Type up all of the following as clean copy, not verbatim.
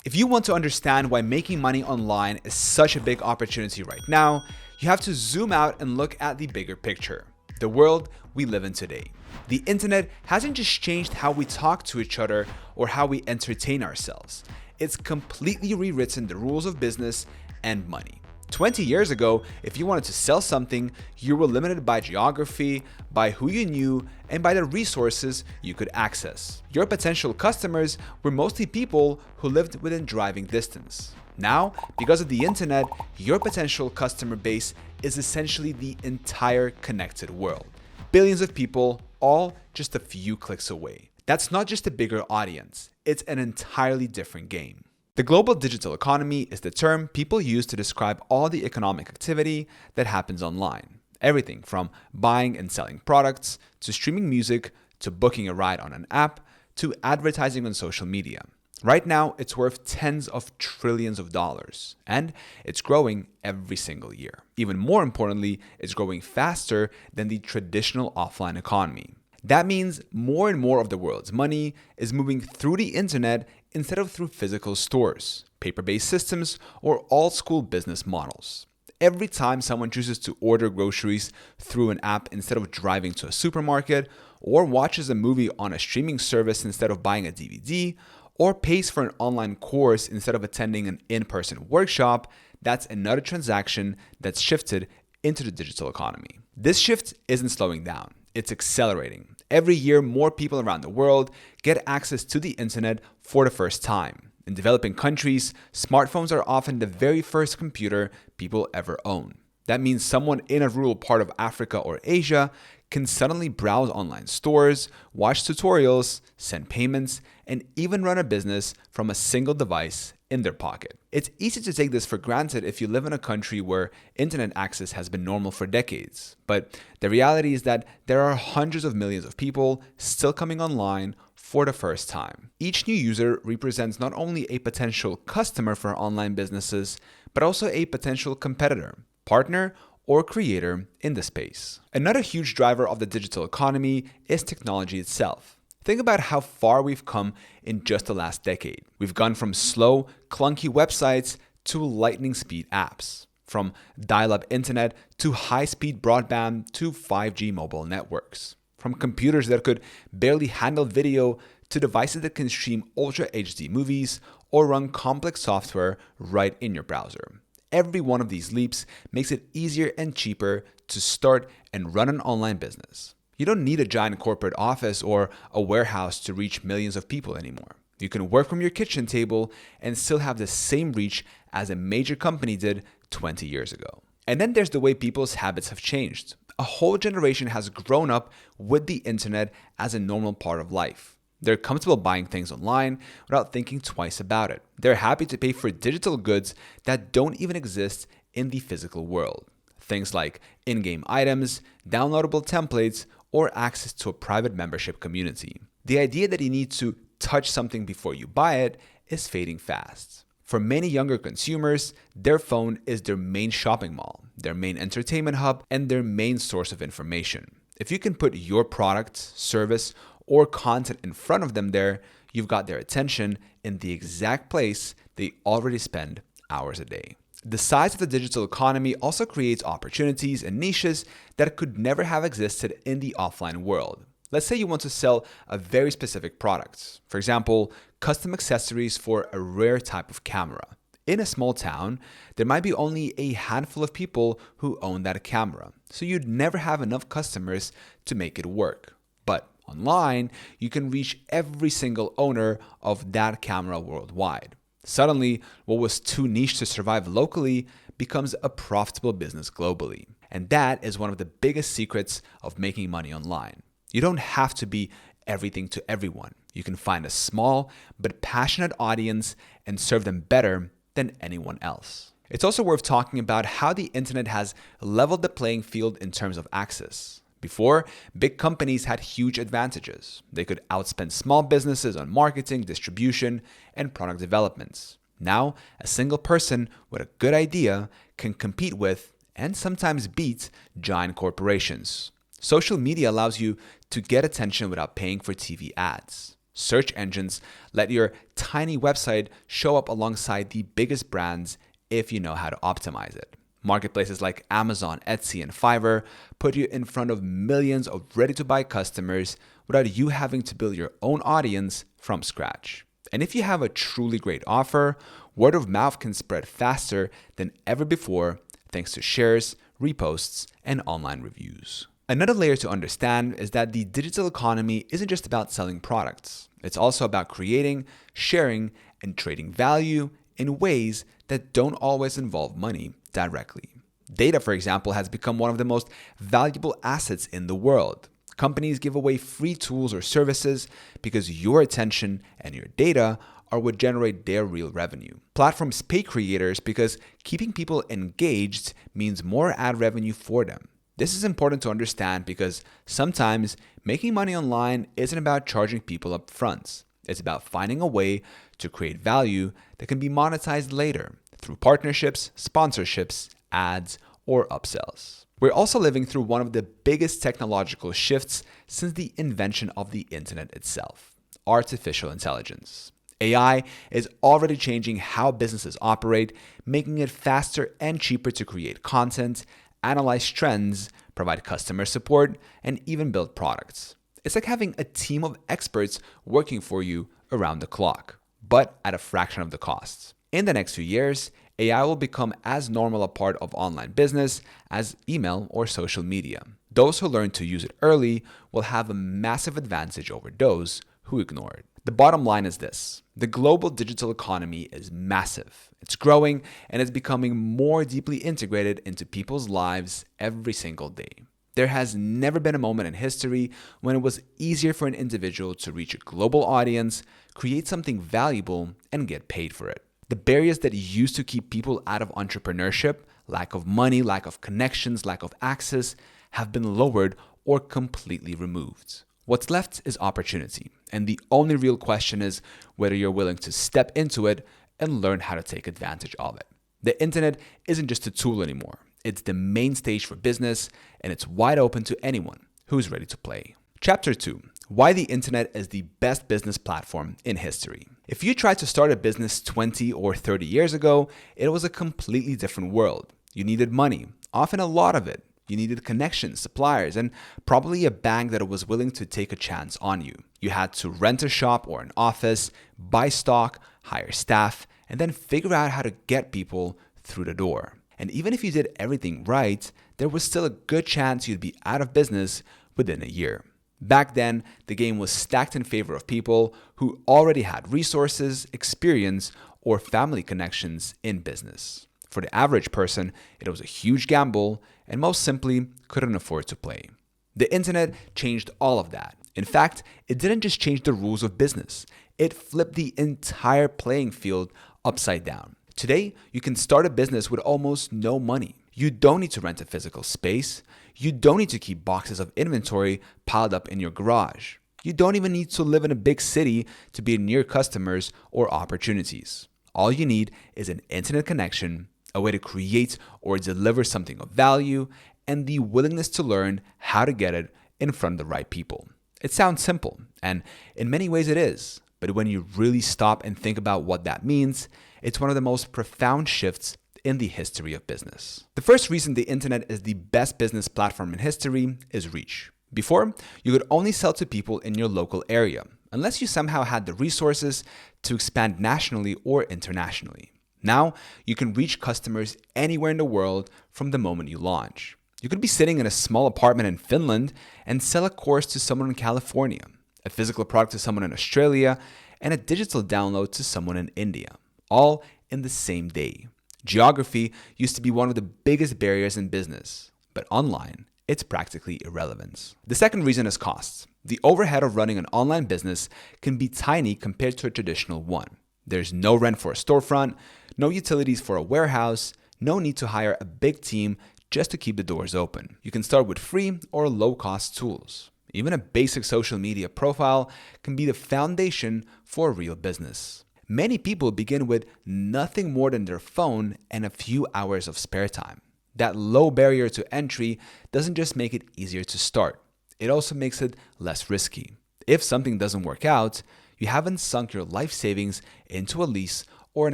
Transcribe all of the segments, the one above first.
If you want to understand why making money online is such a big opportunity right now, you have to zoom out and look at the bigger picture, the world we live in today. The internet hasn't just changed how we talk to each other or how we entertain ourselves. It's completely rewritten the rules of business and money. 20 years ago, if you wanted to sell something, you were limited by geography, by who you knew, and by the resources you could access. Your potential customers were mostly people who lived within driving distance. Now, because of the internet, your potential customer base is essentially the entire connected world. Billions of people, all just a few clicks away. That's not just a bigger audience, it's an entirely different game. The global digital economy is the term people use to describe all the economic activity that happens online. Everything from buying and selling products, to streaming music, to booking a ride on an app, to advertising on social media. Right now, it's worth tens of trillions of dollars, and it's growing every single year. Even more importantly, it's growing faster than the traditional offline economy. That means more and more of the world's money is moving through the internet instead of through physical stores, paper-based systems, or old-school business models. Every time someone chooses to order groceries through an app instead of driving to a supermarket, or watches a movie on a streaming service instead of buying a DVD, or pays for an online course instead of attending an in-person workshop, that's another transaction that's shifted into the digital economy. This shift isn't slowing down, it's accelerating. Every year, more people around the world get access to the internet for the first time. In developing countries, smartphones are often the very first computer people ever own. That means someone in a rural part of Africa or Asia can suddenly browse online stores, watch tutorials, send payments, and even run a business from a single device in their pocket. It's easy to take this for granted if you live in a country where internet access has been normal for decades. But the reality is that there are hundreds of millions of people still coming online for the first time. Each new user represents not only a potential customer for online businesses, but also a potential competitor, partner, or creator in the space. Another huge driver of the digital economy is technology itself. Think about how far we've come in just the last decade. We've gone from slow, clunky websites to lightning speed apps, from dial-up internet to high-speed broadband to 5G mobile networks, from computers that could barely handle video to devices that can stream Ultra HD movies or run complex software right in your browser. Every one of these leaps makes it easier and cheaper to start and run an online business. You don't need a giant corporate office or a warehouse to reach millions of people anymore. You can work from your kitchen table and still have the same reach as a major company did 20 years ago. And then there's the way people's habits have changed. A whole generation has grown up with the internet as a normal part of life. They're comfortable buying things online without thinking twice about it. They're happy to pay for digital goods that don't even exist in the physical world. Things like in-game items, downloadable templates, or access to a private membership community. The idea that you need to touch something before you buy it is fading fast. For many younger consumers, their phone is their main shopping mall, their main entertainment hub, and their main source of information. If you can put your product, service, or content in front of them there, you've got their attention in the exact place they already spend hours a day. The size of the digital economy also creates opportunities and niches that could never have existed in the offline world. Let's say you want to sell a very specific product. For example, custom accessories for a rare type of camera. In a small town, there might be only a handful of people who own that camera, so you'd never have enough customers to make it work. But online, you can reach every single owner of that camera worldwide. Suddenly, what was too niche to survive locally becomes a profitable business globally. And that is one of the biggest secrets of making money online. You don't have to be everything to everyone. You can find a small but passionate audience and serve them better than anyone else. It's also worth talking about how the internet has leveled the playing field in terms of access. Before, big companies had huge advantages. They could outspend small businesses on marketing, distribution, and product developments. Now, a single person with a good idea can compete with, and sometimes beat, giant corporations. Social media allows you to get attention without paying for TV ads. Search engines let your tiny website show up alongside the biggest brands if you know how to optimize it. Marketplaces like Amazon, Etsy, and Fiverr put you in front of millions of ready-to-buy customers without you having to build your own audience from scratch. And if you have a truly great offer, word of mouth can spread faster than ever before thanks to shares, reposts, and online reviews. Another layer to understand is that the digital economy isn't just about selling products. It's also about creating, sharing, and trading value in ways that don't always involve money directly. Data, for example, has become one of the most valuable assets in the world. Companies give away free tools or services because your attention and your data are what generate their real revenue. Platforms pay creators because keeping people engaged means more ad revenue for them. This is important to understand because sometimes making money online isn't about charging people up front. It's about finding a way to create value that can be monetized later through partnerships, sponsorships, ads, or upsells. We're also living through one of the biggest technological shifts since the invention of the internet itself: artificial intelligence. AI is already changing how businesses operate, making it faster and cheaper to create content, analyze trends, provide customer support, and even build products. It's like having a team of experts working for you around the clock, but at a fraction of the cost. In the next few years, AI will become as normal a part of online business as email or social media. Those who learn to use it early will have a massive advantage over those who ignore it. The bottom line is this: the global digital economy is massive. It's growing and it's becoming more deeply integrated into people's lives every single day. There has never been a moment in history when it was easier for an individual to reach a global audience, create something valuable, and get paid for it. The barriers that used to keep people out of entrepreneurship, lack of money, lack of connections, lack of access, have been lowered or completely removed. What's left is opportunity, and the only real question is whether you're willing to step into it and learn how to take advantage of it. The internet isn't just a tool anymore. It's the main stage for business, and it's wide open to anyone who's ready to play. Chapter 2: Why the internet is the best business platform in history. If you tried to start a business 20 or 30 years ago, it was a completely different world. You needed money, often a lot of it. You needed connections, suppliers, and probably a bank that was willing to take a chance on you. You had to rent a shop or an office, buy stock, hire staff, and then figure out how to get people through the door. And even if you did everything right, there was still a good chance you'd be out of business within a year. Back then, the game was stacked in favor of people who already had resources, experience, or family connections in business. For the average person, it was a huge gamble and most simply couldn't afford to play. The internet changed all of that. In fact, it didn't just change the rules of business, it flipped the entire playing field upside down. Today, you can start a business with almost no money. You don't need to rent a physical space. You don't need to keep boxes of inventory piled up in your garage. You don't even need to live in a big city to be near customers or opportunities. All you need is an internet connection, a way to create or deliver something of value, and the willingness to learn how to get it in front of the right people. It sounds simple, and in many ways it is, but when you really stop and think about what that means, it's one of the most profound shifts in the history of business. The first reason the internet is the best business platform in history is reach. Before, you could only sell to people in your local area, unless you somehow had the resources to expand nationally or internationally. Now, you can reach customers anywhere in the world from the moment you launch. You could be sitting in a small apartment in Finland and sell a course to someone in California, a physical product to someone in Australia, and a digital download to someone in India, all in the same day. Geography used to be one of the biggest barriers in business, but online, it's practically irrelevant. The second reason is costs. The overhead of running an online business can be tiny compared to a traditional one. There's no rent for a storefront, no utilities for a warehouse, no need to hire a big team just to keep the doors open. You can start with free or low-cost tools. Even a basic social media profile can be the foundation for a real business. Many people begin with nothing more than their phone and a few hours of spare time. That low barrier to entry doesn't just make it easier to start, it also makes it less risky. If something doesn't work out, you haven't sunk your life savings into a lease or an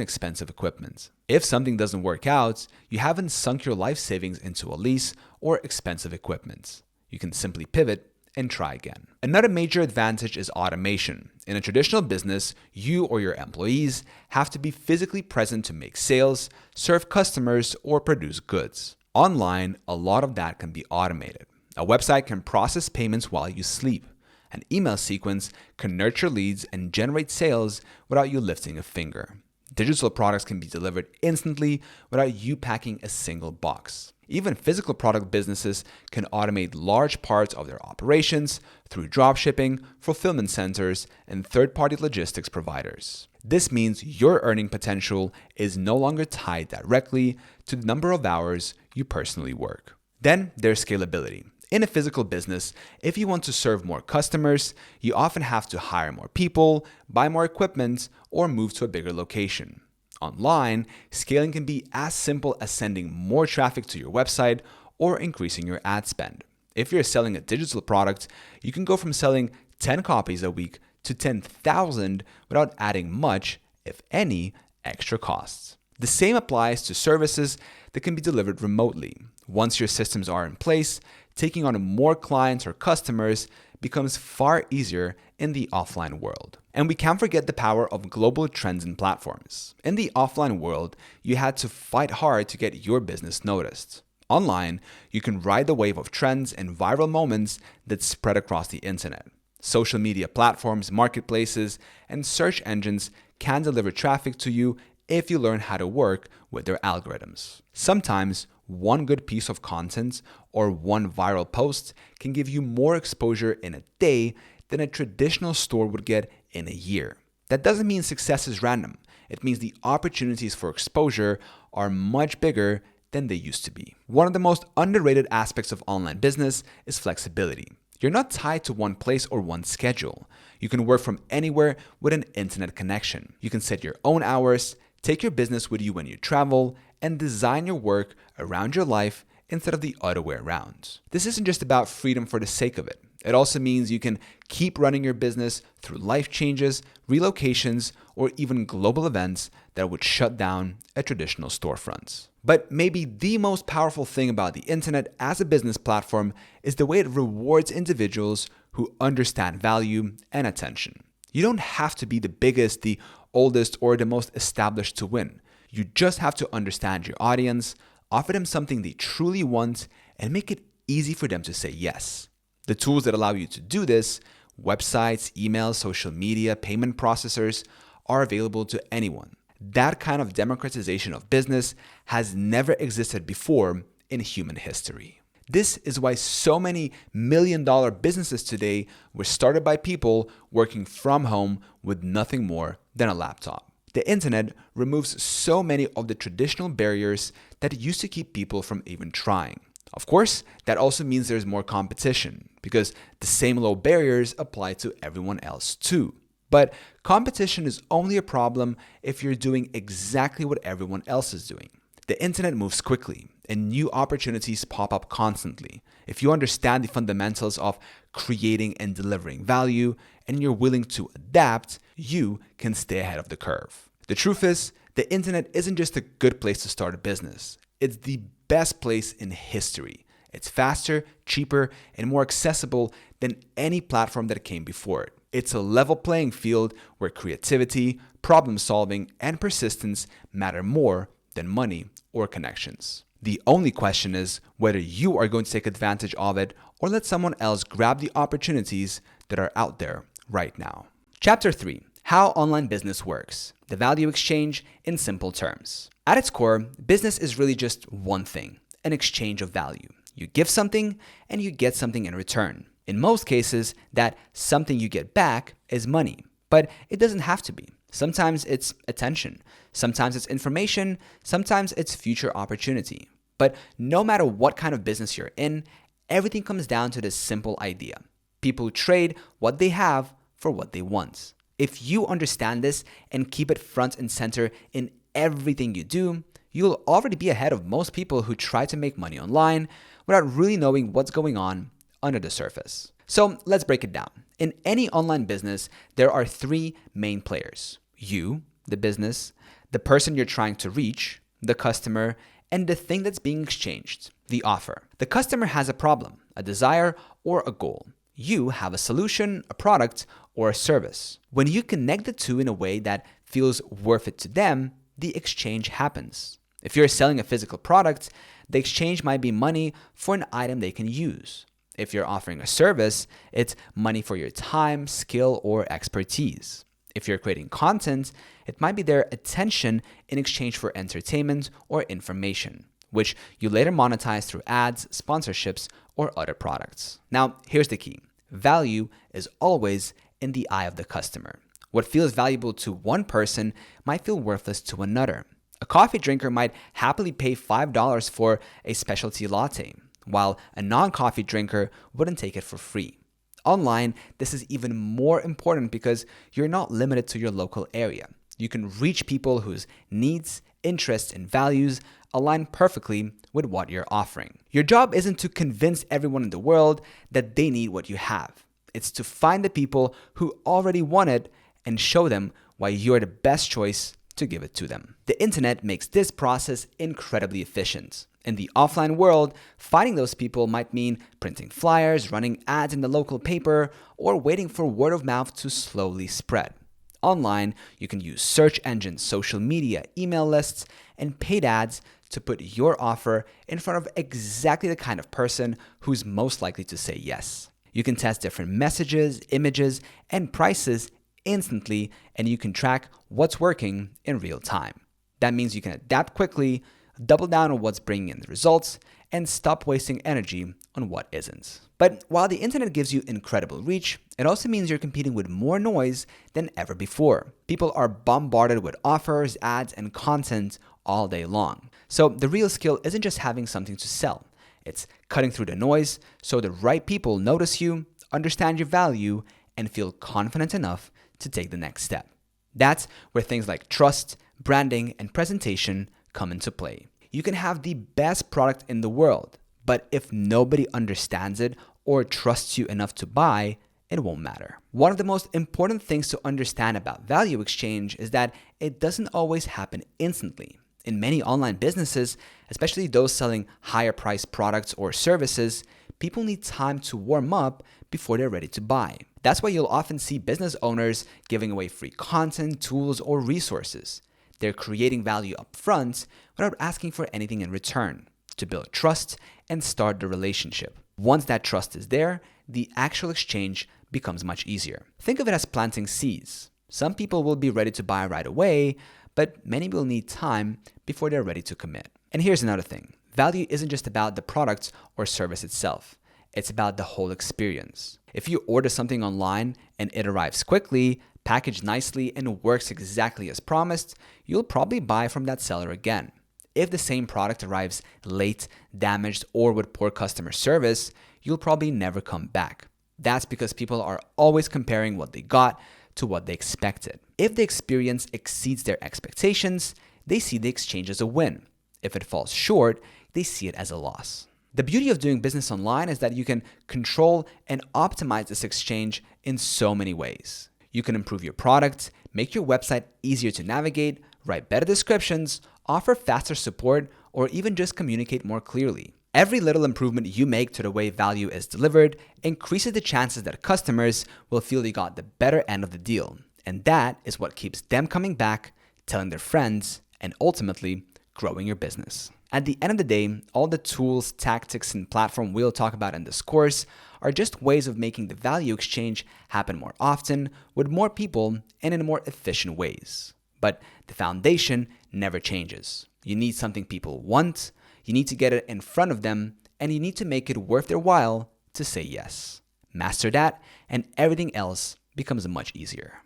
expensive equipment. If something doesn't work out, you haven't sunk your life savings into a lease or expensive equipment. You can simply pivot and try again. Another major advantage is automation. In a traditional business, you or your employees have to be physically present to make sales, serve customers, or produce goods. Online, a lot of that can be automated. A website can process payments while you sleep. An email sequence can nurture leads and generate sales without you lifting a finger. Digital products can be delivered instantly without you packing a single box. Even physical product businesses can automate large parts of their operations through dropshipping, fulfillment centers, and third-party logistics providers. This means your earning potential is no longer tied directly to the number of hours you personally work. Then there's scalability. In a physical business, if you want to serve more customers, you often have to hire more people, buy more equipment, or move to a bigger location. Online, scaling can be as simple as sending more traffic to your website or increasing your ad spend. If you're selling a digital product, you can go from selling 10 copies a week to 10,000 without adding much, if any, extra costs. The same applies to services that can be delivered remotely. Once your systems are in place, taking on more clients or customers becomes far easier in the offline world. And we can't forget the power of global trends and platforms. In the offline world, you had to fight hard to get your business noticed. Online, you can ride the wave of trends and viral moments that spread across the internet. Social media platforms, marketplaces, and search engines can deliver traffic to you if you learn how to work with their algorithms. Sometimes, one good piece of content or one viral post can give you more exposure in a day than a traditional store would get in a year. That doesn't mean success is random. It means the opportunities for exposure are much bigger than they used to be. One of the most underrated aspects of online business is flexibility. You're not tied to one place or one schedule. You can work from anywhere with an internet connection. You can set your own hours, take your business with you when you travel, and design your work around your life instead of the other way around. This isn't just about freedom for the sake of it. It also means you can keep running your business through life changes, relocations, or even global events that would shut down a traditional storefront. But maybe the most powerful thing about the internet as a business platform is the way it rewards individuals who understand value and attention. You don't have to be the biggest, the oldest, or the most established to win. You just have to understand your audience, offer them something they truly want, and make it easy for them to say yes. The tools that allow you to do this, websites, emails, social media, payment processors, are available to anyone. That kind of democratization of business has never existed before in human history. This is why so many million-dollar businesses today were started by people working from home with nothing more than a laptop. The internet removes so many of the traditional barriers that used to keep people from even trying. Of course, that also means there's more competition because the same low barriers apply to everyone else too. But competition is only a problem if you're doing exactly what everyone else is doing. The internet moves quickly and new opportunities pop up constantly. If you understand the fundamentals of creating and delivering value and you're willing to adapt, you can stay ahead of the curve. The truth is, the internet isn't just a good place to start a business. It's the best place in history. It's faster, cheaper, and more accessible than any platform that came before it. It's a level playing field where creativity, problem solving, and persistence matter more than money or connections. The only question is whether you are going to take advantage of it or let someone else grab the opportunities that are out there right now. Chapter 3. How online business works. The value exchange in simple terms. At its core, business is really just one thing, an exchange of value. You give something and you get something in return. In most cases, that something you get back is money, but it doesn't have to be. Sometimes it's attention, sometimes it's information, sometimes it's future opportunity. But no matter what kind of business you're in, everything comes down to this simple idea. People trade what they have for what they want. If you understand this and keep it front and center in everything you do, you'll already be ahead of most people who try to make money online without really knowing what's going on under the surface. So let's break it down. In any online business, there are three main players: you, the business, the person you're trying to reach, the customer, and the thing that's being exchanged, the offer. The customer has a problem, a desire, or a goal. You have a solution, a product, or a service. When you connect the two in a way that feels worth it to them, the exchange happens. If you're selling a physical product, the exchange might be money for an item they can use. If you're offering a service, it's money for your time, skill, or expertise. If you're creating content, it might be their attention in exchange for entertainment or information, which you later monetize through ads, sponsorships, or other products. Now, here's the key. Value is always in the eye of the customer. What feels valuable to one person might feel worthless to another. A coffee drinker might happily pay $5 for a specialty latte, while a non-coffee drinker wouldn't take it for free. Online, this is even more important because you're not limited to your local area. You can reach people whose needs, interests, and values align perfectly with what you're offering. Your job isn't to convince everyone in the world that they need what you have. It's to find the people who already want it and show them why you're the best choice to give it to them. The internet makes this process incredibly efficient. In the offline world, finding those people might mean printing flyers, running ads in the local paper, or waiting for word of mouth to slowly spread. Online, you can use search engines, social media, email lists, and paid ads to put your offer in front of exactly the kind of person who's most likely to say yes. You can test different messages, images, and prices instantly, and you can track what's working in real time. That means you can adapt quickly, double down on what's bringing in the results, and stop wasting energy on what isn't. But while the internet gives you incredible reach, it also means you're competing with more noise than ever before. People are bombarded with offers, ads, and content all day long. So the real skill isn't just having something to sell. It's cutting through the noise so the right people notice you, understand your value, and feel confident enough to take the next step. That's where things like trust, branding, and presentation come into play. You can have the best product in the world, but if nobody understands it or trusts you enough to buy, it won't matter. One of the most important things to understand about value exchange is that it doesn't always happen instantly. In many online businesses, especially those selling higher priced products or services, people need time to warm up before they're ready to buy. That's why you'll often see business owners giving away free content, tools, or resources. They're creating value up front without asking for anything in return to build trust and start the relationship. Once that trust is there, the actual exchange becomes much easier. Think of it as planting seeds. Some people will be ready to buy right away, but many will need time before they're ready to commit. And here's another thing. Value isn't just about the product or service itself. It's about the whole experience. If you order something online and it arrives quickly, packaged nicely, and works exactly as promised, you'll probably buy from that seller again. If the same product arrives late, damaged, or with poor customer service, you'll probably never come back. That's because people are always comparing what they got to what they expected. If the experience exceeds their expectations, they see the exchange as a win. If it falls short, they see it as a loss. The beauty of doing business online is that you can control and optimize this exchange in so many ways. You can improve your product, make your website easier to navigate, write better descriptions, offer faster support, or even just communicate more clearly. Every little improvement you make to the way value is delivered increases the chances that customers will feel they got the better end of the deal. And that is what keeps them coming back, telling their friends, and ultimately growing your business. At the end of the day, all the tools, tactics, and platform we'll talk about in this course are just ways of making the value exchange happen more often, with more people, and in more efficient ways. But the foundation never changes. You need something people want, you need to get it in front of them, and you need to make it worth their while to say yes. Master that, and everything else becomes much easier.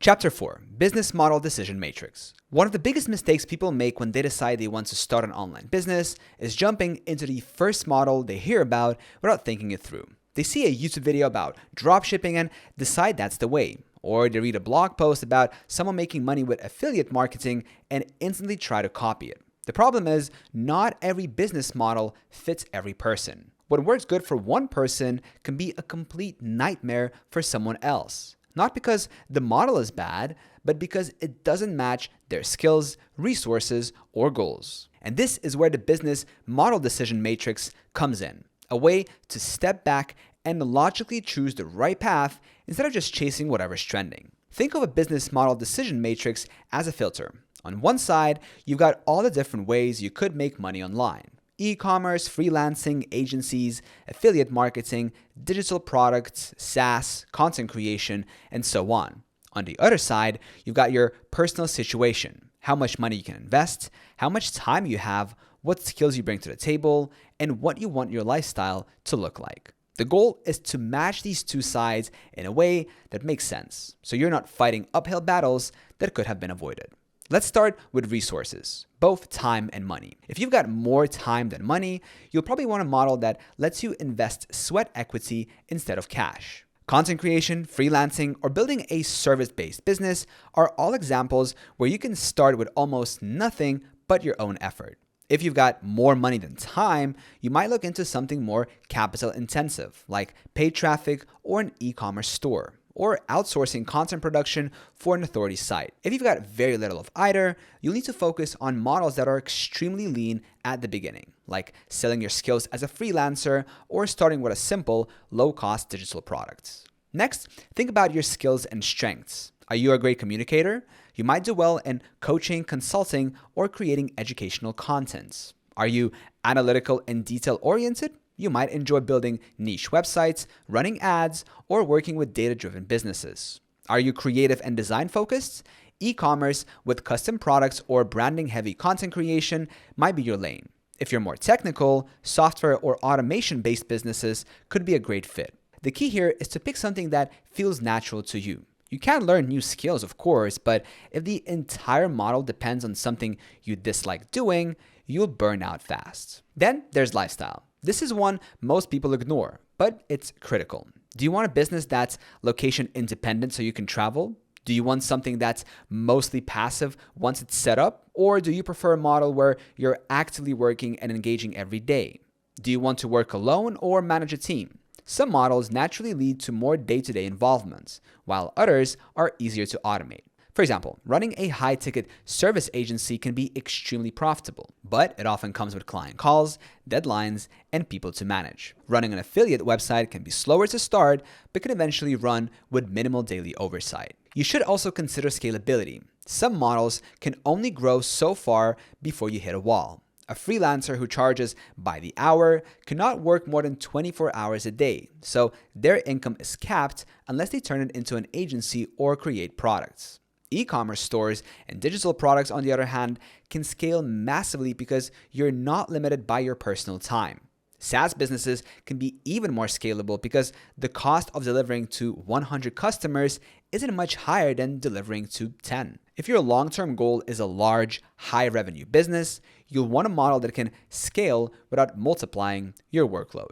Chapter 4, Business Model Decision Matrix. One of the biggest mistakes people make when they decide they want to start an online business is jumping into the first model they hear about without thinking it through. They see a YouTube video about dropshipping and decide that's the way. Or they read a blog post about someone making money with affiliate marketing and instantly try to copy it. The problem is, not every business model fits every person. What works good for one person can be a complete nightmare for someone else. Not because the model is bad, but because it doesn't match their skills, resources, or goals. And this is where the business model decision matrix comes in, a way to step back and logically choose the right path instead of just chasing whatever's trending. Think of a business model decision matrix as a filter. On one side, you've got all the different ways you could make money online. E-commerce, freelancing, agencies, affiliate marketing, digital products, SaaS, content creation, and so on. On the other side, you've got your personal situation, how much money you can invest, how much time you have, what skills you bring to the table, and what you want your lifestyle to look like. The goal is to match these two sides in a way that makes sense, so you're not fighting uphill battles that could have been avoided. Let's start with resources, both time and money. If you've got more time than money, you'll probably want a model that lets you invest sweat equity instead of cash. Content creation, freelancing, or building a service-based business are all examples where you can start with almost nothing but your own effort. If you've got more money than time, you might look into something more capital intensive, like paid traffic or an e-commerce store, or outsourcing content production for an authority site. If you've got very little of either, you'll need to focus on models that are extremely lean at the beginning, like selling your skills as a freelancer or starting with a simple, low-cost digital product. Next, think about your skills and strengths. Are you a great communicator? You might do well in coaching, consulting, or creating educational content. Are you analytical and detail-oriented? You might enjoy building niche websites, running ads, or working with data-driven businesses. Are you creative and design-focused? E-commerce with custom products or branding-heavy content creation might be your lane. If you're more technical, software or automation-based businesses could be a great fit. The key here is to pick something that feels natural to you. You can learn new skills, of course, but if the entire model depends on something you dislike doing, you'll burn out fast. Then there's lifestyle. This is one most people ignore, but it's critical. Do you want a business that's location independent so you can travel? Do you want something that's mostly passive once it's set up? Or do you prefer a model where you're actively working and engaging every day? Do you want to work alone or manage a team? Some models naturally lead to more day-to-day involvement, while others are easier to automate. For example, running a high-ticket service agency can be extremely profitable, but it often comes with client calls, deadlines, and people to manage. Running an affiliate website can be slower to start, but can eventually run with minimal daily oversight. You should also consider scalability. Some models can only grow so far before you hit a wall. A freelancer who charges by the hour cannot work more than 24 hours a day, so their income is capped unless they turn it into an agency or create products. E-commerce stores and digital products, on the other hand, can scale massively because you're not limited by your personal time. SaaS businesses can be even more scalable because the cost of delivering to 100 customers isn't much higher than delivering to 10. If your long-term goal is a large, high-revenue business, you'll want a model that can scale without multiplying your workload.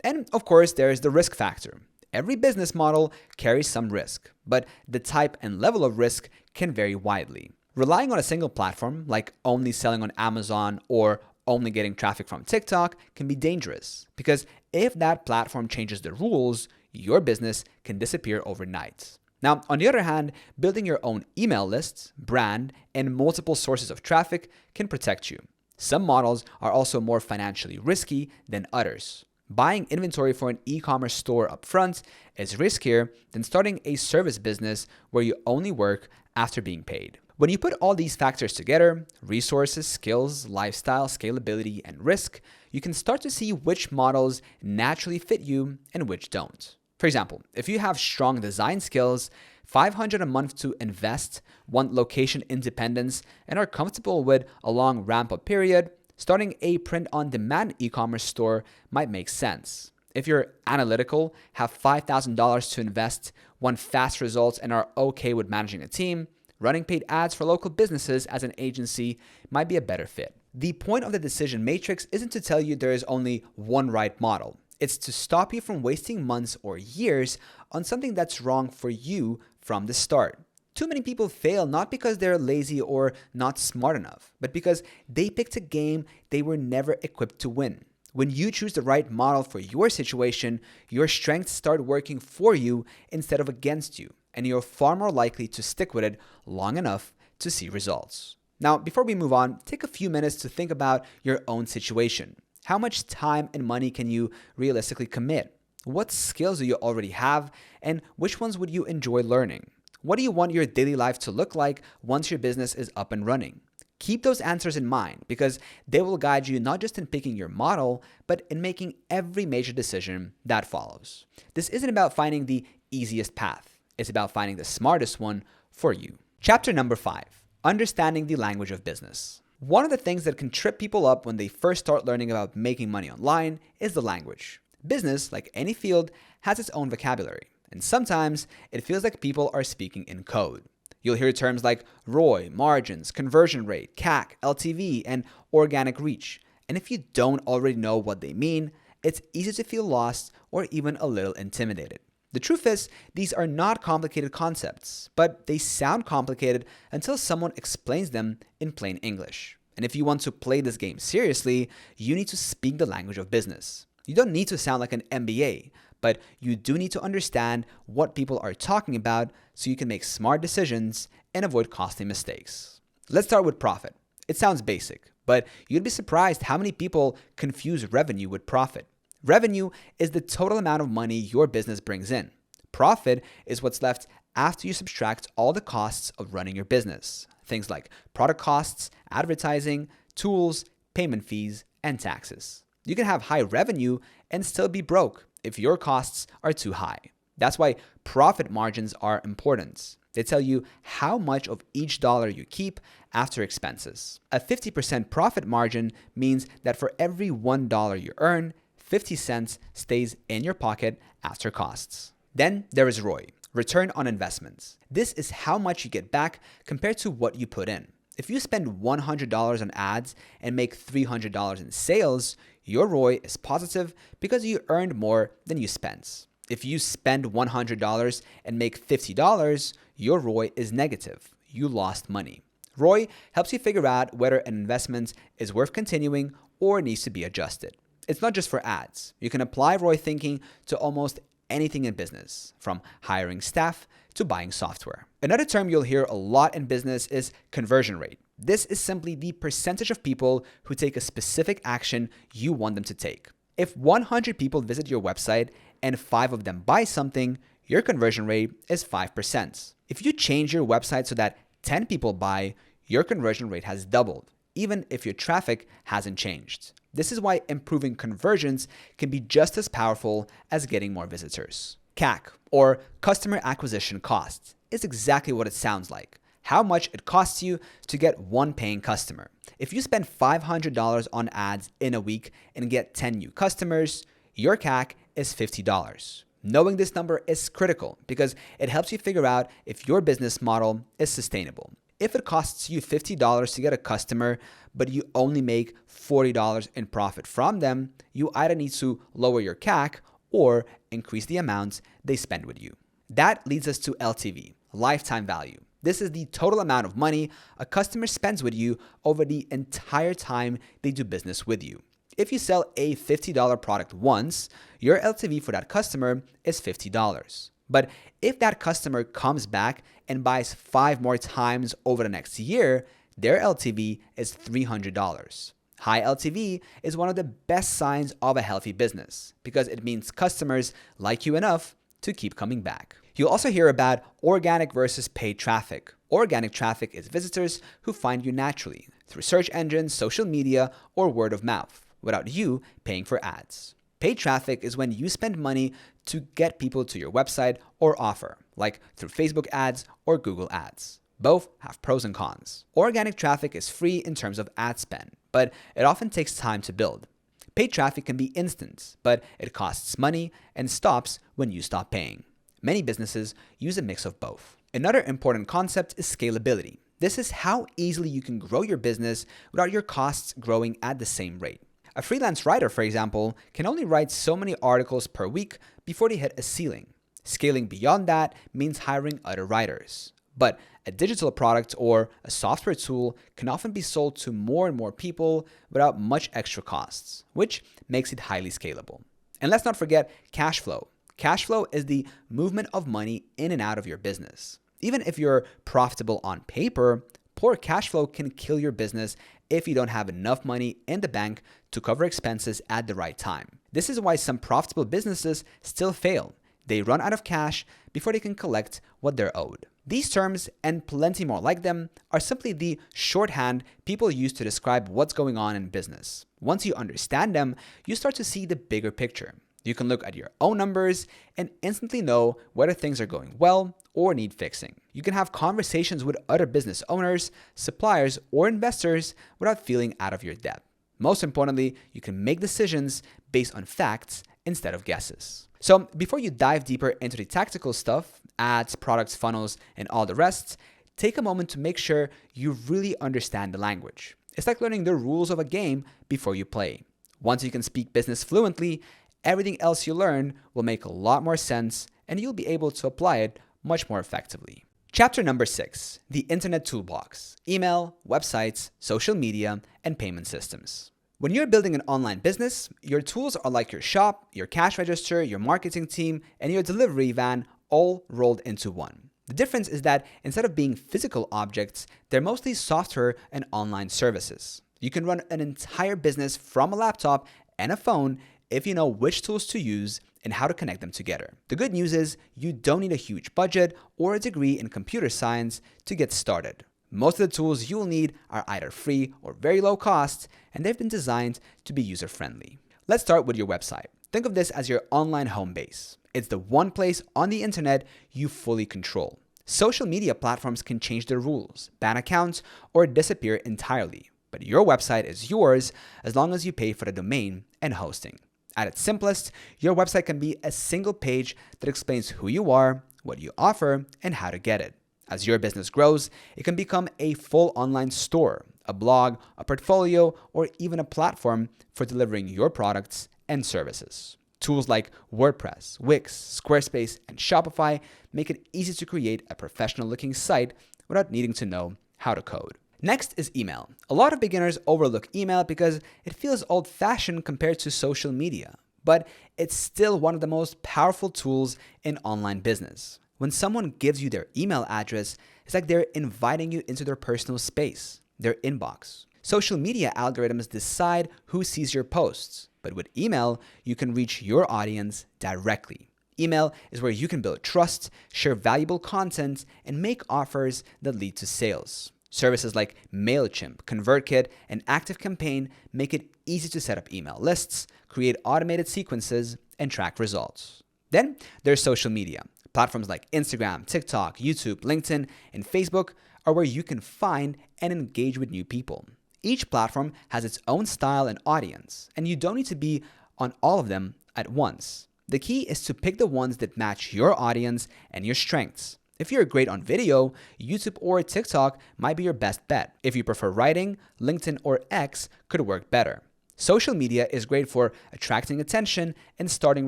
And of course, there's the risk factor. Every business model carries some risk, but the type and level of risk can vary widely. Relying on a single platform, like only selling on Amazon or only getting traffic from TikTok, can be dangerous because if that platform changes the rules, your business can disappear overnight. Now, on the other hand, building your own email lists, brand, and multiple sources of traffic can protect you. Some models are also more financially risky than others. Buying inventory for an e-commerce store upfront is riskier than starting a service business where you only work after being paid. When you put all these factors together, resources, skills, lifestyle, scalability, and risk, you can start to see which models naturally fit you and which don't. For example, if you have strong design skills, $500 a month to invest, want location independence, and are comfortable with a long ramp-up period, starting a print-on-demand e-commerce store might make sense. If you're analytical, have $5,000 to invest, want fast results, and are okay with managing a team, running paid ads for local businesses as an agency might be a better fit. The point of the decision matrix isn't to tell you there is only one right model. It's to stop you from wasting months or years on something that's wrong for you from the start. Too many people fail not because they're lazy or not smart enough, but because they picked a game they were never equipped to win. When you choose the right model for your situation, your strengths start working for you instead of against you, and you're far more likely to stick with it long enough to see results. Now, before we move on, take a few minutes to think about your own situation. How much time and money can you realistically commit? What skills do you already have, and which ones would you enjoy learning? What do you want your daily life to look like once your business is up and running? Keep those answers in mind because they will guide you not just in picking your model, but in making every major decision that follows. This isn't about finding the easiest path. It's about finding the smartest one for you. Chapter number 5, understanding the language of business. One of the things that can trip people up when they first start learning about making money online is the language. Business, like any field, has its own vocabulary, and sometimes it feels like people are speaking in code. You'll hear terms like ROI, margins, conversion rate, CAC, LTV, and organic reach. And if you don't already know what they mean, it's easy to feel lost or even a little intimidated. The truth is, these are not complicated concepts, but they sound complicated until someone explains them in plain English. And if you want to play this game seriously, you need to speak the language of business. You don't need to sound like an MBA, but you do need to understand what people are talking about so you can make smart decisions and avoid costly mistakes. Let's start with profit. It sounds basic, but you'd be surprised how many people confuse revenue with profit. Revenue is the total amount of money your business brings in. Profit is what's left after you subtract all the costs of running your business. Things like product costs, advertising, tools, payment fees, and taxes. You can have high revenue and still be broke if your costs are too high. That's why profit margins are important. They tell you how much of each dollar you keep after expenses. A 50% profit margin means that for every $1 you earn, 50 cents stays in your pocket after costs. Then there is ROI, return on investments. This is how much you get back compared to what you put in. If you spend $100 on ads and make $300 in sales, your ROI is positive because you earned more than you spent. If you spend $100 and make $50, your ROI is negative. You lost money. ROI helps you figure out whether an investment is worth continuing or needs to be adjusted. It's not just for ads. You can apply ROI thinking to almost anything in business, from hiring staff to buying software. Another term you'll hear a lot in business is conversion rate. This is simply the percentage of people who take a specific action you want them to take. If 100 people visit your website and 5 of them buy something, your conversion rate is 5%. If you change your website so that 10 people buy, your conversion rate has doubled, even if your traffic hasn't changed. This is why improving conversions can be just as powerful as getting more visitors. CAC, or customer acquisition cost, is exactly what it sounds like. How much it costs you to get one paying customer. If you spend $500 on ads in a week and get 10 new customers, your CAC is $50. Knowing this number is critical because it helps you figure out if your business model is sustainable. If it costs you $50 to get a customer, but you only make $40 in profit from them, you either need to lower your CAC or increase the amounts they spend with you. That leads us to LTV, lifetime value. This is the total amount of money a customer spends with you over the entire time they do business with you. If you sell a $50 product once, your LTV for that customer is $50. But if that customer comes back and buys 5 more times over the next year, their LTV is $300. High LTV is one of the best signs of a healthy business because it means customers like you enough to keep coming back. You'll also hear about organic versus paid traffic. Organic traffic is visitors who find you naturally through search engines, social media, or word of mouth without you paying for ads. Paid traffic is when you spend money to get people to your website or offer, like through Facebook ads or Google ads. Both have pros and cons. Organic traffic is free in terms of ad spend, but it often takes time to build. Paid traffic can be instant, but it costs money and stops when you stop paying. Many businesses use a mix of both. Another important concept is scalability. This is how easily you can grow your business without your costs growing at the same rate. A freelance writer, for example, can only write so many articles per week before they hit a ceiling. Scaling beyond that means hiring other writers. But A digital product or a software tool can often be sold to more and more people without much extra costs, which makes it highly scalable. And let's not forget cash flow. Cash flow is the movement of money in and out of your business. Even if you're profitable on paper, poor cash flow can kill your business if you don't have enough money in the bank to cover expenses at the right time. This is why some profitable businesses still fail. They run out of cash before they can collect what they're owed. These terms, and plenty more like them, are simply the shorthand people use to describe what's going on in business. Once you understand them, you start to see the bigger picture. You can look at your own numbers and instantly know whether things are going well or need fixing. You can have conversations with other business owners, suppliers, or investors without feeling out of your depth. Most importantly, you can make decisions based on facts instead of guesses. So before you dive deeper into the tactical stuff, ads, products, funnels, and all the rest, take a moment to make sure you really understand the language. It's like learning the rules of a game before you play. Once you can speak business fluently, everything else you learn will make a lot more sense and you'll be able to apply it much more effectively. Chapter number 6, the Internet Toolbox: email, websites, social media, and payment systems. When you're building an online business, your tools are like your shop, your cash register, your marketing team, and your delivery van all rolled into one. The difference is that instead of being physical objects, they're mostly software and online services. You can run an entire business from a laptop and a phone if you know which tools to use and how to connect them together. The good news is you don't need a huge budget or a degree in computer science to get started. Most of the tools you will need are either free or very low cost, and they've been designed to be user-friendly. Let's start with your website. Think of this as your online home base. It's the one place on the internet you fully control. Social media platforms can change their rules, ban accounts, or disappear entirely. But your website is yours as long as you pay for the domain and hosting. At its simplest, your website can be a single page that explains who you are, what you offer, and how to get it. As your business grows, it can become a full online store, a blog, a portfolio, or even a platform for delivering your products and services. Tools like WordPress, Wix, Squarespace, and Shopify make it easy to create a professional-looking site without needing to know how to code. Next is email. A lot of beginners overlook email because it feels old-fashioned compared to social media, but it's still one of the most powerful tools in online business. When someone gives you their email address, it's like they're inviting you into their personal space, their inbox. Social media algorithms decide who sees your posts, but with email, you can reach your audience directly. Email is where you can build trust, share valuable content, and make offers that lead to sales. Services like MailChimp, ConvertKit, and ActiveCampaign make it easy to set up email lists, create automated sequences, and track results. Then there's social media. Platforms like Instagram, TikTok, YouTube, LinkedIn, and Facebook are where you can find and engage with new people. Each platform has its own style and audience, and you don't need to be on all of them at once. The key is to pick the ones that match your audience and your strengths. If you're great on video, YouTube or TikTok might be your best bet. If you prefer writing, LinkedIn or X could work better. Social media is great for attracting attention and starting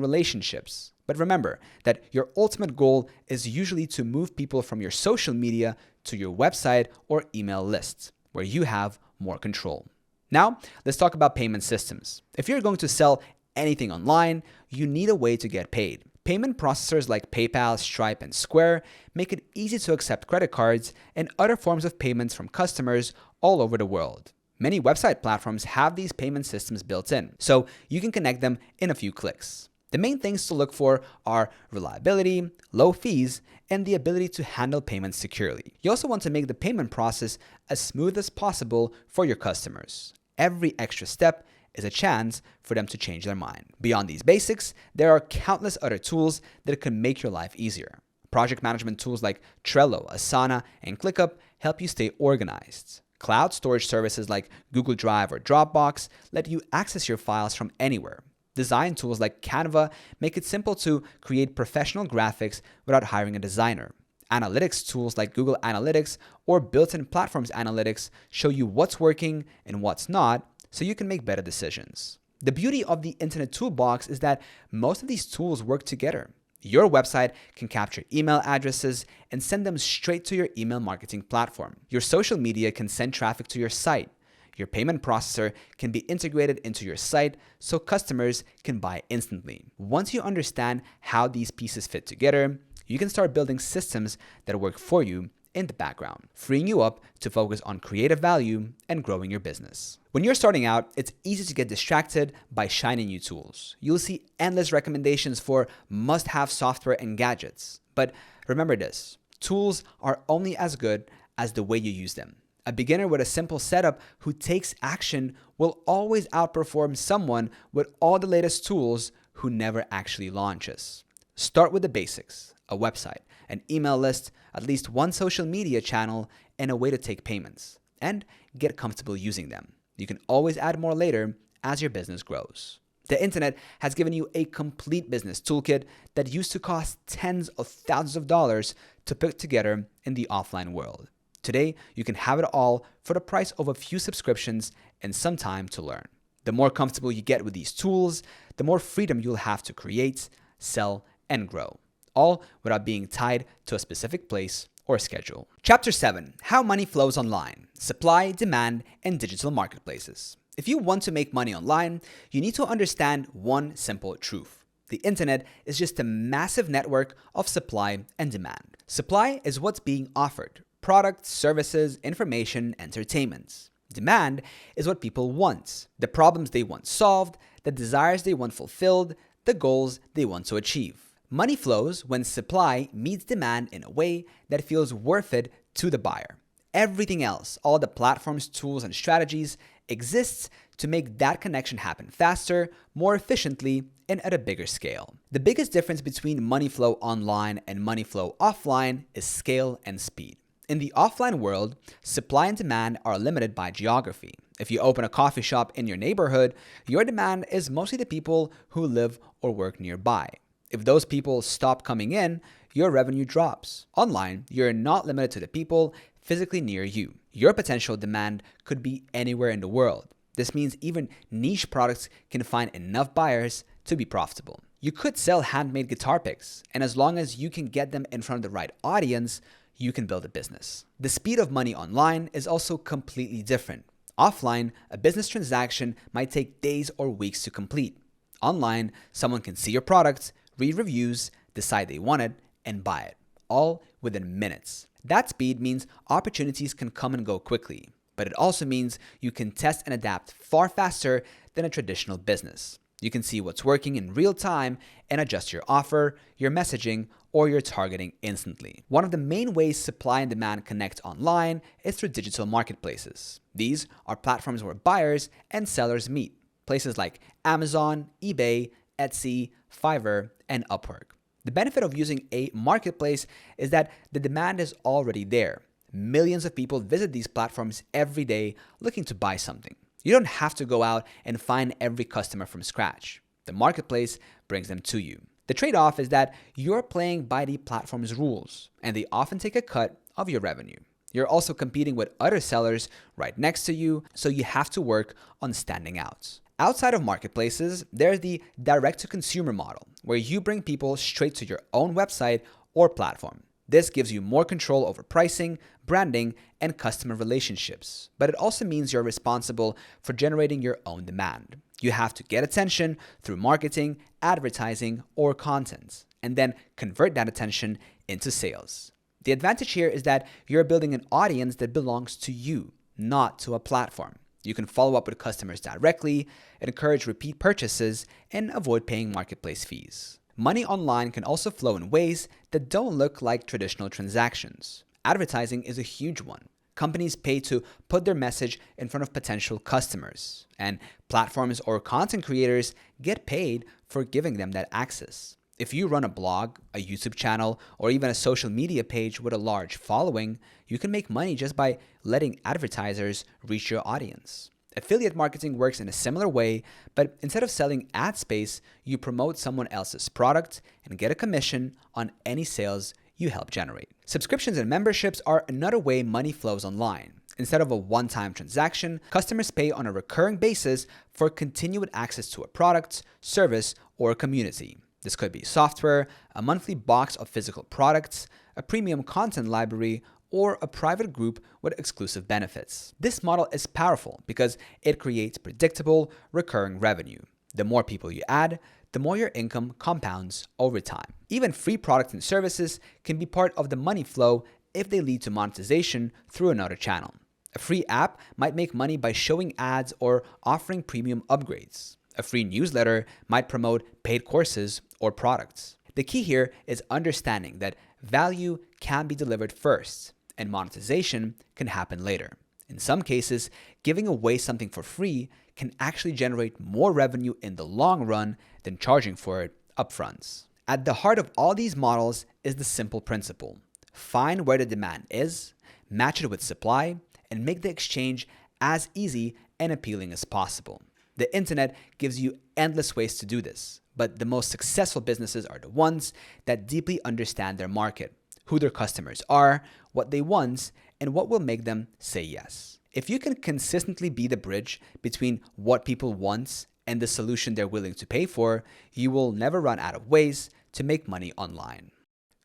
relationships. But remember that your ultimate goal is usually to move people from your social media to your website or email lists, where you have more control. Now, let's talk about payment systems. If you're going to sell anything online, you need a way to get paid. Payment processors like PayPal, Stripe, and Square make it easy to accept credit cards and other forms of payments from customers all over the world. Many website platforms have these payment systems built in, so you can connect them in a few clicks. The main things to look for are reliability, low fees, and the ability to handle payments securely. You also want to make the payment process as smooth as possible for your customers. Every extra step is a chance for them to change their mind. Beyond these basics, there are countless other tools that can make your life easier. Project management tools like Trello, Asana, and ClickUp help you stay organized. Cloud storage services like Google Drive or Dropbox let you access your files from anywhere. Design tools like Canva make it simple to create professional graphics without hiring a designer. Analytics tools like Google Analytics or built-in platforms analytics show you what's working and what's not, so you can make better decisions. The beauty of the Internet Toolbox is that most of these tools work together. Your website can capture email addresses and send them straight to your email marketing platform. Your social media can send traffic to your site. Your payment processor can be integrated into your site so customers can buy instantly. Once you understand how these pieces fit together, you can start building systems that work for you in the background, freeing you up to focus on creative value and growing your business. When you're starting out, it's easy to get distracted by shiny new tools. You'll see endless recommendations for must-have software and gadgets. But remember this, tools are only as good as the way you use them. A beginner with a simple setup who takes action will always outperform someone with all the latest tools who never actually launches. Start with the basics, a website, an email list, at least one social media channel, and a way to take payments, and get comfortable using them. You can always add more later as your business grows. The internet has given you a complete business toolkit that used to cost tens of thousands of dollars to put together in the offline world. Today, you can have it all for the price of a few subscriptions and some time to learn. The more comfortable you get with these tools, the more freedom you'll have to create, sell, and grow, all without being tied to a specific place or schedule. Chapter 7, How Money Flows Online, Supply, Demand, and Digital Marketplaces. If you want to make money online, you need to understand one simple truth. The internet is just a massive network of supply and demand. Supply is what's being offered: products, services, information, entertainment. Demand is what people want, the problems they want solved, the desires they want fulfilled, the goals they want to achieve. Money flows when supply meets demand in a way that feels worth it to the buyer. Everything else, all the platforms, tools, and strategies, exists to make that connection happen faster, more efficiently, and at a bigger scale. The biggest difference between money flow online and money flow offline is scale and speed. In the offline world, supply and demand are limited by geography. If you open a coffee shop in your neighborhood, your demand is mostly the people who live or work nearby. If those people stop coming in, your revenue drops. Online, you're not limited to the people physically near you. Your potential demand could be anywhere in the world. This means even niche products can find enough buyers to be profitable. You could sell handmade guitar picks, and as long as you can get them in front of the right audience, you can build a business. The speed of money online is also completely different. Offline, a business transaction might take days or weeks to complete. Online, someone can see your product, read reviews, decide they want it, and buy it, all within minutes. That speed means opportunities can come and go quickly, but it also means you can test and adapt far faster than a traditional business. You can see what's working in real time and adjust your offer, your messaging, or your targeting instantly. One of the main ways supply and demand connect online is through digital marketplaces. These are platforms where buyers and sellers meet, places like Amazon, eBay, Etsy, Fiverr, and Upwork. The benefit of using a marketplace is that the demand is already there. Millions of people visit these platforms every day looking to buy something. You don't have to go out and find every customer from scratch. The marketplace brings them to you. The trade-off is that you're playing by the platform's rules, and they often take a cut of your revenue. You're also competing with other sellers right next to you, so you have to work on standing out. Outside of marketplaces, there's the direct-to-consumer model, where you bring people straight to your own website or platform. This gives you more control over pricing, branding, and customer relationships. But it also means you're responsible for generating your own demand. You have to get attention through marketing, advertising, or content, and then convert that attention into sales. The advantage here is that you're building an audience that belongs to you, not to a platform. You can follow up with customers directly, encourage repeat purchases, and avoid paying marketplace fees. Money online can also flow in ways that don't look like traditional transactions. Advertising is a huge one. Companies pay to put their message in front of potential customers, and platforms or content creators get paid for giving them that access. If you run a blog, a YouTube channel, or even a social media page with a large following, you can make money just by letting advertisers reach your audience. Affiliate marketing works in a similar way, but instead of selling ad space, you promote someone else's product and get a commission on any sales you help generate. Subscriptions and memberships are another way money flows online. Instead of a one-time transaction, customers pay on a recurring basis for continued access to a product, service, or community. This could be software, a monthly box of physical products, a premium content library, or a private group with exclusive benefits. This model is powerful because it creates predictable, recurring revenue. The more people you add, the more your income compounds over time. Even free products and services can be part of the money flow if they lead to monetization through another channel. A free app might make money by showing ads or offering premium upgrades. A free newsletter might promote paid courses or products. The key here is understanding that value can be delivered first, and monetization can happen later. In some cases, giving away something for free can actually generate more revenue in the long run than charging for it upfront. At the heart of all these models is the simple principle: find where the demand is, match it with supply, and make the exchange as easy and appealing as possible. The internet gives you endless ways to do this, but the most successful businesses are the ones that deeply understand their market, who their customers are, what they want, and what will make them say yes. If you can consistently be the bridge between what people want and the solution they're willing to pay for, you will never run out of ways to make money online.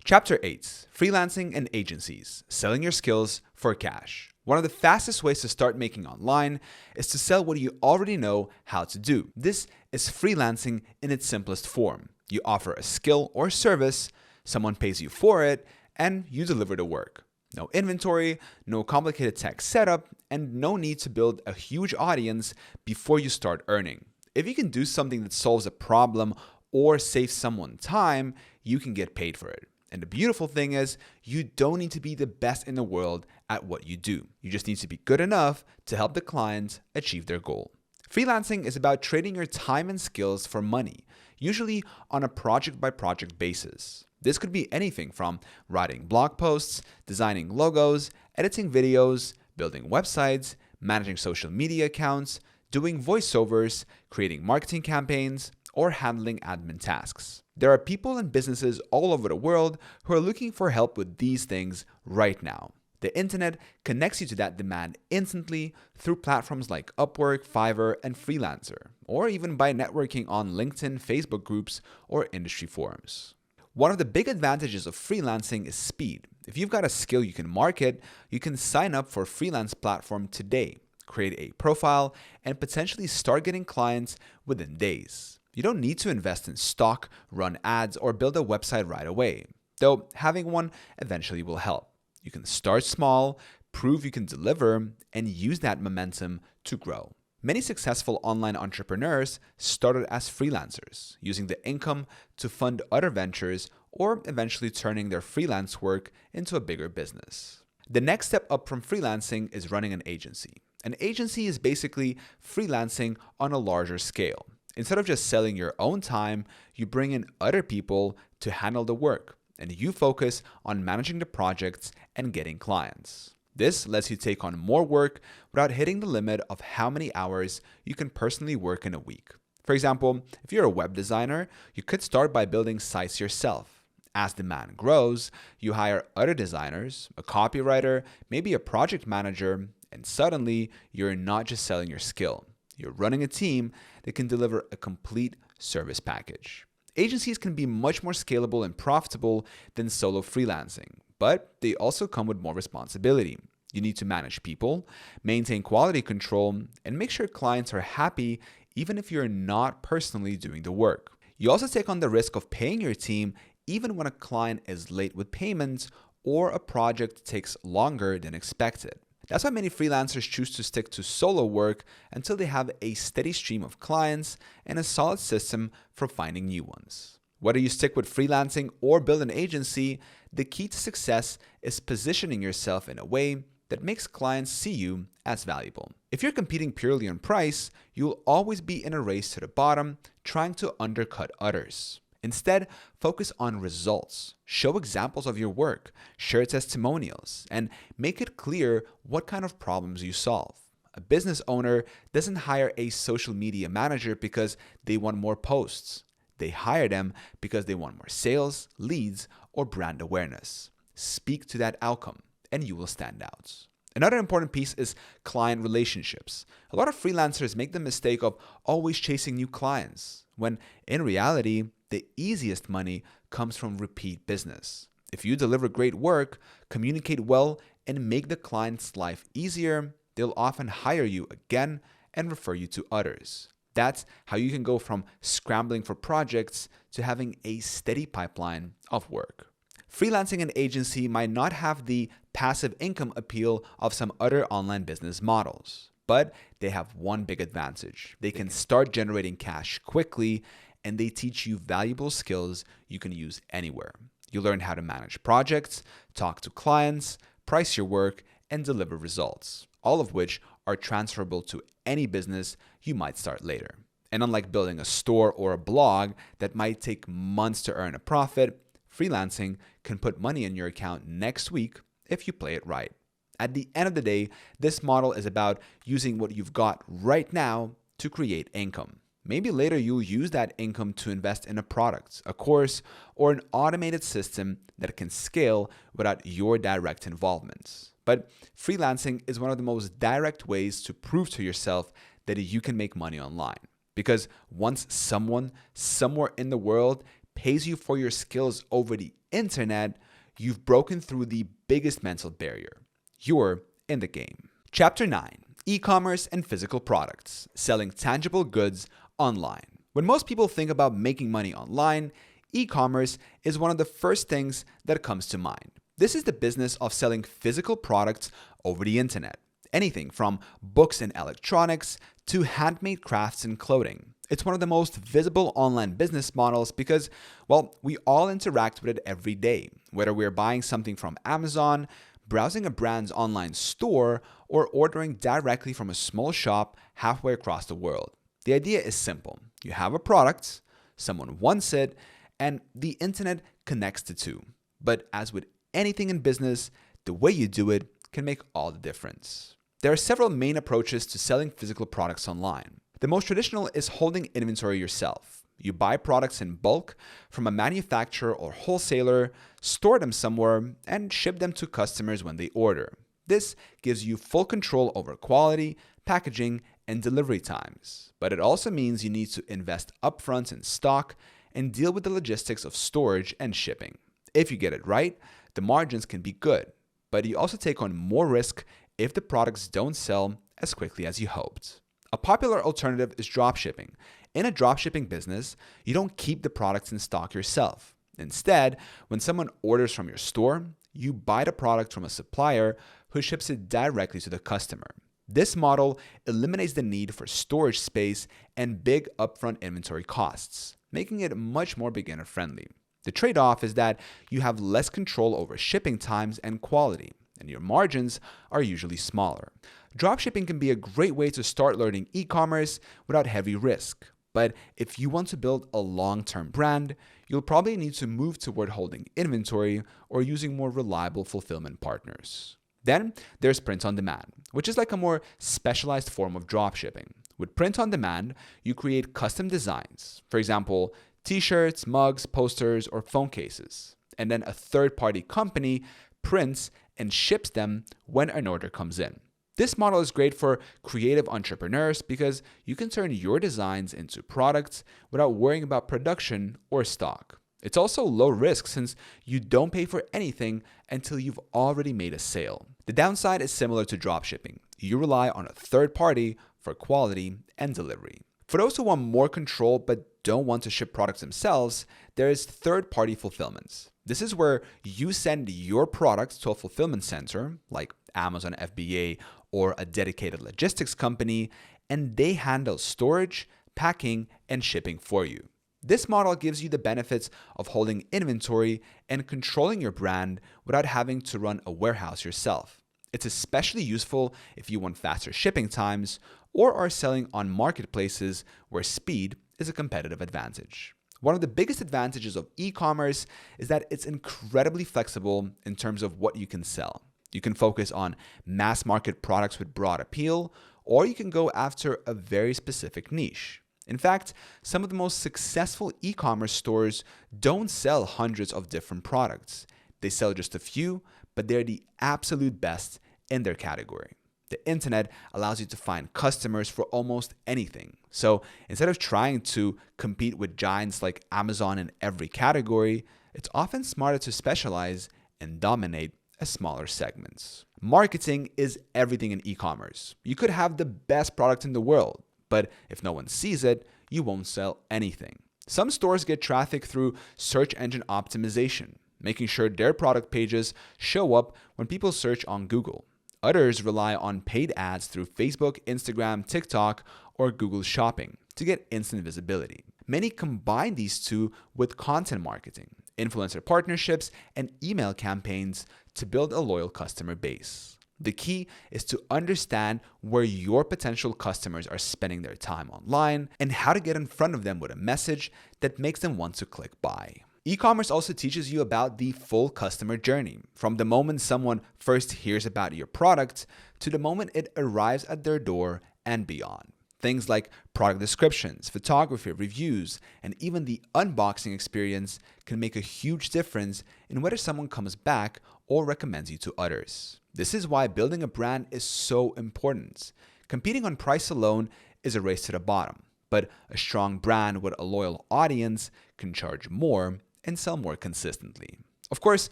Chapter 8: Freelancing and Agencies, Selling Your Skills for Cash. One of the fastest ways to start making online is to sell what you already know how to do. This is freelancing in its simplest form. You offer a skill or service, someone pays you for it, and you deliver the work. No inventory, no complicated tech setup, and no need to build a huge audience before you start earning. If you can do something that solves a problem or saves someone time, you can get paid for it. And the beautiful thing is, you don't need to be the best in the world at what you do. You just need to be good enough to help the client achieve their goal. Freelancing is about trading your time and skills for money, usually on a project-by-project basis. This could be anything from writing blog posts, designing logos, editing videos, building websites, managing social media accounts, doing voiceovers, creating marketing campaigns, or handling admin tasks. There are people and businesses all over the world who are looking for help with these things right now. The internet connects you to that demand instantly through platforms like Upwork, Fiverr, and Freelancer, or even by networking on LinkedIn, Facebook groups, or industry forums. One of the big advantages of freelancing is speed. If you've got a skill you can market, you can sign up for a freelance platform today, create a profile, and potentially start getting clients within days. You don't need to invest in stock, run ads, or build a website right away, though having one eventually will help. You can start small, prove you can deliver, and use that momentum to grow. Many successful online entrepreneurs started as freelancers, using the income to fund other ventures or eventually turning their freelance work into a bigger business. The next step up from freelancing is running an agency. An agency is basically freelancing on a larger scale. Instead of just selling your own time, you bring in other people to handle the work, and you focus on managing the projects and getting clients. This lets you take on more work without hitting the limit of how many hours you can personally work in a week. For example, if you're a web designer, you could start by building sites yourself. As demand grows, you hire other designers, a copywriter, maybe a project manager, and suddenly you're not just selling your skill. You're running a team that can deliver a complete service package. Agencies can be much more scalable and profitable than solo freelancing, but they also come with more responsibility. You need to manage people, maintain quality control, and make sure clients are happy even if you're not personally doing the work. You also take on the risk of paying your team even when a client is late with payments or a project takes longer than expected. That's why many freelancers choose to stick to solo work until they have a steady stream of clients and a solid system for finding new ones. Whether you stick with freelancing or build an agency, the key to success is positioning yourself in a way that makes clients see you as valuable. If you're competing purely on price, you'll always be in a race to the bottom, trying to undercut others. Instead, focus on results. Show examples of your work, share testimonials, and make it clear what kind of problems you solve. A business owner doesn't hire a social media manager because they want more posts. They hire them because they want more sales, leads, or brand awareness. Speak to that outcome, and you will stand out. Another important piece is client relationships. A lot of freelancers make the mistake of always chasing new clients, when in reality, the easiest money comes from repeat business. If you deliver great work, communicate well, and make the client's life easier, they'll often hire you again and refer you to others. That's how you can go from scrambling for projects to having a steady pipeline of work. Freelancing and agency might not have the passive income appeal of some other online business models, but they have one big advantage. They can start generating cash quickly, and they teach you valuable skills you can use anywhere. You learn how to manage projects, talk to clients, price your work, and deliver results, all of which are transferable to any business you might start later. And unlike building a store or a blog that might take months to earn a profit, freelancing can put money in your account next week if you play it right. At the end of the day, this model is about using what you've got right now to create income. Maybe later you'll use that income to invest in a product, a course, or an automated system that can scale without your direct involvement. But freelancing is one of the most direct ways to prove to yourself that you can make money online. Because once someone, somewhere in the world, pays you for your skills over the internet, you've broken through the biggest mental barrier. You're in the game. Chapter 9. E-commerce and physical products. Selling tangible goods online. When most people think about making money online, e-commerce is one of the first things that comes to mind. This is the business of selling physical products over the internet. Anything from books and electronics to handmade crafts and clothing. It's one of the most visible online business models because, well, we all interact with it every day, whether we're buying something from Amazon, browsing a brand's online store, or ordering directly from a small shop halfway across the world. The idea is simple. You have a product, someone wants it, and the internet connects the two. But as with anything in business, the way you do it can make all the difference. There are several main approaches to selling physical products online. The most traditional is holding inventory yourself. You buy products in bulk from a manufacturer or wholesaler, store them somewhere, and ship them to customers when they order. This gives you full control over quality, packaging, and delivery times. But it also means you need to invest upfront in stock and deal with the logistics of storage and shipping. If you get it right, the margins can be good, but you also take on more risk if the products don't sell as quickly as you hoped. A popular alternative is dropshipping. In a dropshipping business, you don't keep the products in stock yourself. Instead, when someone orders from your store, you buy the product from a supplier who ships it directly to the customer. This model eliminates the need for storage space and big upfront inventory costs, making it much more beginner-friendly. The trade-off is that you have less control over shipping times and quality, and your margins are usually smaller. Dropshipping can be a great way to start learning e-commerce without heavy risk. But if you want to build a long-term brand, you'll probably need to move toward holding inventory or using more reliable fulfillment partners. Then there's print on demand, which is like a more specialized form of dropshipping. With print on demand, you create custom designs, for example, t-shirts, mugs, posters, or phone cases. And then a third-party company prints and ships them when an order comes in. This model is great for creative entrepreneurs because you can turn your designs into products without worrying about production or stock. It's also low risk since you don't pay for anything until you've already made a sale. The downside is similar to dropshipping. You rely on a third party for quality and delivery. For those who want more control but don't want to ship products themselves, there is third-party fulfillment. This is where you send your products to a fulfillment center like Amazon FBA or a dedicated logistics company, and they handle storage, packing, and shipping for you. This model gives you the benefits of holding inventory and controlling your brand without having to run a warehouse yourself. It's especially useful if you want faster shipping times or are selling on marketplaces where speed is a competitive advantage. One of the biggest advantages of e-commerce is that it's incredibly flexible in terms of what you can sell. You can focus on mass market products with broad appeal, or you can go after a very specific niche. In fact, some of the most successful e-commerce stores don't sell hundreds of different products. They sell just a few, but they're the absolute best in their category. The internet allows you to find customers for almost anything. So instead of trying to compete with giants like Amazon in every category, it's often smarter to specialize and dominate smaller segments. Marketing is everything in e-commerce. You could have the best product in the world, but if no one sees it, you won't sell anything. Some stores get traffic through search engine optimization, making sure their product pages show up when people search on Google. Others rely on paid ads through Facebook, Instagram, TikTok, or Google Shopping to get instant visibility. Many combine these two with content marketing, influencer partnerships, and email campaigns to build a loyal customer base. The key is to understand where your potential customers are spending their time online and how to get in front of them with a message that makes them want to click buy. E-commerce also teaches you about the full customer journey, from the moment someone first hears about your product to the moment it arrives at their door and beyond. Things like product descriptions, photography, reviews, and even the unboxing experience can make a huge difference in whether someone comes back or recommends you to others. This is why building a brand is so important. Competing on price alone is a race to the bottom, but a strong brand with a loyal audience can charge more and sell more consistently. Of course,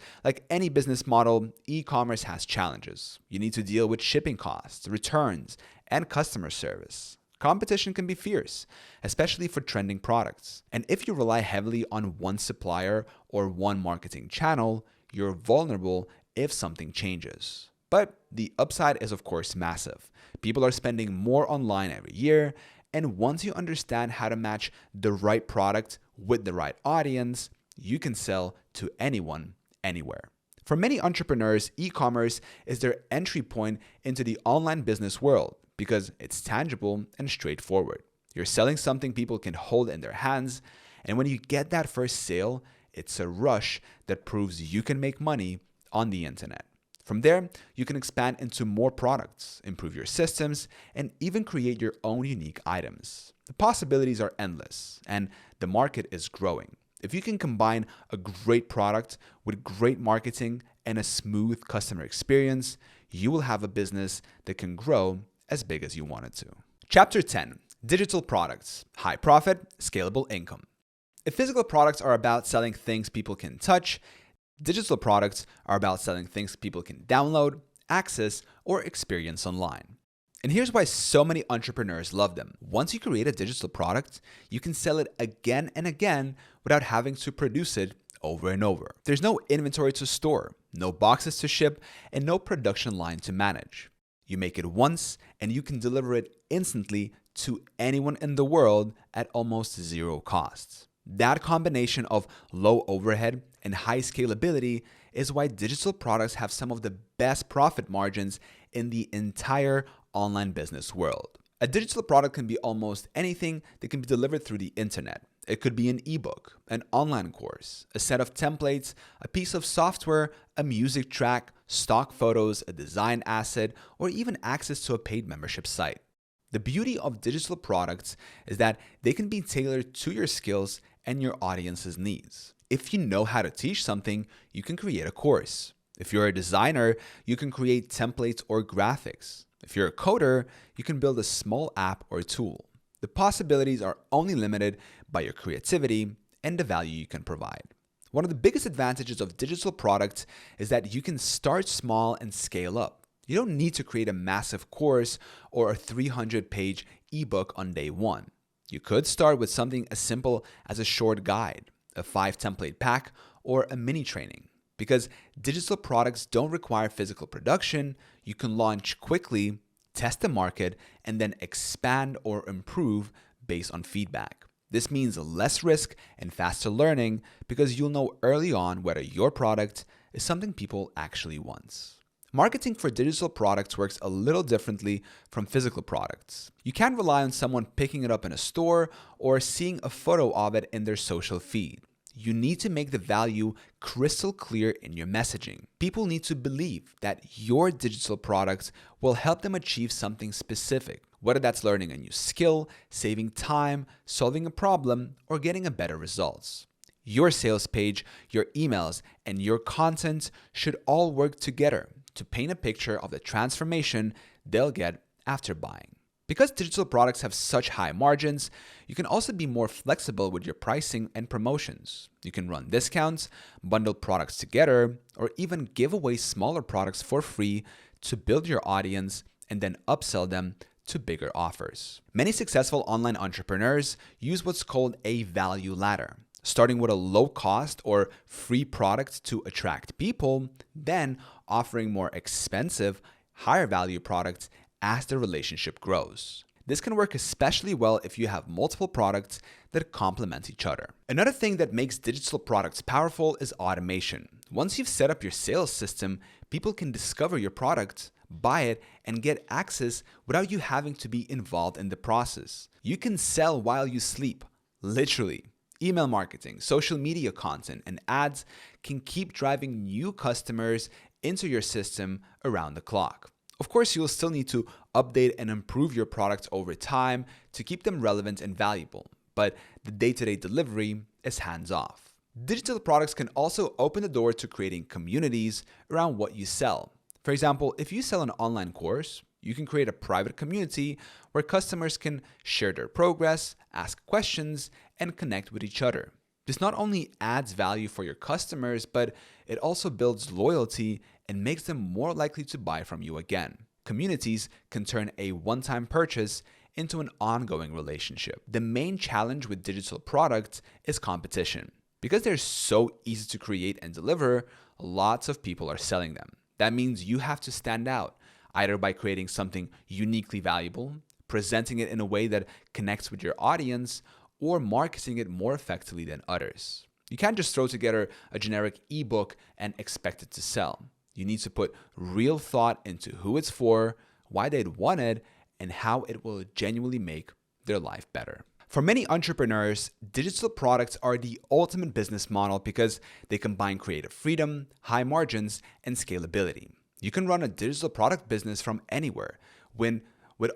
like any business model, e-commerce has challenges. You need to deal with shipping costs, returns, and customer service. Competition can be fierce, especially for trending products. And if you rely heavily on one supplier or one marketing channel, you're vulnerable if something changes. But the upside is, of course, massive. People are spending more online every year, and once you understand how to match the right product with the right audience, you can sell to anyone, anywhere. For many entrepreneurs, e-commerce is their entry point into the online business world because it's tangible and straightforward. You're selling something people can hold in their hands, and when you get that first sale, it's a rush that proves you can make money on the internet. From there, you can expand into more products, improve your systems, and even create your own unique items. The possibilities are endless, and the market is growing. If you can combine a great product with great marketing and a smooth customer experience, you will have a business that can grow as big as you want it to. Chapter 10, Digital Products, High Profit, Scalable Income. If physical products are about selling things people can touch, digital products are about selling things people can download, access, or experience online. And here's why so many entrepreneurs love them. Once you create a digital product, you can sell it again and again without having to produce it over and over. There's no inventory to store, no boxes to ship, and no production line to manage. You make it once, and you can deliver it instantly to anyone in the world at almost zero cost. That combination of low overhead and high scalability is why digital products have some of the best profit margins in the entire online business world. A digital product can be almost anything that can be delivered through the internet. It could be an ebook, an online course, a set of templates, a piece of software, a music track, stock photos, a design asset, or even access to a paid membership site. The beauty of digital products is that they can be tailored to your skills and your audience's needs. If you know how to teach something, you can create a course. If you're a designer, you can create templates or graphics. If you're a coder, you can build a small app or tool. The possibilities are only limited by your creativity and the value you can provide. One of the biggest advantages of digital products is that you can start small and scale up. You don't need to create a massive course or a 300-page ebook on day one. You could start with something as simple as a short guide, a 5-template pack, or a mini training. Because digital products don't require physical production, you can launch quickly, test the market, and then expand or improve based on feedback. This means less risk and faster learning because you'll know early on whether your product is something people actually want. Marketing for digital products works a little differently from physical products. You can't rely on someone picking it up in a store or seeing a photo of it in their social feed. You need to make the value crystal clear in your messaging. People need to believe that your digital products will help them achieve something specific, whether that's learning a new skill, saving time, solving a problem, or getting a better results. Your sales page, your emails, and your content should all work together to paint a picture of the transformation they'll get after buying. Because digital products have such high margins, you can also be more flexible with your pricing and promotions. You can run discounts, bundle products together, or even give away smaller products for free to build your audience and then upsell them to bigger offers. Many successful online entrepreneurs use what's called a value ladder, starting with a low cost or free product to attract people, then offering more expensive, higher value products as the relationship grows. This can work especially well if you have multiple products that complement each other. Another thing that makes digital products powerful is automation. Once you've set up your sales system, people can discover your product, buy it, and get access without you having to be involved in the process. You can sell while you sleep, literally. Email marketing, social media content, and ads can keep driving new customers into your system around the clock. Of course, you'll still need to update and improve your products over time to keep them relevant and valuable, but the day-to-day delivery is hands-off. Digital products can also open the door to creating communities around what you sell. For example, if you sell an online course, you can create a private community where customers can share their progress, ask questions, and connect with each other. This not only adds value for your customers, but it also builds loyalty and makes them more likely to buy from you again. Communities can turn a one-time purchase into an ongoing relationship. The main challenge with digital products is competition. Because they're so easy to create and deliver, lots of people are selling them. That means you have to stand out, either by creating something uniquely valuable, presenting it in a way that connects with your audience, or marketing it more effectively than others. You can't just throw together a generic ebook and expect it to sell. You need to put real thought into who it's for, why they'd want it, and how it will genuinely make their life better. For many entrepreneurs, digital products are the ultimate business model because they combine creative freedom, high margins, and scalability. You can run a digital product business from anywhere, with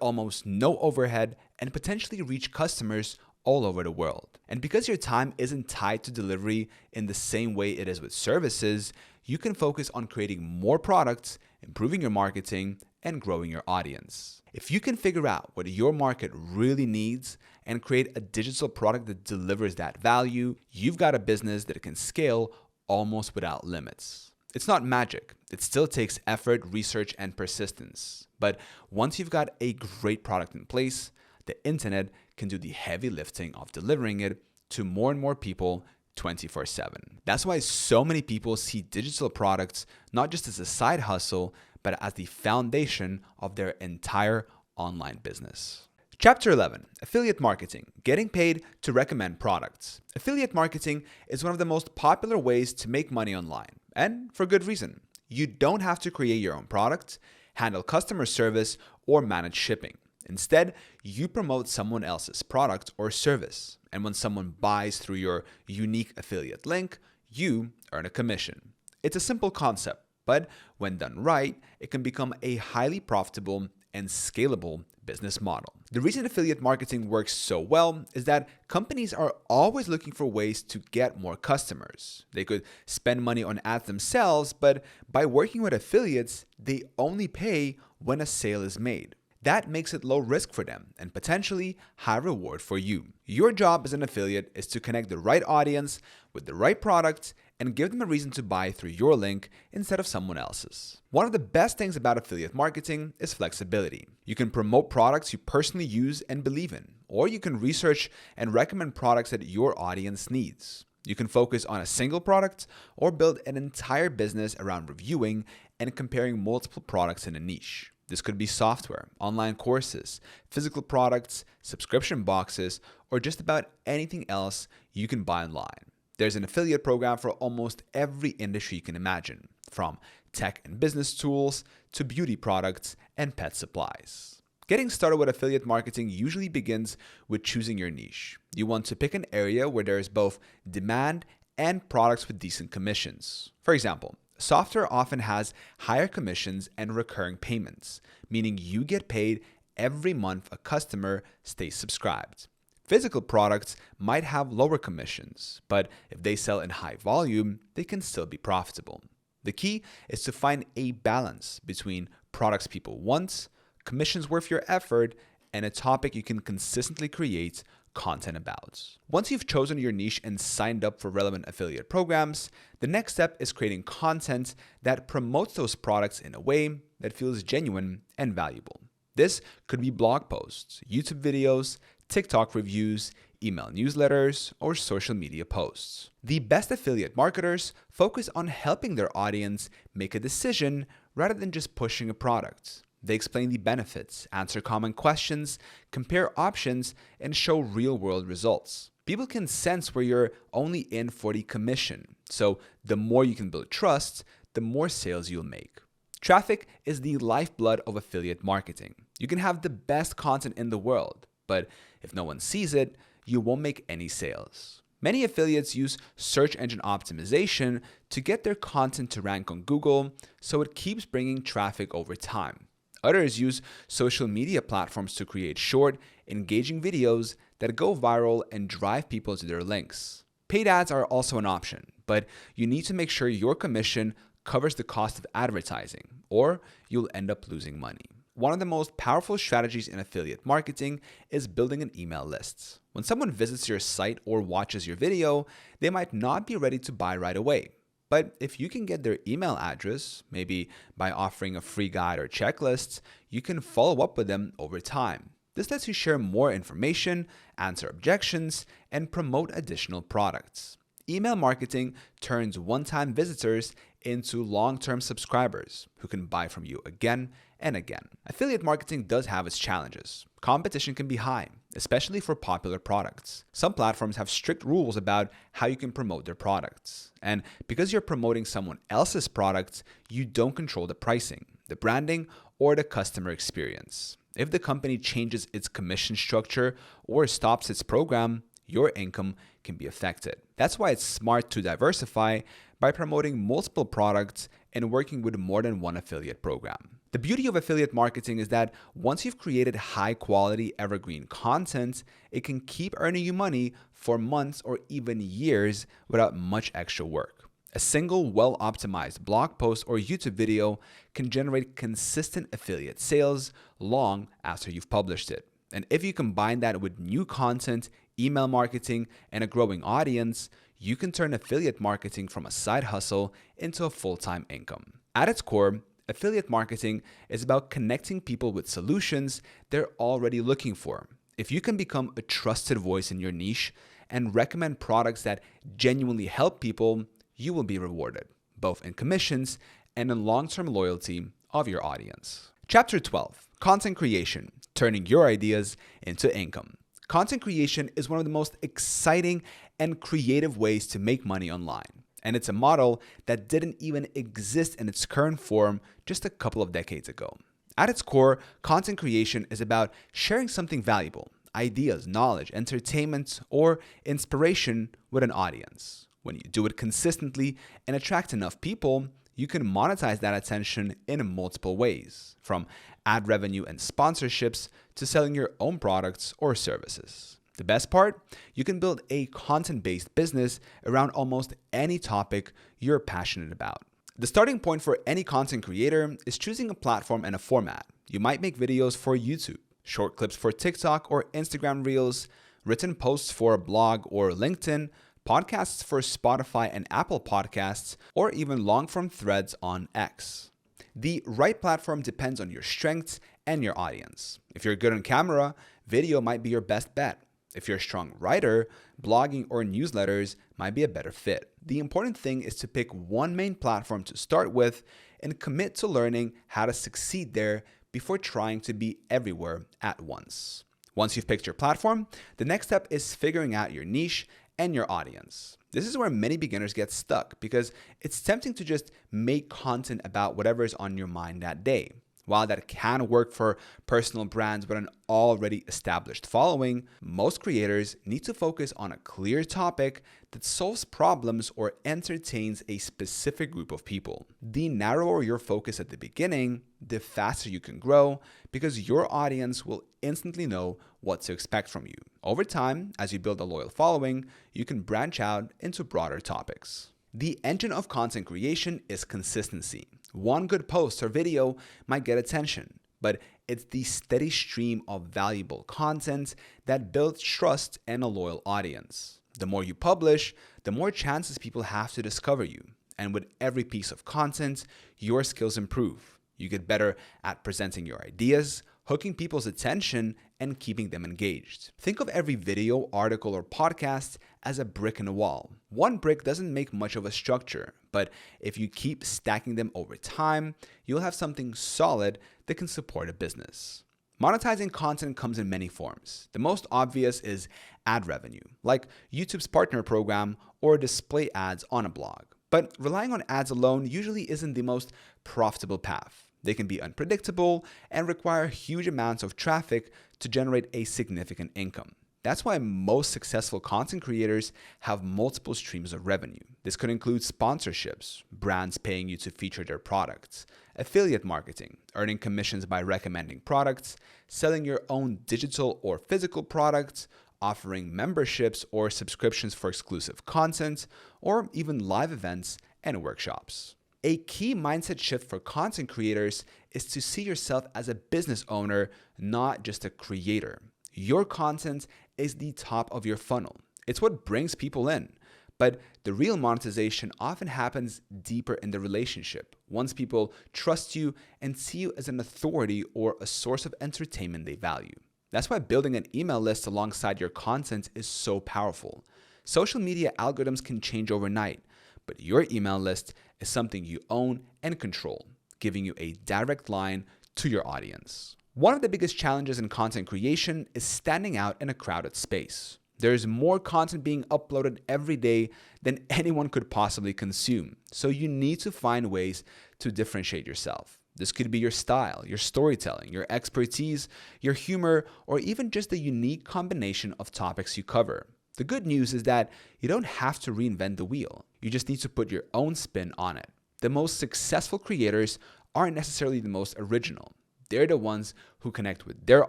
almost no overhead, and potentially reach customers all over the world. And because your time isn't tied to delivery in the same way it is with services, you can focus on creating more products, improving your marketing, and growing your audience. If you can figure out what your market really needs and create a digital product that delivers that value, you've got a business that can scale almost without limits. It's not magic. It still takes effort, research, and persistence. But once you've got a great product in place, the internet can do the heavy lifting of delivering it to more and more people 24/7. That's why so many people see digital products not just as a side hustle, but as the foundation of their entire online business. Chapter 11, Affiliate Marketing, Getting Paid to Recommend Products. Affiliate marketing is one of the most popular ways to make money online, and for good reason. You don't have to create your own product, handle customer service, or manage shipping. Instead, you promote someone else's product or service, and when someone buys through your unique affiliate link, you earn a commission. It's a simple concept, but when done right, it can become a highly profitable and scalable business model. The reason affiliate marketing works so well is that companies are always looking for ways to get more customers. They could spend money on ads themselves, but by working with affiliates, they only pay when a sale is made. That makes it low risk for them and potentially high reward for you. Your job as an affiliate is to connect the right audience with the right product and give them a reason to buy through your link instead of someone else's. One of the best things about affiliate marketing is flexibility. You can promote products you personally use and believe in, or you can research and recommend products that your audience needs. You can focus on a single product or build an entire business around reviewing and comparing multiple products in a niche. This could be software, online courses, physical products, subscription boxes, or just about anything else you can buy online. There's an affiliate program for almost every industry you can imagine, from tech and business tools to beauty products and pet supplies. Getting started with affiliate marketing usually begins with choosing your niche. You want to pick an area where there is both demand and products with decent commissions. For example, software often has higher commissions and recurring payments, meaning you get paid every month a customer stays subscribed. Physical products might have lower commissions, but if they sell in high volume, they can still be profitable. The key is to find a balance between products people want, commissions worth your effort, and a topic you can consistently create content about. Once you've chosen your niche and signed up for relevant affiliate programs, the next step is creating content that promotes those products in a way that feels genuine and valuable. This could be blog posts, YouTube videos, TikTok reviews, email newsletters, or social media posts. The best affiliate marketers focus on helping their audience make a decision rather than just pushing a product. They explain the benefits, answer common questions, compare options, and show real-world results. People can sense where you're only in for the commission, so the more you can build trust, the more sales you'll make. Traffic is the lifeblood of affiliate marketing. You can have the best content in the world, but if no one sees it, you won't make any sales. Many affiliates use search engine optimization to get their content to rank on Google, so it keeps bringing traffic over time. Others use social media platforms to create short, engaging videos that go viral and drive people to their links. Paid ads are also an option, but you need to make sure your commission covers the cost of advertising, or you'll end up losing money. One of the most powerful strategies in affiliate marketing is building an email list. When someone visits your site or watches your video, they might not be ready to buy right away. But if you can get their email address, maybe by offering a free guide or checklist, you can follow up with them over time. This lets you share more information, answer objections, and promote additional products. Email marketing turns one-time visitors into long-term subscribers who can buy from you again and again. Affiliate marketing does have its challenges. Competition can be high, especially for popular products. Some platforms have strict rules about how you can promote their products. And because you're promoting someone else's products, you don't control the pricing, the branding, or the customer experience. If the company changes its commission structure or stops its program, your income can be affected. That's why it's smart to diversify by promoting multiple products and working with more than one affiliate program. The beauty of affiliate marketing is that once you've created high-quality evergreen content, it can keep earning you money for months or even years without much extra work. A single well-optimized blog post or YouTube video can generate consistent affiliate sales long after you've published it. And if you combine that with new content, email marketing, and a growing audience, you can turn affiliate marketing from a side hustle into a full-time income. At its core, affiliate marketing is about connecting people with solutions they're already looking for. If you can become a trusted voice in your niche and recommend products that genuinely help people, you will be rewarded, both in commissions and in long-term loyalty of your audience. Chapter 12, Content Creation, Turning Your Ideas into Income. Content creation is one of the most exciting and creative ways to make money online. And it's a model that didn't even exist in its current form just a couple of decades ago. At its core, content creation is about sharing something valuable, ideas, knowledge, entertainment, or inspiration with an audience. When you do it consistently and attract enough people, you can monetize that attention in multiple ways, from ad revenue and sponsorships to selling your own products or services. The best part? You can build a content-based business around almost any topic you're passionate about. The starting point for any content creator is choosing a platform and a format. You might make videos for YouTube, short clips for TikTok or Instagram Reels, written posts for a blog or LinkedIn, podcasts for Spotify and Apple Podcasts, or even long-form threads on X. The right platform depends on your strengths and your audience. If you're good on camera, video might be your best bet. If you're a strong writer, blogging or newsletters might be a better fit. The important thing is to pick one main platform to start with and commit to learning how to succeed there before trying to be everywhere at once. Once you've picked your platform, the next step is figuring out your niche and your audience. This is where many beginners get stuck because it's tempting to just make content about whatever is on your mind that day. While that can work for personal brands with an already established following, most creators need to focus on a clear topic that solves problems or entertains a specific group of people. The narrower your focus at the beginning, the faster you can grow because your audience will instantly know what to expect from you. Over time, as you build a loyal following, you can branch out into broader topics. The engine of content creation is consistency. One good post or video might get attention, but It's the steady stream of valuable content that builds trust and a loyal audience. The more you publish, the more chances people have to discover you. And with every piece of content, your skills improve. You get better at presenting your ideas, hooking people's attention, and keeping them engaged. Think of every video, article, or podcast as a brick in a wall. One brick doesn't make much of a structure, but if you keep stacking them over time, you'll have something solid that can support a business. Monetizing content comes in many forms. The most obvious is ad revenue, like YouTube's partner program or display ads on a blog. But relying on ads alone usually isn't the most profitable path. They can be unpredictable and require huge amounts of traffic to generate a significant income. That's why most successful content creators have multiple streams of revenue. This could include sponsorships, brands paying you to feature their products, affiliate marketing, earning commissions by recommending products, selling your own digital or physical products, offering memberships or subscriptions for exclusive content, or even live events and workshops. A key mindset shift for content creators is to see yourself as a business owner, not just a creator. Your content is the top of your funnel. It's what brings people in. But the real monetization often happens deeper in the relationship, once people trust you and see you as an authority or a source of entertainment they value. That's why building an email list alongside your content is so powerful. Social media algorithms can change overnight, but your email list is something you own and control, giving you a direct line to your audience. One of the biggest challenges in content creation is standing out in a crowded space. There's more content being uploaded every day than anyone could possibly consume, so you need to find ways to differentiate yourself. This could be your style, your storytelling, your expertise, your humor, or even just the unique combination of topics you cover. The good news is that you don't have to reinvent the wheel. You just need to put your own spin on it. The most successful creators aren't necessarily the most original. They're the ones who connect with their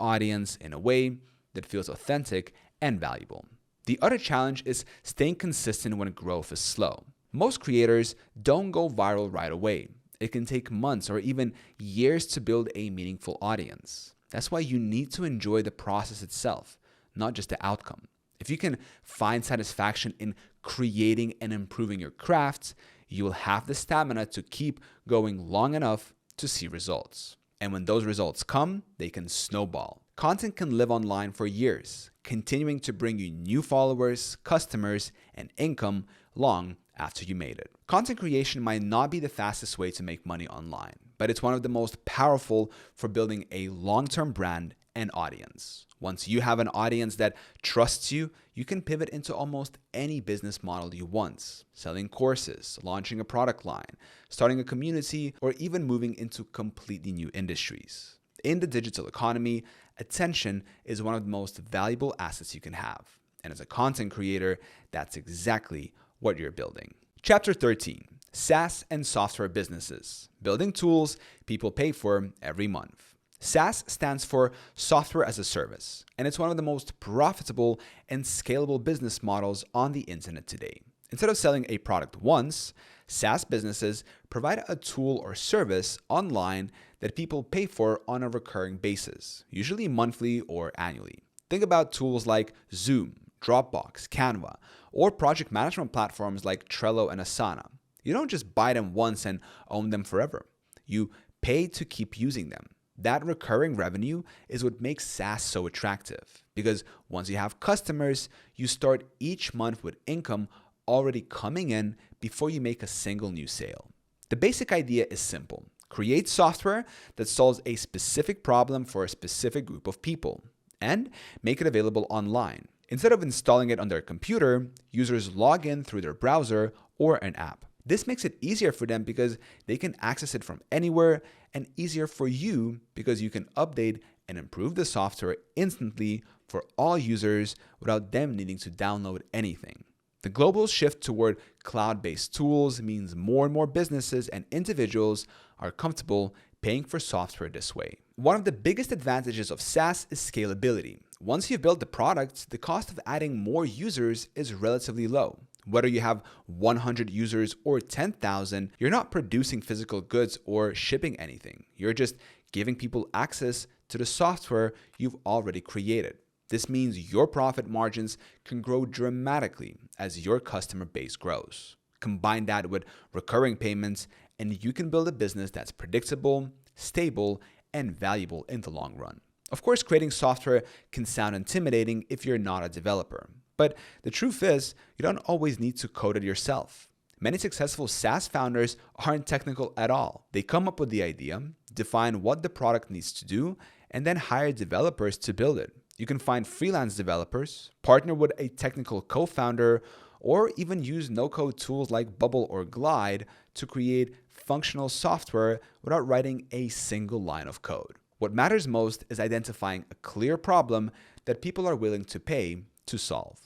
audience in a way that feels authentic and valuable. The other challenge is staying consistent when growth is slow. Most creators don't go viral right away. It can take months or even years to build a meaningful audience. That's why you need to enjoy the process itself, not just the outcome. If you can find satisfaction in creating and improving your craft, you will have the stamina to keep going long enough to see results. And when those results come, they can snowball. Content can live online for years, continuing to bring you new followers, customers, and income long after you made it. Content creation might not be the fastest way to make money online, but it's one of the most powerful for building a long-term brand and audience. Once you have an audience that trusts you, you can pivot into almost any business model you want. Selling courses, launching a product line, starting a community, or even moving into completely new industries. In the digital economy, attention is one of the most valuable assets you can have. And as a content creator, that's exactly what you're building. Chapter 13, SaaS and software businesses, building tools people pay for every month. SaaS stands for Software as a Service, and it's one of the most profitable and scalable business models on the internet today. Instead of selling a product once, SaaS businesses provide a tool or service online that people pay for on a recurring basis, usually monthly or annually. Think about tools like Zoom, Dropbox, Canva, or project management platforms like Trello and Asana. You don't just buy them once and own them forever. You pay to keep using them. That recurring revenue is what makes SaaS so attractive, because once you have customers, you start each month with income already coming in before you make a single new sale. The basic idea is simple. Create software that solves a specific problem for a specific group of people, and make it available online. Instead of installing it on their computer, users log in through their browser or an app. This makes it easier for them because they can access it from anywhere, and easier for you because you can update and improve the software instantly for all users without them needing to download anything. The global shift toward cloud-based tools means more and more businesses and individuals are comfortable paying for software this way. One of the biggest advantages of SaaS is scalability. Once you've built the product, the cost of adding more users is relatively low. Whether you have 100 users or 10,000, you're not producing physical goods or shipping anything. You're just giving people access to the software you've already created. This means your profit margins can grow dramatically as your customer base grows. Combine that with recurring payments, and you can build a business that's predictable, stable, and valuable in the long run. Of course, creating software can sound intimidating if you're not a developer, but the truth is, you don't always need to code it yourself. Many successful SaaS founders aren't technical at all. They come up with the idea, define what the product needs to do, and then hire developers to build it. You can find freelance developers, partner with a technical co-founder, or even use no-code tools like Bubble or Glide to create functional software without writing a single line of code. What matters most is identifying a clear problem that people are willing to pay to solve.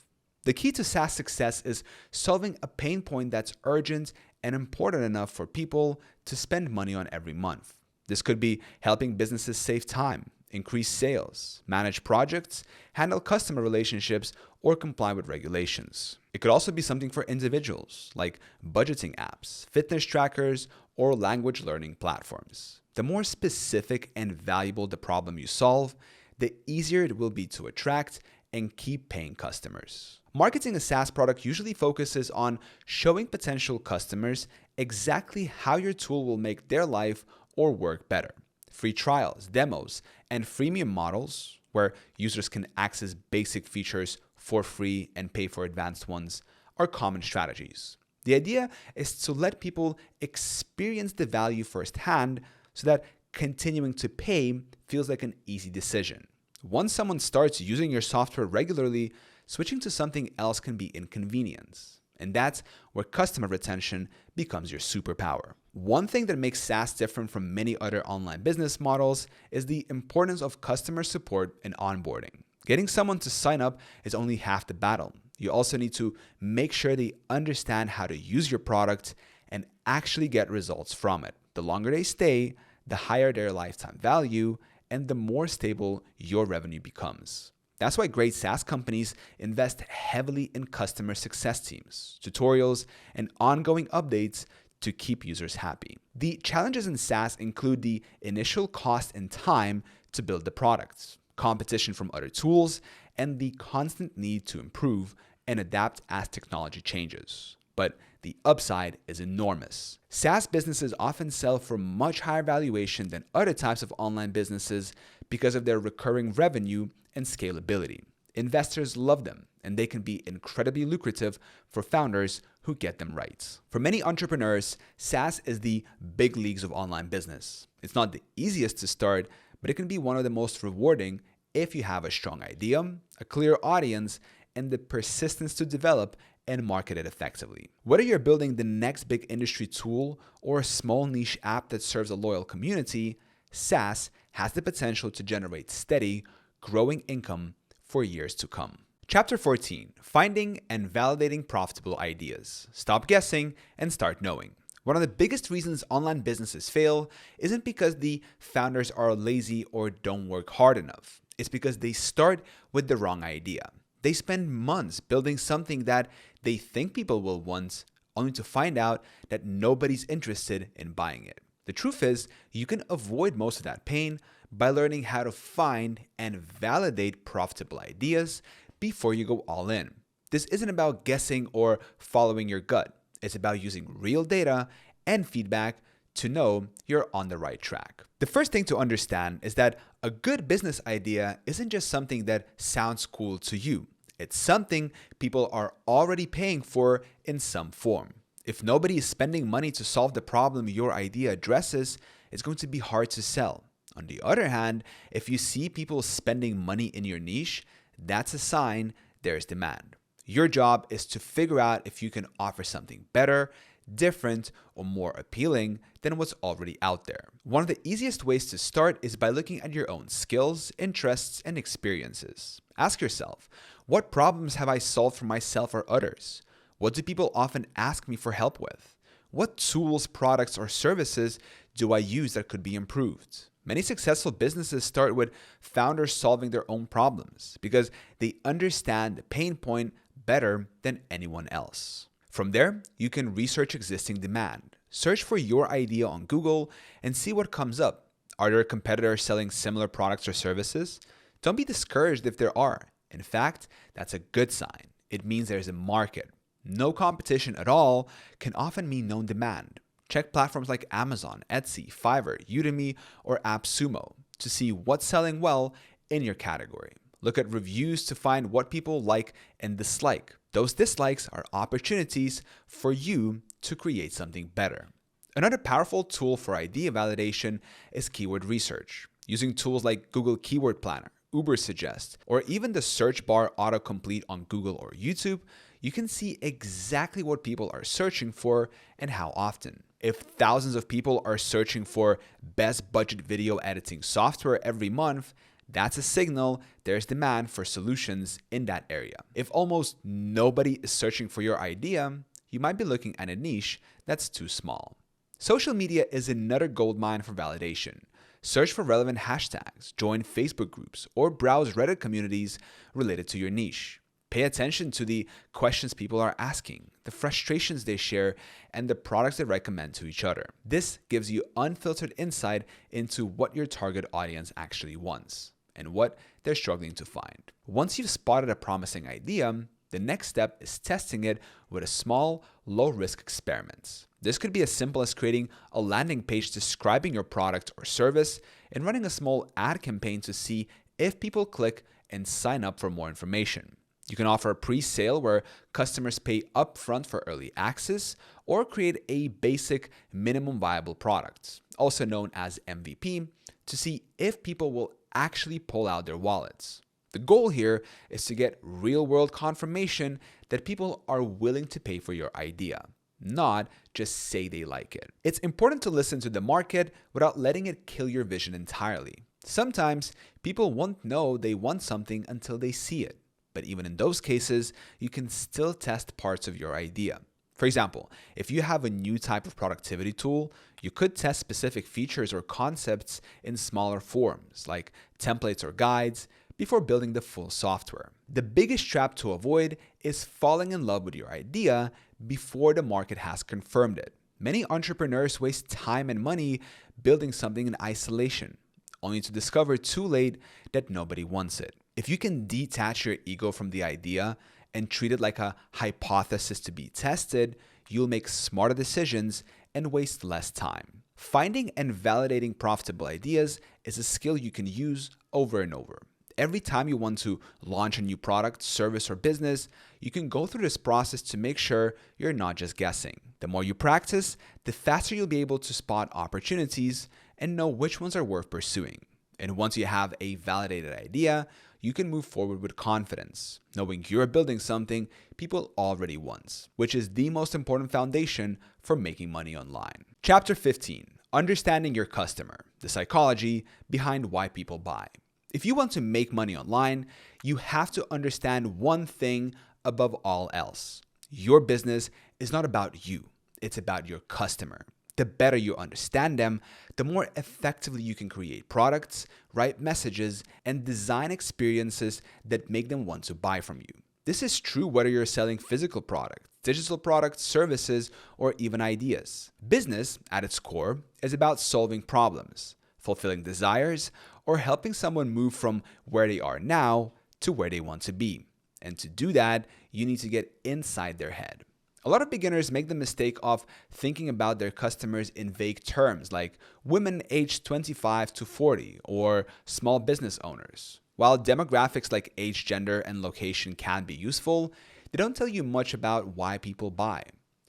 The key to SaaS success is solving a pain point that's urgent and important enough for people to spend money on every month. This could be helping businesses save time, increase sales, manage projects, handle customer relationships, or comply with regulations. It could also be something for individuals, like budgeting apps, fitness trackers, or language learning platforms. The more specific and valuable the problem you solve, the easier it will be to attract and keep paying customers. Marketing a SaaS product usually focuses on showing potential customers exactly how your tool will make their life or work better. Free trials, demos, and freemium models, where users can access basic features for free and pay for advanced ones, are common strategies. The idea is to let people experience the value firsthand so that continuing to pay feels like an easy decision. Once someone starts using your software regularly, switching to something else can be inconvenience. And that's where customer retention becomes your superpower. One thing that makes SaaS different from many other online business models is the importance of customer support and onboarding. Getting someone to sign up is only half the battle. You also need to make sure they understand how to use your product and actually get results from it. The longer they stay, the higher their lifetime value, and the more stable your revenue becomes. That's why great SaaS companies invest heavily in customer success teams, tutorials, and ongoing updates to keep users happy. The challenges in SaaS include the initial cost and time to build the products, competition from other tools, and the constant need to improve and adapt as technology changes. But the upside is enormous. SaaS businesses often sell for much higher valuation than other types of online businesses because of their recurring revenue and scalability. Investors love them, and they can be incredibly lucrative for founders who get them right. For many entrepreneurs, SaaS is the big leagues of online business. It's not the easiest to start, but it can be one of the most rewarding if you have a strong idea, a clear audience, and the persistence to develop and market it effectively. Whether you're building the next big industry tool or a small niche app that serves a loyal community, SaaS has the potential to generate steady, growing income for years to come. Chapter 14, Finding and Validating Profitable Ideas. Stop guessing and start knowing. One of the biggest reasons online businesses fail isn't because the founders are lazy or don't work hard enough. It's because they start with the wrong idea. They spend months building something that they think people will want, only to find out that nobody's interested in buying it. The truth is, you can avoid most of that pain by learning how to find and validate profitable ideas before you go all in. This isn't about guessing or following your gut. It's about using real data and feedback to know you're on the right track. The first thing to understand is that a good business idea isn't just something that sounds cool to you. It's something people are already paying for in some form. If nobody is spending money to solve the problem your idea addresses, it's going to be hard to sell. On the other hand, if you see people spending money in your niche, that's a sign there's demand. Your job is to figure out if you can offer something better, different, or more appealing than what's already out there. One of the easiest ways to start is by looking at your own skills, interests, and experiences. Ask yourself, what problems have I solved for myself or others? What do people often ask me for help with? What tools, products, or services do I use that could be improved? Many successful businesses start with founders solving their own problems because they understand the pain point better than anyone else. From there, you can research existing demand. Search for your idea on Google and see what comes up. Are there competitors selling similar products or services? Don't be discouraged if there are. In fact, that's a good sign. It means there's a market. No competition at all can often mean no demand. Check platforms like Amazon, Etsy, Fiverr, Udemy, or AppSumo to see what's selling well in your category. Look at reviews to find what people like and dislike. Those dislikes are opportunities for you to create something better. Another powerful tool for idea validation is keyword research. Using tools like Google Keyword Planner, Ubersuggest, or even the search bar autocomplete on Google or YouTube, you can see exactly what people are searching for and how often. If thousands of people are searching for best budget video editing software every month, that's a signal there's demand for solutions in that area. If almost nobody is searching for your idea, you might be looking at a niche that's too small. Social media is another goldmine for validation. Search for relevant hashtags, join Facebook groups, or browse Reddit communities related to your niche. Pay attention to the questions people are asking, the frustrations they share, and the products they recommend to each other. This gives you unfiltered insight into what your target audience actually wants and what they're struggling to find. Once you've spotted a promising idea, the next step is testing it with a small, low-risk experiment. This could be as simple as creating a landing page describing your product or service and running a small ad campaign to see if people click and sign up for more information. You can offer a pre-sale where customers pay upfront for early access, or create a basic minimum viable product, also known as MVP, to see if people will actually pull out their wallets. The goal here is to get real-world confirmation that people are willing to pay for your idea, not just say they like it. It's important to listen to the market without letting it kill your vision entirely. Sometimes people won't know they want something until they see it. But even in those cases, you can still test parts of your idea. For example, if you have a new type of productivity tool, you could test specific features or concepts in smaller forms, like templates or guides, before building the full software. The biggest trap to avoid is falling in love with your idea before the market has confirmed it. Many entrepreneurs waste time and money building something in isolation, only to discover too late that nobody wants it. If you can detach your ego from the idea and treat it like a hypothesis to be tested, you'll make smarter decisions and waste less time. Finding and validating profitable ideas is a skill you can use over and over. Every time you want to launch a new product, service, or business, you can go through this process to make sure you're not just guessing. The more you practice, the faster you'll be able to spot opportunities and know which ones are worth pursuing. And once you have a validated idea, you can move forward with confidence, knowing you're building something people already want, which is the most important foundation for making money online. Chapter 15, Understanding Your Customer, the psychology behind why people buy. If you want to make money online, you have to understand one thing above all else. Your business is not about you, it's about your customer. The better you understand them, the more effectively you can create products, write messages, and design experiences that make them want to buy from you. This is true whether you're selling physical products, digital products, services, or even ideas. Business, at its core, is about solving problems, fulfilling desires, or helping someone move from where they are now to where they want to be. And to do that, you need to get inside their head. A lot of beginners make the mistake of thinking about their customers in vague terms like women aged 25 to 40 or small business owners. While demographics like age, gender, and location can be useful, they don't tell you much about why people buy.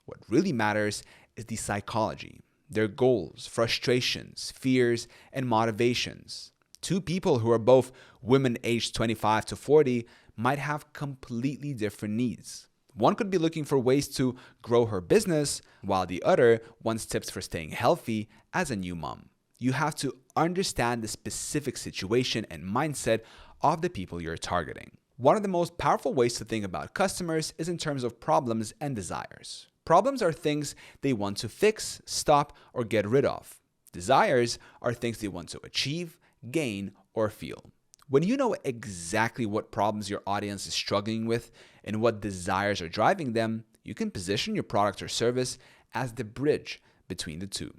What really matters is the psychology, their goals, frustrations, fears, and motivations. Two people who are both women aged 25 to 40 might have completely different needs. One could be looking for ways to grow her business, while the other wants tips for staying healthy as a new mom. You have to understand the specific situation and mindset of the people you're targeting. One of the most powerful ways to think about customers is in terms of problems and desires. Problems are things they want to fix, stop, or get rid of. Desires are things they want to achieve, gain, or feel. When you know exactly what problems your audience is struggling with and what desires are driving them, you can position your product or service as the bridge between the two.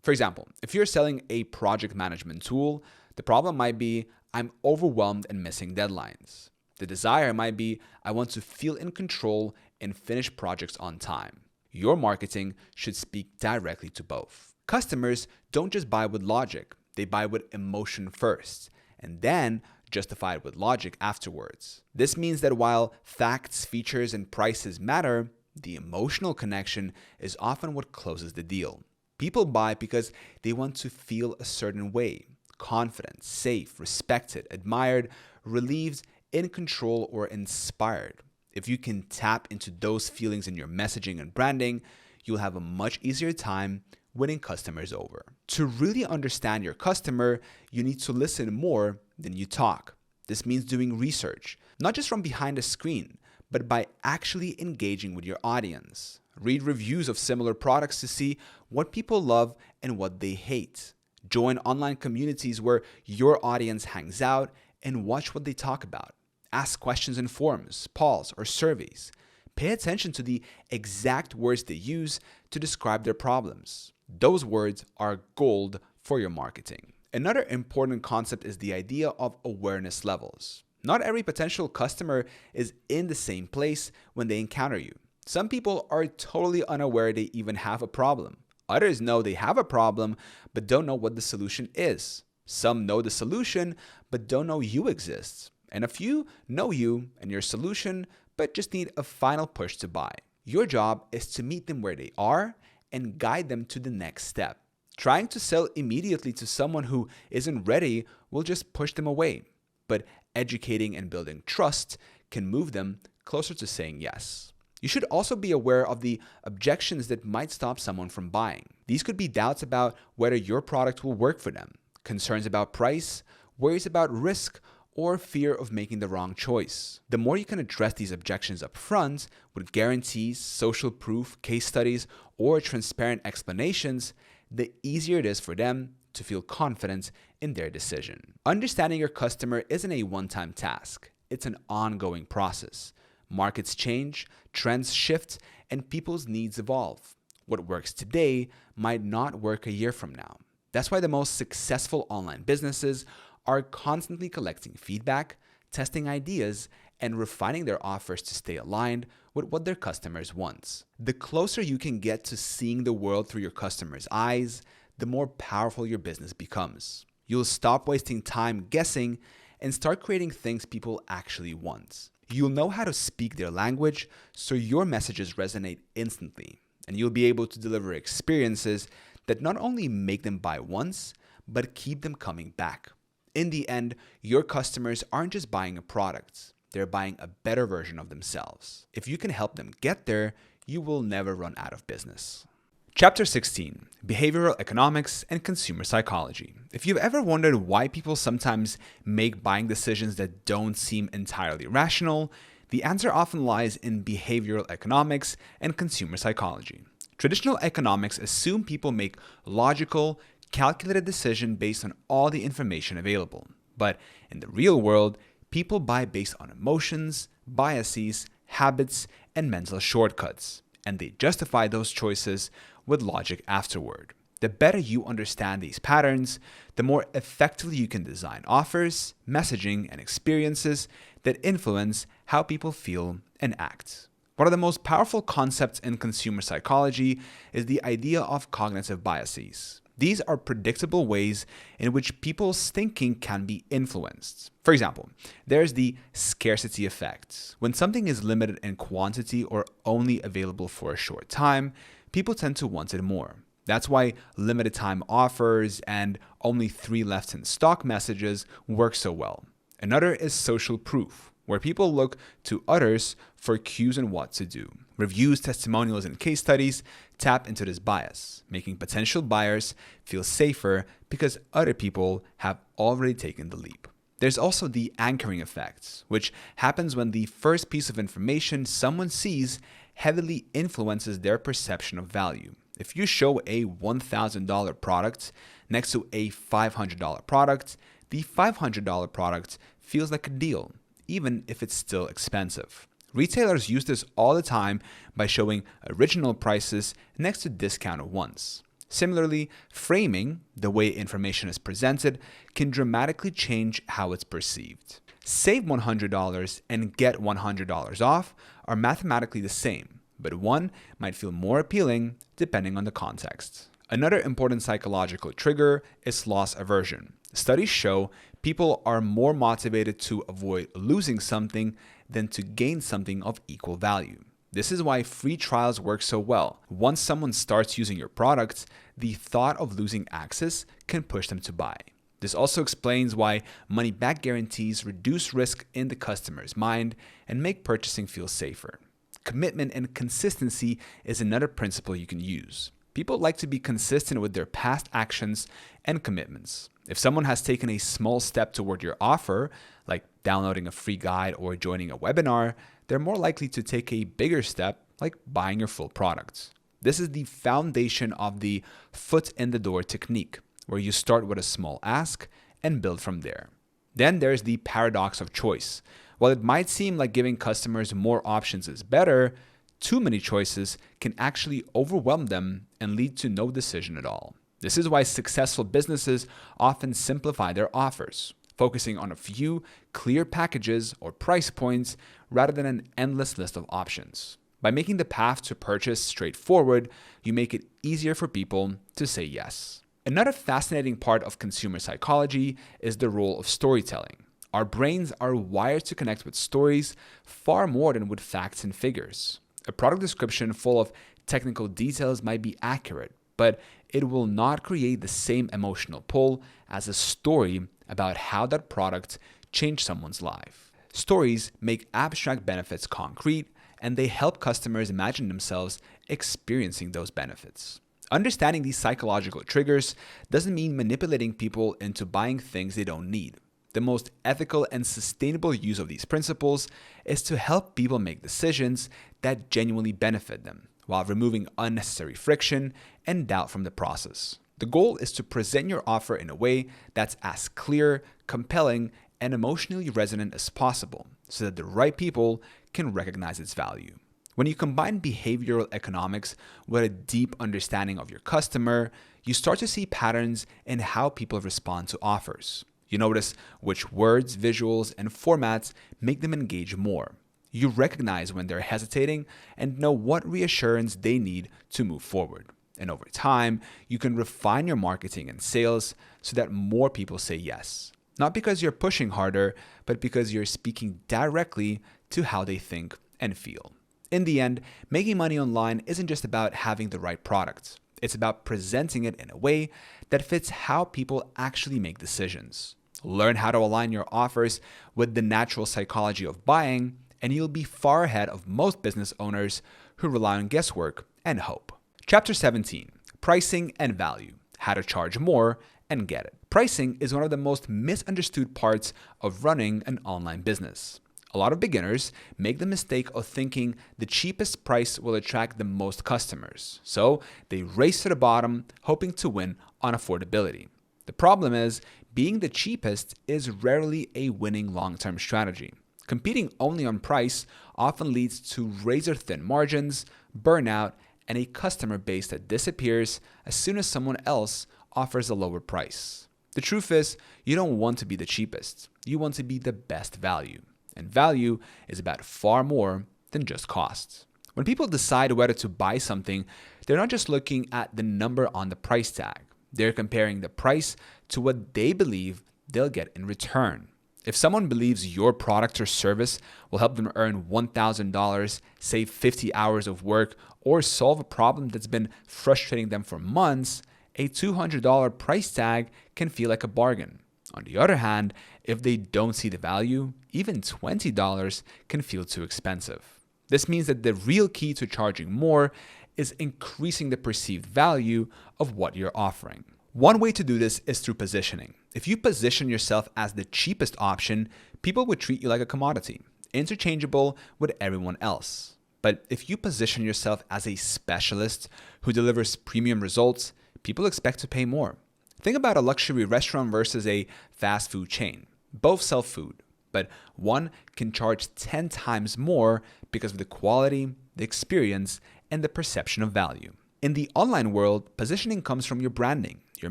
For example, if you're selling a project management tool, the problem might be, I'm overwhelmed and missing deadlines. The desire might be, I want to feel in control and finish projects on time. Your marketing should speak directly to both. Customers don't just buy with logic, they buy with emotion first, and then justify it with logic afterwards. This means that while facts, features, and prices matter, the emotional connection is often what closes the deal. People buy because they want to feel a certain way: confident, safe, respected, admired, relieved, in control, or inspired. If you can tap into those feelings in your messaging and branding, you'll have a much easier time winning customers over. To really understand your customer, you need to listen more than you talk. This means doing research, not just from behind a screen, but by actually engaging with your audience. Read reviews of similar products to see what people love and what they hate. Join online communities where your audience hangs out and watch what they talk about. Ask questions in forums, polls, or surveys. Pay attention to the exact words they use to describe their problems. Those words are gold for your marketing. Another important concept is the idea of awareness levels. Not every potential customer is in the same place when they encounter you. Some people are totally unaware they even have a problem. Others know they have a problem, but don't know what the solution is. Some know the solution, but don't know you exist. And a few know you and your solution, but just need a final push to buy. Your job is to meet them where they are and guide them to the next step. Trying to sell immediately to someone who isn't ready will just push them away. But educating and building trust can move them closer to saying yes. You should also be aware of the objections that might stop someone from buying. These could be doubts about whether your product will work for them, concerns about price, worries about risk, or fear of making the wrong choice. The more you can address these objections up front with guarantees, social proof, case studies, or transparent explanations, the easier it is for them to feel confident in their decision. Understanding your customer isn't a one-time task. It's an ongoing process. Markets change, trends shift, and people's needs evolve. What works today might not work a year from now. That's why the most successful online businesses are constantly collecting feedback, testing ideas, and refining their offers to stay aligned with what their customers want. The closer you can get to seeing the world through your customers' eyes, the more powerful your business becomes. You'll stop wasting time guessing and start creating things people actually want. You'll know how to speak their language so your messages resonate instantly, and you'll be able to deliver experiences that not only make them buy once, but keep them coming back. In the end, your customers aren't just buying a product, they're buying a better version of themselves. If you can help them get there, you will never run out of business. Chapter 16, Behavioral Economics and Consumer Psychology. If you've ever wondered why people sometimes make buying decisions that don't seem entirely rational, the answer often lies in behavioral economics and consumer psychology. Traditional economics assume people make logical, calculated decisions based on all the information available. But in the real world, people buy based on emotions, biases, habits, and mental shortcuts, and they justify those choices with logic afterward. The better you understand these patterns, the more effectively you can design offers, messaging, and experiences that influence how people feel and act. One of the most powerful concepts in consumer psychology is the idea of cognitive biases. These are predictable ways in which people's thinking can be influenced. For example, there's the scarcity effect. When something is limited in quantity or only available for a short time, people tend to want it more. That's why limited time offers and only 3 left in stock messages work so well. Another is social proof, where people look to others for cues on what to do. Reviews, testimonials, and case studies tap into this bias, making potential buyers feel safer because other people have already taken the leap. There's also the anchoring effect, which happens when the first piece of information someone sees heavily influences their perception of value. If you show a $1,000 product next to a $500 product, the $500 product feels like a deal, even if it's still expensive. Retailers use this all the time by showing original prices next to discounted ones. Similarly, framing, the way information is presented, can dramatically change how it's perceived. Save $100 and get $100 off are mathematically the same, but one might feel more appealing depending on the context. Another important psychological trigger is loss aversion. Studies show people are more motivated to avoid losing something than to gain something of equal value. This is why free trials work so well. Once someone starts using your products, the thought of losing access can push them to buy. This also explains why money-back guarantees reduce risk in the customer's mind and make purchasing feel safer. Commitment and consistency is another principle you can use. People like to be consistent with their past actions and commitments. If someone has taken a small step toward your offer, like downloading a free guide or joining a webinar, they're more likely to take a bigger step, like buying your full product. This is the foundation of the foot in the door technique, where you start with a small ask and build from there. Then there's the paradox of choice. While it might seem like giving customers more options is better, too many choices can actually overwhelm them and lead to no decision at all. This is why successful businesses often simplify their offers, focusing on a few clear packages or price points rather than an endless list of options. By making the path to purchase straightforward, you make it easier for people to say yes. Another fascinating part of consumer psychology is the role of storytelling. Our brains are wired to connect with stories far more than with facts and figures. A product description full of technical details might be accurate, but it will not create the same emotional pull as a story about how that product changed someone's life. Stories make abstract benefits concrete, and they help customers imagine themselves experiencing those benefits. Understanding these psychological triggers doesn't mean manipulating people into buying things they don't need. The most ethical and sustainable use of these principles is to help people make decisions that genuinely benefit them, while removing unnecessary friction and doubt from the process. The goal is to present your offer in a way that's as clear, compelling, and emotionally resonant as possible, so that the right people can recognize its value. When you combine behavioral economics with a deep understanding of your customer, you start to see patterns in how people respond to offers. You notice which words, visuals, and formats make them engage more. You recognize when they're hesitating and know what reassurance they need to move forward. And over time, you can refine your marketing and sales so that more people say yes. Not because you're pushing harder, but because you're speaking directly to how they think and feel. In the end, making money online isn't just about having the right product. It's about presenting it in a way that fits how people actually make decisions. Learn how to align your offers with the natural psychology of buying, and you'll be far ahead of most business owners who rely on guesswork and hope. Chapter 17, Pricing and Value, How to Charge More and Get It. Pricing is one of the most misunderstood parts of running an online business. A lot of beginners make the mistake of thinking the cheapest price will attract the most customers, so they race to the bottom, hoping to win on affordability. The problem is, being the cheapest is rarely a winning long-term strategy. Competing only on price often leads to razor-thin margins, burnout, and a customer base that disappears as soon as someone else offers a lower price. The truth is, you don't want to be the cheapest. You want to be the best value. And value is about far more than just costs. When people decide whether to buy something, they're not just looking at the number on the price tag. They're comparing the price to what they believe they'll get in return. If someone believes your product or service will help them earn $1,000, save 50 hours of work, or solve a problem that's been frustrating them for months, a $200 price tag can feel like a bargain. On the other hand, if they don't see the value, even $20 can feel too expensive. This means that the real key to charging more is increasing the perceived value of what you're offering. One way to do this is through positioning. If you position yourself as the cheapest option, people would treat you like a commodity, interchangeable with everyone else. But if you position yourself as a specialist who delivers premium results, people expect to pay more. Think about a luxury restaurant versus a fast food chain. Both sell food, but one can charge 10 times more because of the quality, the experience, and the perception of value. In the online world, positioning comes from your branding, your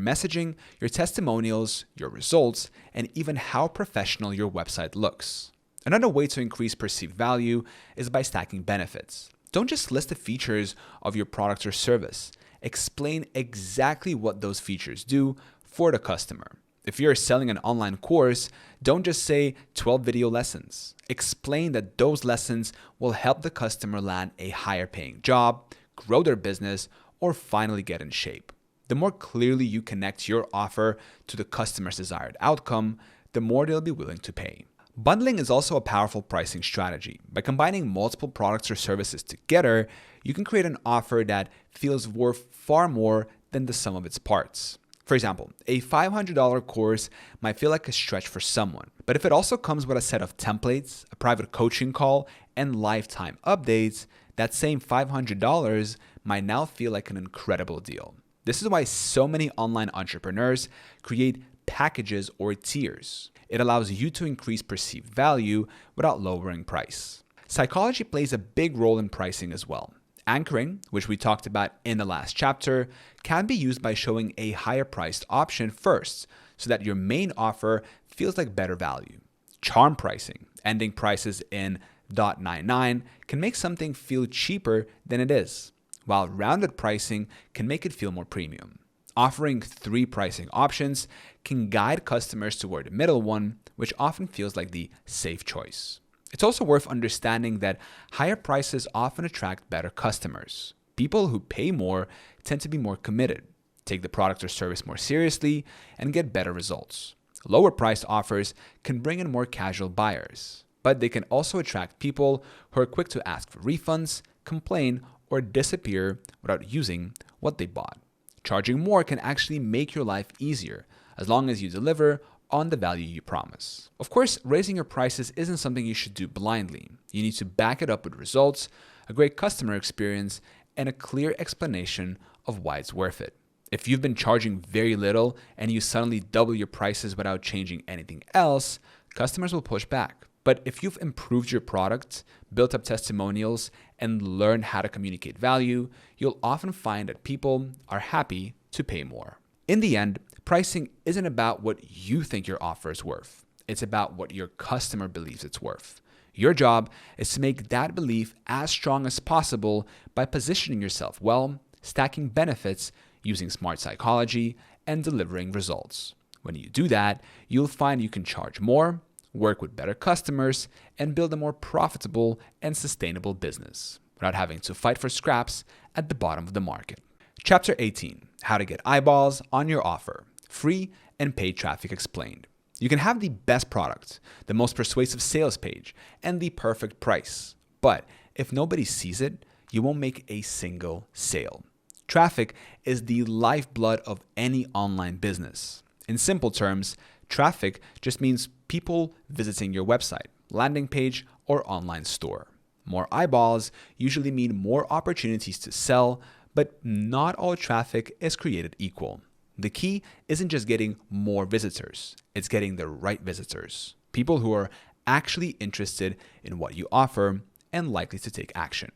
messaging, your testimonials, your results, and even how professional your website looks. Another way to increase perceived value is by stacking benefits. Don't just list the features of your product or service. Explain exactly what those features do for the customer. If you're selling an online course, don't just say 12 video lessons. Explain that those lessons will help the customer land a higher paying job, grow their business, or finally get in shape. The more clearly you connect your offer to the customer's desired outcome, the more they'll be willing to pay. Bundling is also a powerful pricing strategy. By combining multiple products or services together, you can create an offer that feels worth far more than the sum of its parts. For example, a $500 course might feel like a stretch for someone, but if it also comes with a set of templates, a private coaching call, and lifetime updates, that same $500 might now feel like an incredible deal. This is why so many online entrepreneurs create packages or tiers. It allows you to increase perceived value without lowering price. Psychology plays a big role in pricing as well. Anchoring, which we talked about in the last chapter, can be used by showing a higher priced option first so that your main offer feels like better value. Charm pricing, ending prices in $0.99, can make something feel cheaper than it is, while rounded pricing can make it feel more premium. Offering 3 pricing options can guide customers toward the middle one, which often feels like the safe choice. It's also worth understanding that higher prices often attract better customers. People who pay more tend to be more committed, take the product or service more seriously, and get better results. Lower priced offers can bring in more casual buyers, but they can also attract people who are quick to ask for refunds, complain, or disappear without using what they bought. Charging more can actually make your life easier as long as you deliver on the value you promise. Of course, raising your prices isn't something you should do blindly. You need to back it up with results, a great customer experience, and a clear explanation of why it's worth it. If you've been charging very little and you suddenly double your prices without changing anything else, customers will push back. But if you've improved your product, built up testimonials, and learned how to communicate value, you'll often find that people are happy to pay more. In the end, pricing isn't about what you think your offer is worth. It's about what your customer believes it's worth. Your job is to make that belief as strong as possible by positioning yourself well, stacking benefits, using smart psychology, and delivering results. When you do that, you'll find you can charge more, work with better customers, and build a more profitable and sustainable business without having to fight for scraps at the bottom of the market. Chapter 18, How to Get Eyeballs on Your Offer. Free and paid traffic explained. You can have the best product, the most persuasive sales page, and the perfect price. But if nobody sees it, you won't make a single sale. Traffic is the lifeblood of any online business. In simple terms, traffic just means people visiting your website, landing page, or online store. More eyeballs usually mean more opportunities to sell, but not all traffic is created equal. The key isn't just getting more visitors, it's getting the right visitors. People who are actually interested in what you offer and likely to take action.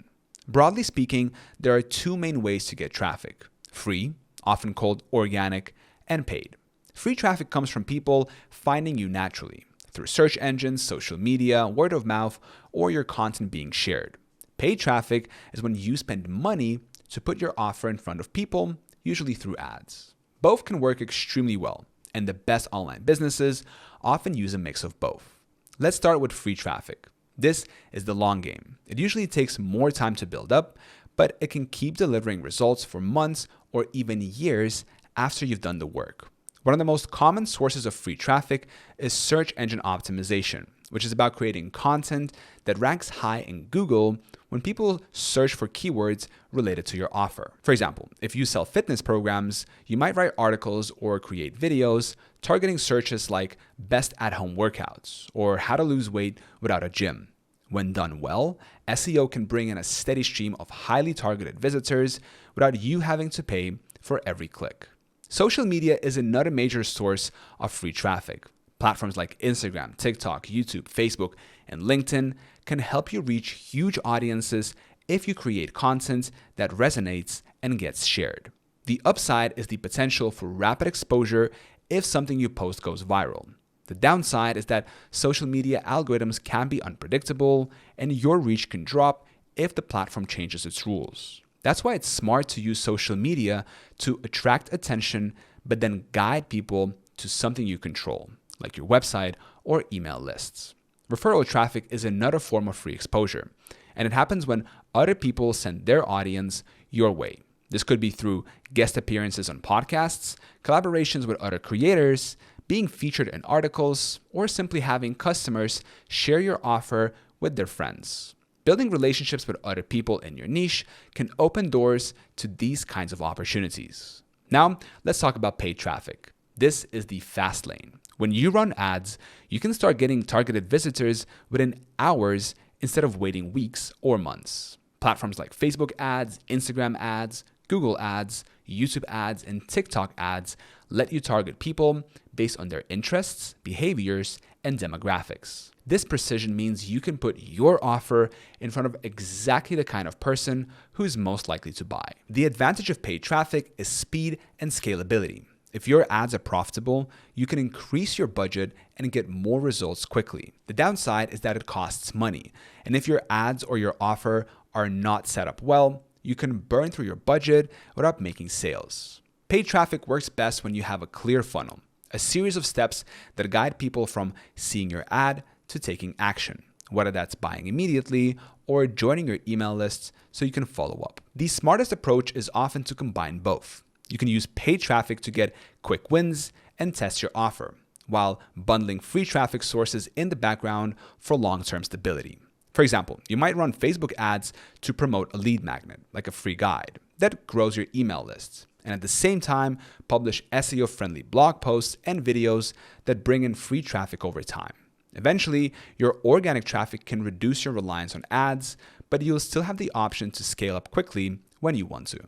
Broadly speaking, there are 2 main ways to get traffic: free, often called organic, and paid. Free traffic comes from people finding you naturally, through search engines, social media, word of mouth, or your content being shared. Paid traffic is when you spend money to put your offer in front of people, usually through ads. Both can work extremely well, and the best online businesses often use a mix of both. Let's start with free traffic. This is the long game. It usually takes more time to build up, but it can keep delivering results for months or even years after you've done the work. One of the most common sources of free traffic is search engine optimization, which is about creating content that ranks high in Google when people search for keywords related to your offer. For example, if you sell fitness programs, you might write articles or create videos targeting searches like best at-home workouts or how to lose weight without a gym. When done well, SEO can bring in a steady stream of highly targeted visitors without you having to pay for every click. Social media is another major source of free traffic. Platforms like Instagram, TikTok, YouTube, Facebook, and LinkedIn can help you reach huge audiences if you create content that resonates and gets shared. The upside is the potential for rapid exposure if something you post goes viral. The downside is that social media algorithms can be unpredictable and your reach can drop if the platform changes its rules. That's why it's smart to use social media to attract attention, but then guide people to something you control, like your website or email lists. Referral traffic is another form of free exposure, and it happens when other people send their audience your way. This could be through guest appearances on podcasts, collaborations with other creators, being featured in articles, or simply having customers share your offer with their friends. Building relationships with other people in your niche can open doors to these kinds of opportunities. Now, let's talk about paid traffic. This is the fast lane. When you run ads, you can start getting targeted visitors within hours instead of waiting weeks or months. Platforms like Facebook ads, Instagram ads, Google ads, YouTube ads, and TikTok ads let you target people based on their interests, behaviors, and demographics. This precision means you can put your offer in front of exactly the kind of person who's most likely to buy. The advantage of paid traffic is speed and scalability. If your ads are profitable, you can increase your budget and get more results quickly. The downside is that it costs money, and if your ads or your offer are not set up well, you can burn through your budget without making sales. Paid traffic works best when you have a clear funnel, a series of steps that guide people from seeing your ad to taking action, whether that's buying immediately or joining your email list so you can follow up. The smartest approach is often to combine both. You can use paid traffic to get quick wins and test your offer, while bundling free traffic sources in the background for long-term stability. For example, you might run Facebook ads to promote a lead magnet, like a free guide, that grows your email list, and at the same time, publish SEO-friendly blog posts and videos that bring in free traffic over time. Eventually, your organic traffic can reduce your reliance on ads, but you'll still have the option to scale up quickly when you want to.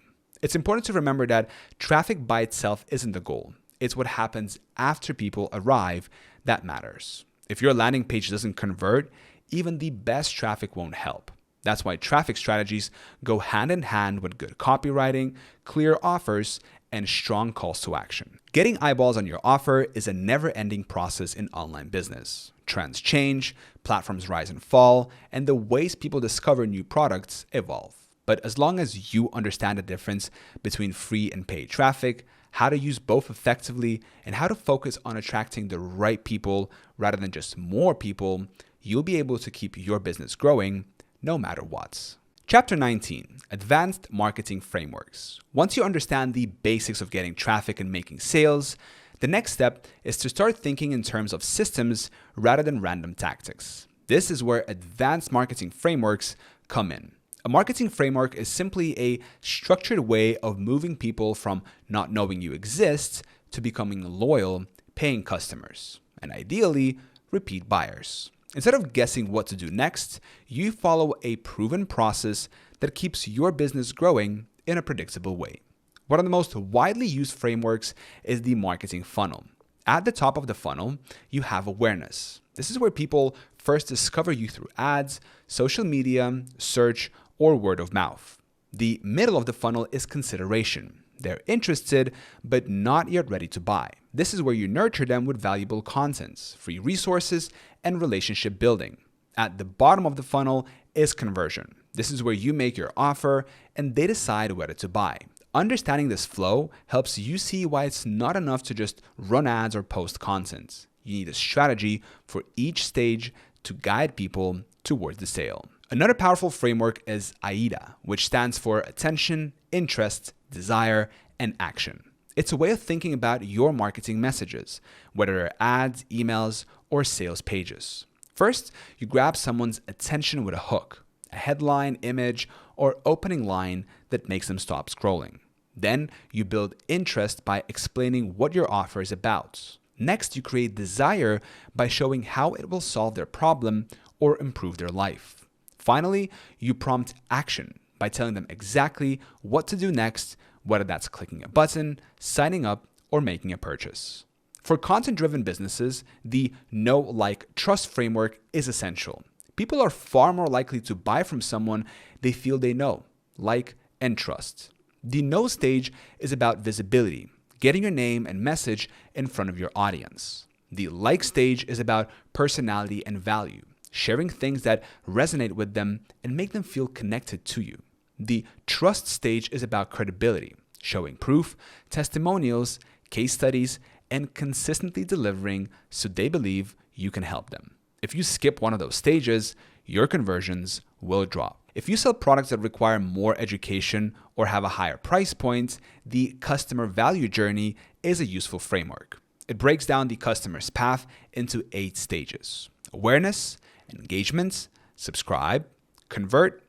It's important to remember that traffic by itself isn't the goal. It's what happens after people arrive that matters. If your landing page doesn't convert, even the best traffic won't help. That's why traffic strategies go hand in hand with good copywriting, clear offers, and strong calls to action. Getting eyeballs on your offer is a never-ending process in online business. Trends change, platforms rise and fall, and the ways people discover new products evolve. But as long as you understand the difference between free and paid traffic, how to use both effectively, and how to focus on attracting the right people rather than just more people, you'll be able to keep your business growing no matter what. Chapter 19, Advanced Marketing Frameworks. Once you understand the basics of getting traffic and making sales, the next step is to start thinking in terms of systems rather than random tactics. This is where advanced marketing frameworks come in. A marketing framework is simply a structured way of moving people from not knowing you exist to becoming loyal, paying customers, and ideally, repeat buyers. Instead of guessing what to do next, you follow a proven process that keeps your business growing in a predictable way. One of the most widely used frameworks is the marketing funnel. At the top of the funnel, you have awareness. This is where people first discover you through ads, social media, search, or word of mouth. The middle of the funnel is consideration. They're interested, but not yet ready to buy. This is where you nurture them with valuable content, free resources, and relationship building. At the bottom of the funnel is conversion. This is where you make your offer and they decide whether to buy. Understanding this flow helps you see why it's not enough to just run ads or post content. You need a strategy for each stage to guide people towards the sale. Another powerful framework is AIDA, which stands for attention, interest, desire, and action. It's a way of thinking about your marketing messages, whether they're ads, emails, or sales pages. First, you grab someone's attention with a hook, a headline, image, or opening line that makes them stop scrolling. Then you build interest by explaining what your offer is about. Next, you create desire by showing how it will solve their problem or improve their life. Finally, you prompt action by telling them exactly what to do next, whether that's clicking a button, signing up, or making a purchase. For content-driven businesses, the know, like, trust framework is essential. People are far more likely to buy from someone they feel they know, like, and trust. The know stage is about visibility, getting your name and message in front of your audience. The like stage is about personality and value, sharing things that resonate with them and make them feel connected to you. The trust stage is about credibility, showing proof, testimonials, case studies, and consistently delivering so they believe you can help them. If you skip one of those stages, your conversions will drop. If you sell products that require more education or have a higher price point, the customer value journey is a useful framework. It breaks down the customer's path into 8 stages: awareness, engagement, subscribe, convert,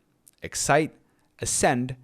excite, ascend,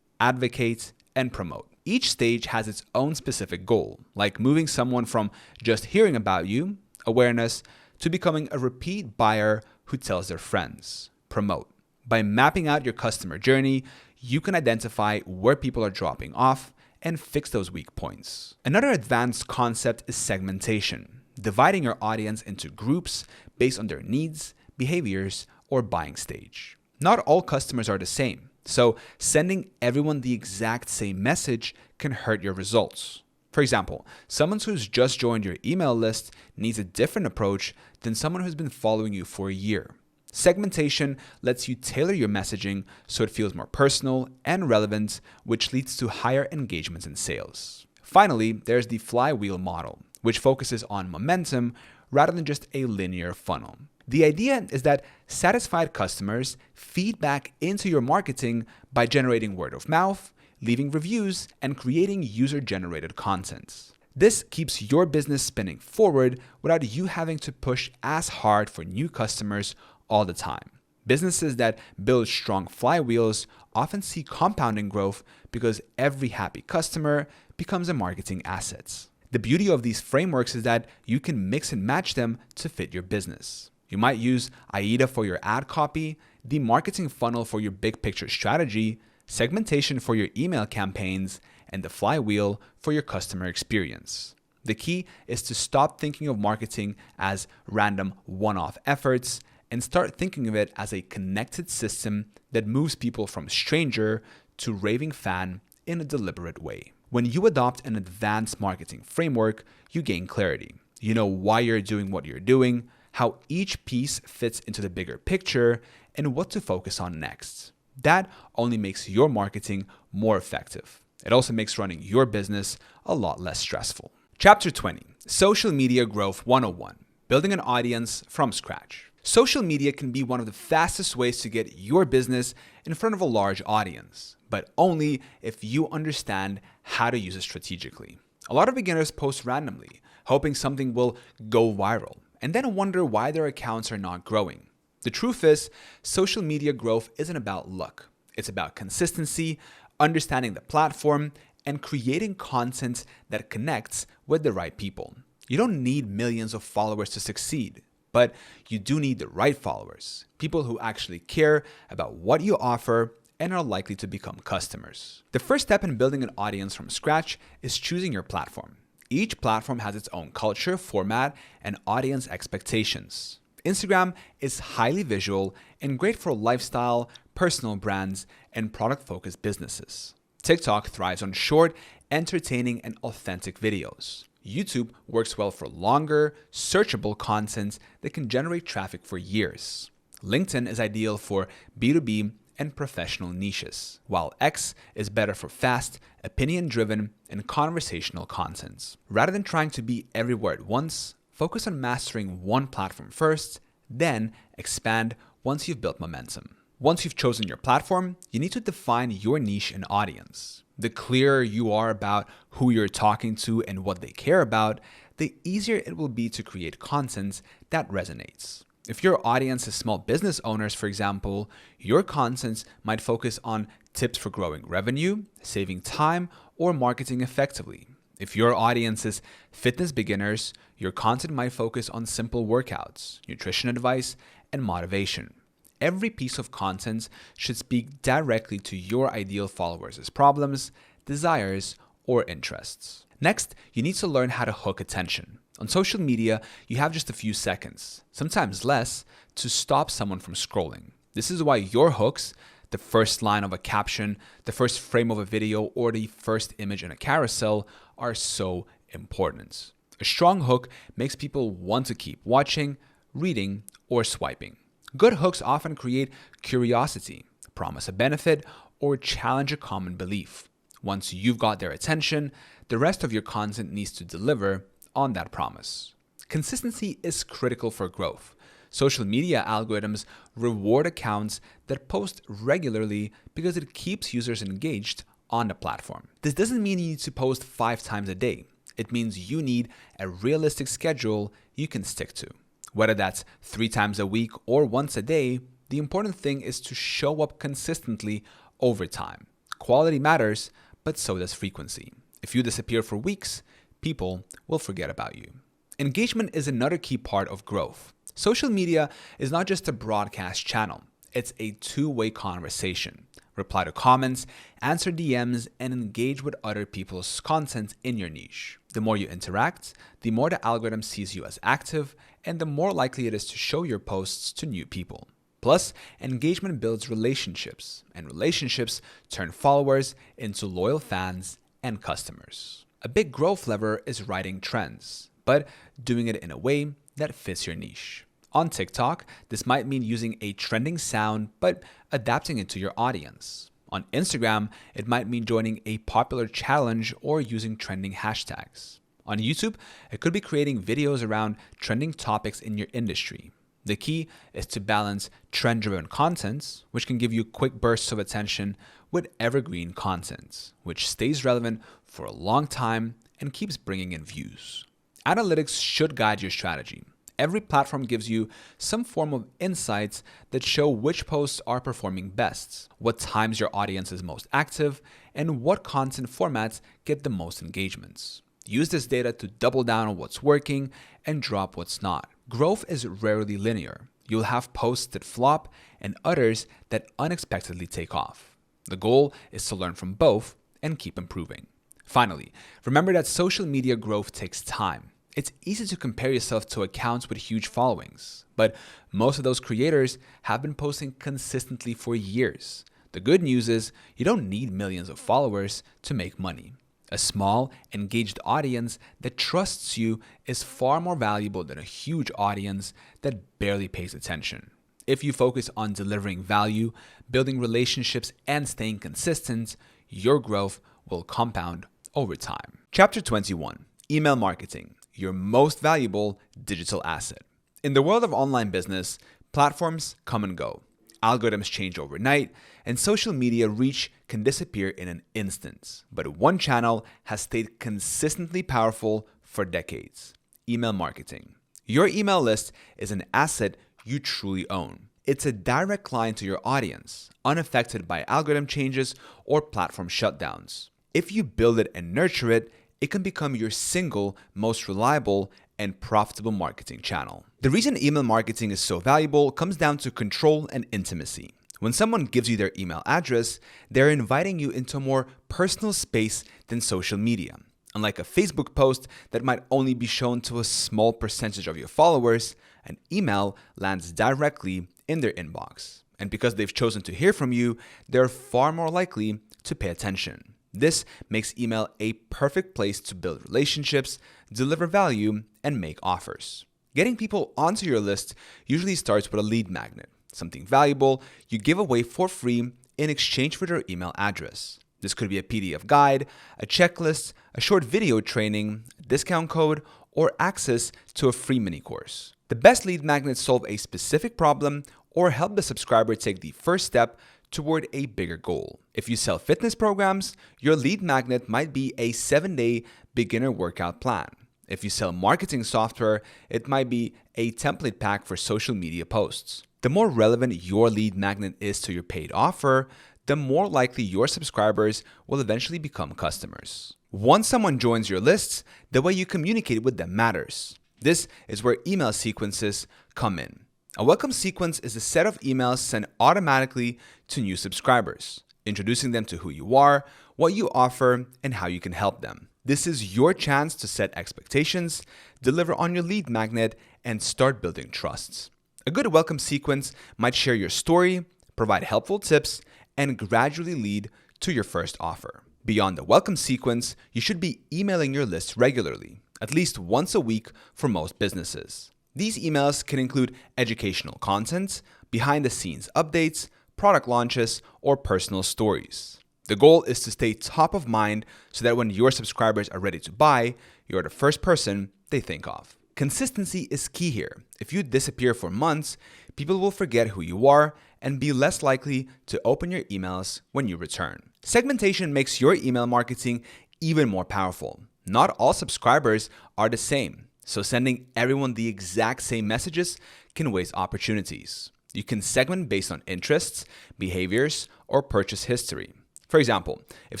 advocate, and promote. Each stage has its own specific goal, like moving someone from just hearing about you, awareness, to becoming a repeat buyer who tells their friends, promote. By mapping out your customer journey, you can identify where people are dropping off and fix those weak points. Another advanced concept is segmentation, dividing your audience into groups based on their needs, behaviors, or buying stage. Not all customers are the same, so sending everyone the exact same message can hurt your results. For example, someone who's just joined your email list needs a different approach than someone who's been following you for a year. Segmentation lets you tailor your messaging so it feels more personal and relevant, which leads to higher engagements and sales. Finally, there's the flywheel model, which focuses on momentum rather than just a linear funnel. The idea is that satisfied customers feed back into your marketing by generating word of mouth, leaving reviews, and creating user-generated content. This keeps your business spinning forward without you having to push as hard for new customers all the time. Businesses that build strong flywheels often see compounding growth because every happy customer becomes a marketing asset. The beauty of these frameworks is that you can mix and match them to fit your business. You might use AIDA for your ad copy, the marketing funnel for your big picture strategy, segmentation for your email campaigns, and the flywheel for your customer experience. The key is to stop thinking of marketing as random one-off efforts and start thinking of it as a connected system that moves people from stranger to raving fan in a deliberate way. When you adopt an advanced marketing framework, you gain clarity. You know why you're doing what you're doing, how each piece fits into the bigger picture, and what to focus on next. That only makes your marketing more effective. It also makes running your business a lot less stressful. Chapter 20, Social Media Growth 101, Building an Audience from Scratch. Social media can be one of the fastest ways to get your business in front of a large audience, but only if you understand how to use it strategically. A lot of beginners post randomly, hoping something will go viral, and then wonder why their accounts are not growing. The truth is, social media growth isn't about luck. It's about consistency, understanding the platform, and creating content that connects with the right people. You don't need millions of followers to succeed, but you do need the right followers, people who actually care about what you offer and are likely to become customers. The first step in building an audience from scratch is choosing your platform. Each platform has its own culture, format, and audience expectations. Instagram is highly visual and great for lifestyle, personal brands, and product-focused businesses. TikTok thrives on short, entertaining, and authentic videos. YouTube works well for longer, searchable content that can generate traffic for years. LinkedIn is ideal for B2B and professional niches, while X is better for fast, opinion-driven, and conversational content. Rather than trying to be everywhere at once, focus on mastering one platform first, then expand once you've built momentum. Once you've chosen your platform, you need to define your niche and audience. The clearer you are about who you're talking to and what they care about, the easier it will be to create content that resonates. If your audience is small business owners, for example, your content might focus on tips for growing revenue, saving time, or marketing effectively. If your audience is fitness beginners, your content might focus on simple workouts, nutrition advice, and motivation. Every piece of content should speak directly to your ideal followers' problems, desires, or interests. Next, you need to learn how to hook attention. On social media, you have just a few seconds, sometimes less, to stop someone from scrolling. This is why your hooks, the first line of a caption, the first frame of a video, or the first image in a carousel, are so important. A strong hook makes people want to keep watching, reading, or swiping. Good hooks often create curiosity, promise a benefit, or challenge a common belief. Once you've got their attention, the rest of your content needs to deliver on that promise. Consistency is critical for growth. Social media algorithms reward accounts that post regularly because it keeps users engaged on the platform. This doesn't mean you need to post 5 times a day. It means you need a realistic schedule you can stick to. Whether that's 3 times a week or once a day, the important thing is to show up consistently over time. Quality matters, but so does frequency. If you disappear for weeks, people will forget about you. Engagement is another key part of growth. Social media is not just a broadcast channel. It's a two-way conversation. Reply to comments, answer DMs, and engage with other people's content in your niche. The more you interact, the more the algorithm sees you as active, and the more likely it is to show your posts to new people. Plus, engagement builds relationships, and relationships turn followers into loyal fans and customers. A big growth lever is writing trends, but doing it in a way that fits your niche. On TikTok, this might mean using a trending sound, but adapting it to your audience. On Instagram, it might mean joining a popular challenge or using trending hashtags. On YouTube, it could be creating videos around trending topics in your industry. The key is to balance trend-driven content, which can give you quick bursts of attention, with evergreen content, which stays relevant for a long time and keeps bringing in views. Analytics should guide your strategy. Every platform gives you some form of insights that show which posts are performing best, what times your audience is most active, and what content formats get the most engagements. Use this data to double down on what's working and drop what's not. Growth is rarely linear. You'll have posts that flop and others that unexpectedly take off. The goal is to learn from both and keep improving. Finally, remember that social media growth takes time. It's easy to compare yourself to accounts with huge followings, but most of those creators have been posting consistently for years. The good news is you don't need millions of followers to make money. A small, engaged audience that trusts you is far more valuable than a huge audience that barely pays attention. If you focus on delivering value, building relationships, and staying consistent, your growth will compound over time. Chapter 21, Email Marketing, your most valuable digital asset. In the world of online business, platforms come and go. Algorithms change overnight, and social media reach can disappear in an instant. But one channel has stayed consistently powerful for decades: email marketing. Your email list is an asset you truly own. It's a direct line to your audience, unaffected by algorithm changes or platform shutdowns. If you build it and nurture it, it can become your single most reliable and profitable marketing channel. The reason email marketing is so valuable comes down to control and intimacy. When someone gives you their email address, they're inviting you into a more personal space than social media. Unlike a Facebook post that might only be shown to a small percentage of your followers, an email lands directly in their inbox. And because they've chosen to hear from you, they're far more likely to pay attention. This makes email a perfect place to build relationships, deliver value, and make offers. Getting people onto your list usually starts with a lead magnet, something valuable you give away for free in exchange for their email address. This could be a PDF guide, a checklist, a short video training, a discount code, or access to a free mini course. The best lead magnets solve a specific problem or help the subscriber take the first step toward a bigger goal. If you sell fitness programs, your lead magnet might be a 7-day beginner workout plan. If you sell marketing software, it might be a template pack for social media posts. The more relevant your lead magnet is to your paid offer, the more likely your subscribers will eventually become customers. Once someone joins your lists, the way you communicate with them matters. This is where email sequences come in. A welcome sequence is a set of emails sent automatically to new subscribers, introducing them to who you are, what you offer, and how you can help them. This is your chance to set expectations, deliver on your lead magnet, and start building trust. A good welcome sequence might share your story, provide helpful tips, and gradually lead to your first offer. Beyond the welcome sequence, you should be emailing your list regularly, at least once a week for most businesses. These emails can include educational content, behind-the-scenes updates, product launches, or personal stories. The goal is to stay top of mind so that when your subscribers are ready to buy, you're the first person they think of. Consistency is key here. If you disappear for months, people will forget who you are and be less likely to open your emails when you return. Segmentation makes your email marketing even more powerful. Not all subscribers are the same, so sending everyone the exact same messages can waste opportunities. You can segment based on interests, behaviors, or purchase history. For example, if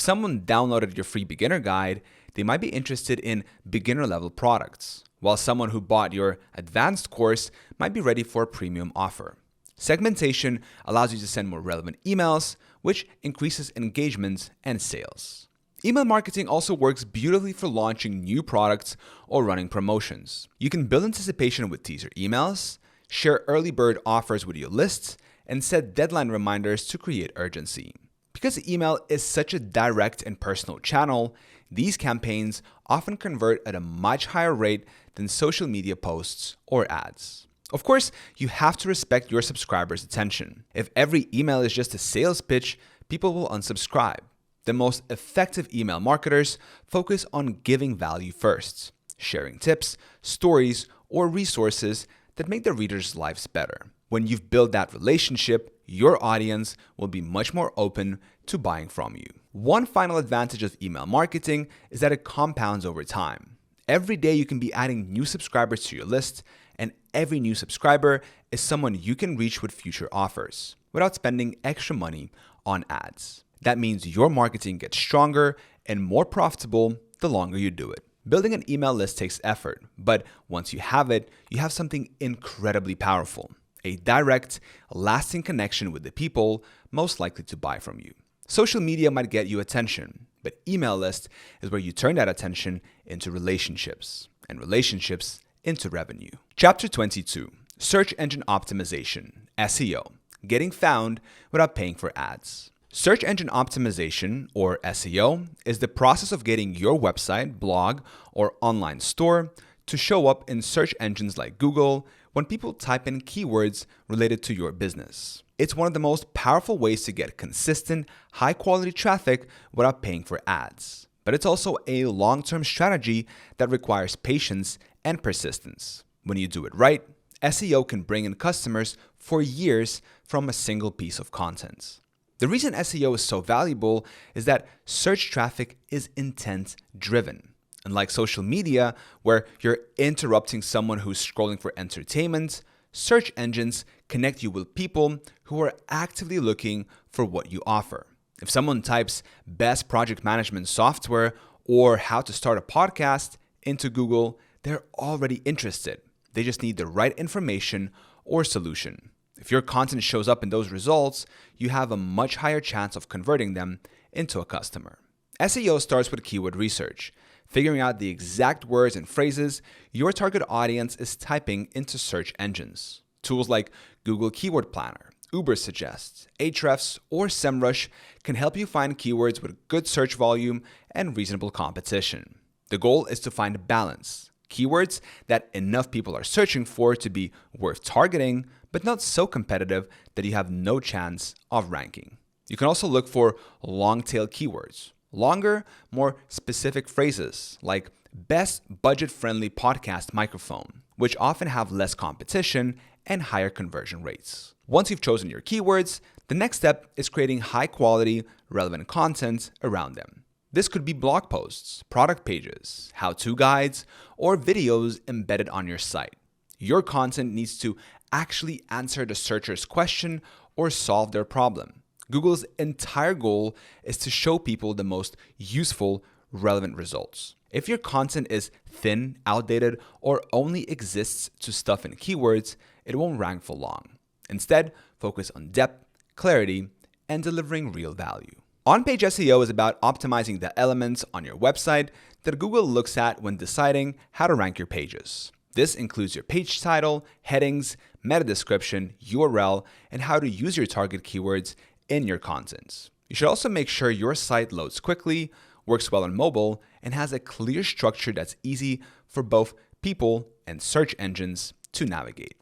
someone downloaded your free beginner guide, they might be interested in beginner-level products, while someone who bought your advanced course might be ready for a premium offer. Segmentation allows you to send more relevant emails, which increases engagement and sales. Email marketing also works beautifully for launching new products or running promotions. You can build anticipation with teaser emails, share early bird offers with your lists, and set deadline reminders to create urgency. Because email is such a direct and personal channel, these campaigns often convert at a much higher rate than social media posts or ads. Of course, you have to respect your subscribers' attention. If every email is just a sales pitch, people will unsubscribe. The most effective email marketers focus on giving value first, sharing tips, stories, or resources that make the readers' lives better. When you've built that relationship, your audience will be much more open to buying from you. One final advantage of email marketing is that it compounds over time. Every day you can be adding new subscribers to your list, and every new subscriber is someone you can reach with future offers without spending extra money on ads. That means your marketing gets stronger and more profitable the longer you do it. Building an email list takes effort, but once you have it, you have something incredibly powerful. A direct, lasting connection with the people most likely to buy from you. Social media might get you attention, but email list is where you turn that attention into relationships, and relationships into revenue. Chapter 22, Search Engine Optimization, SEO, Getting Found Without Paying for Ads. Search engine optimization, or SEO, is the process of getting your website, blog, or online store to show up in search engines like Google when people type in keywords related to your business. It's one of the most powerful ways to get consistent, high-quality traffic without paying for ads. But it's also a long-term strategy that requires patience and persistence. When you do it right, SEO can bring in customers for years from a single piece of content. The reason SEO is so valuable is that search traffic is intent-driven. Unlike social media, where you're interrupting someone who's scrolling for entertainment, search engines connect you with people who are actively looking for what you offer. If someone types best project management software or how to start a podcast into Google, they're already interested. They just need the right information or solution. If your content shows up in those results, you have a much higher chance of converting them into a customer. SEO starts with keyword research, figuring out the exact words and phrases your target audience is typing into search engines. Tools like Google Keyword Planner, Ubersuggest, Ahrefs, or SEMrush can help you find keywords with good search volume and reasonable competition. The goal is to find balance. Keywords that enough people are searching for to be worth targeting, but not so competitive that you have no chance of ranking. You can also look for long-tail keywords, longer, more specific phrases like best budget-friendly podcast microphone, which often have less competition and higher conversion rates. Once you've chosen your keywords, the next step is creating high-quality, relevant content around them. This could be blog posts, product pages, how-to guides, or videos embedded on your site. Your content needs to actually answer the searcher's question or solve their problem. Google's entire goal is to show people the most useful, relevant results. If your content is thin, outdated, or only exists to stuff in keywords, it won't rank for long. Instead, focus on depth, clarity, and delivering real value. On-page SEO is about optimizing the elements on your website that Google looks at when deciding how to rank your pages. This includes your page title, headings, meta description, URL, and how to use your target keywords in your content. You should also make sure your site loads quickly, works well on mobile, and has a clear structure that's easy for both people and search engines to navigate.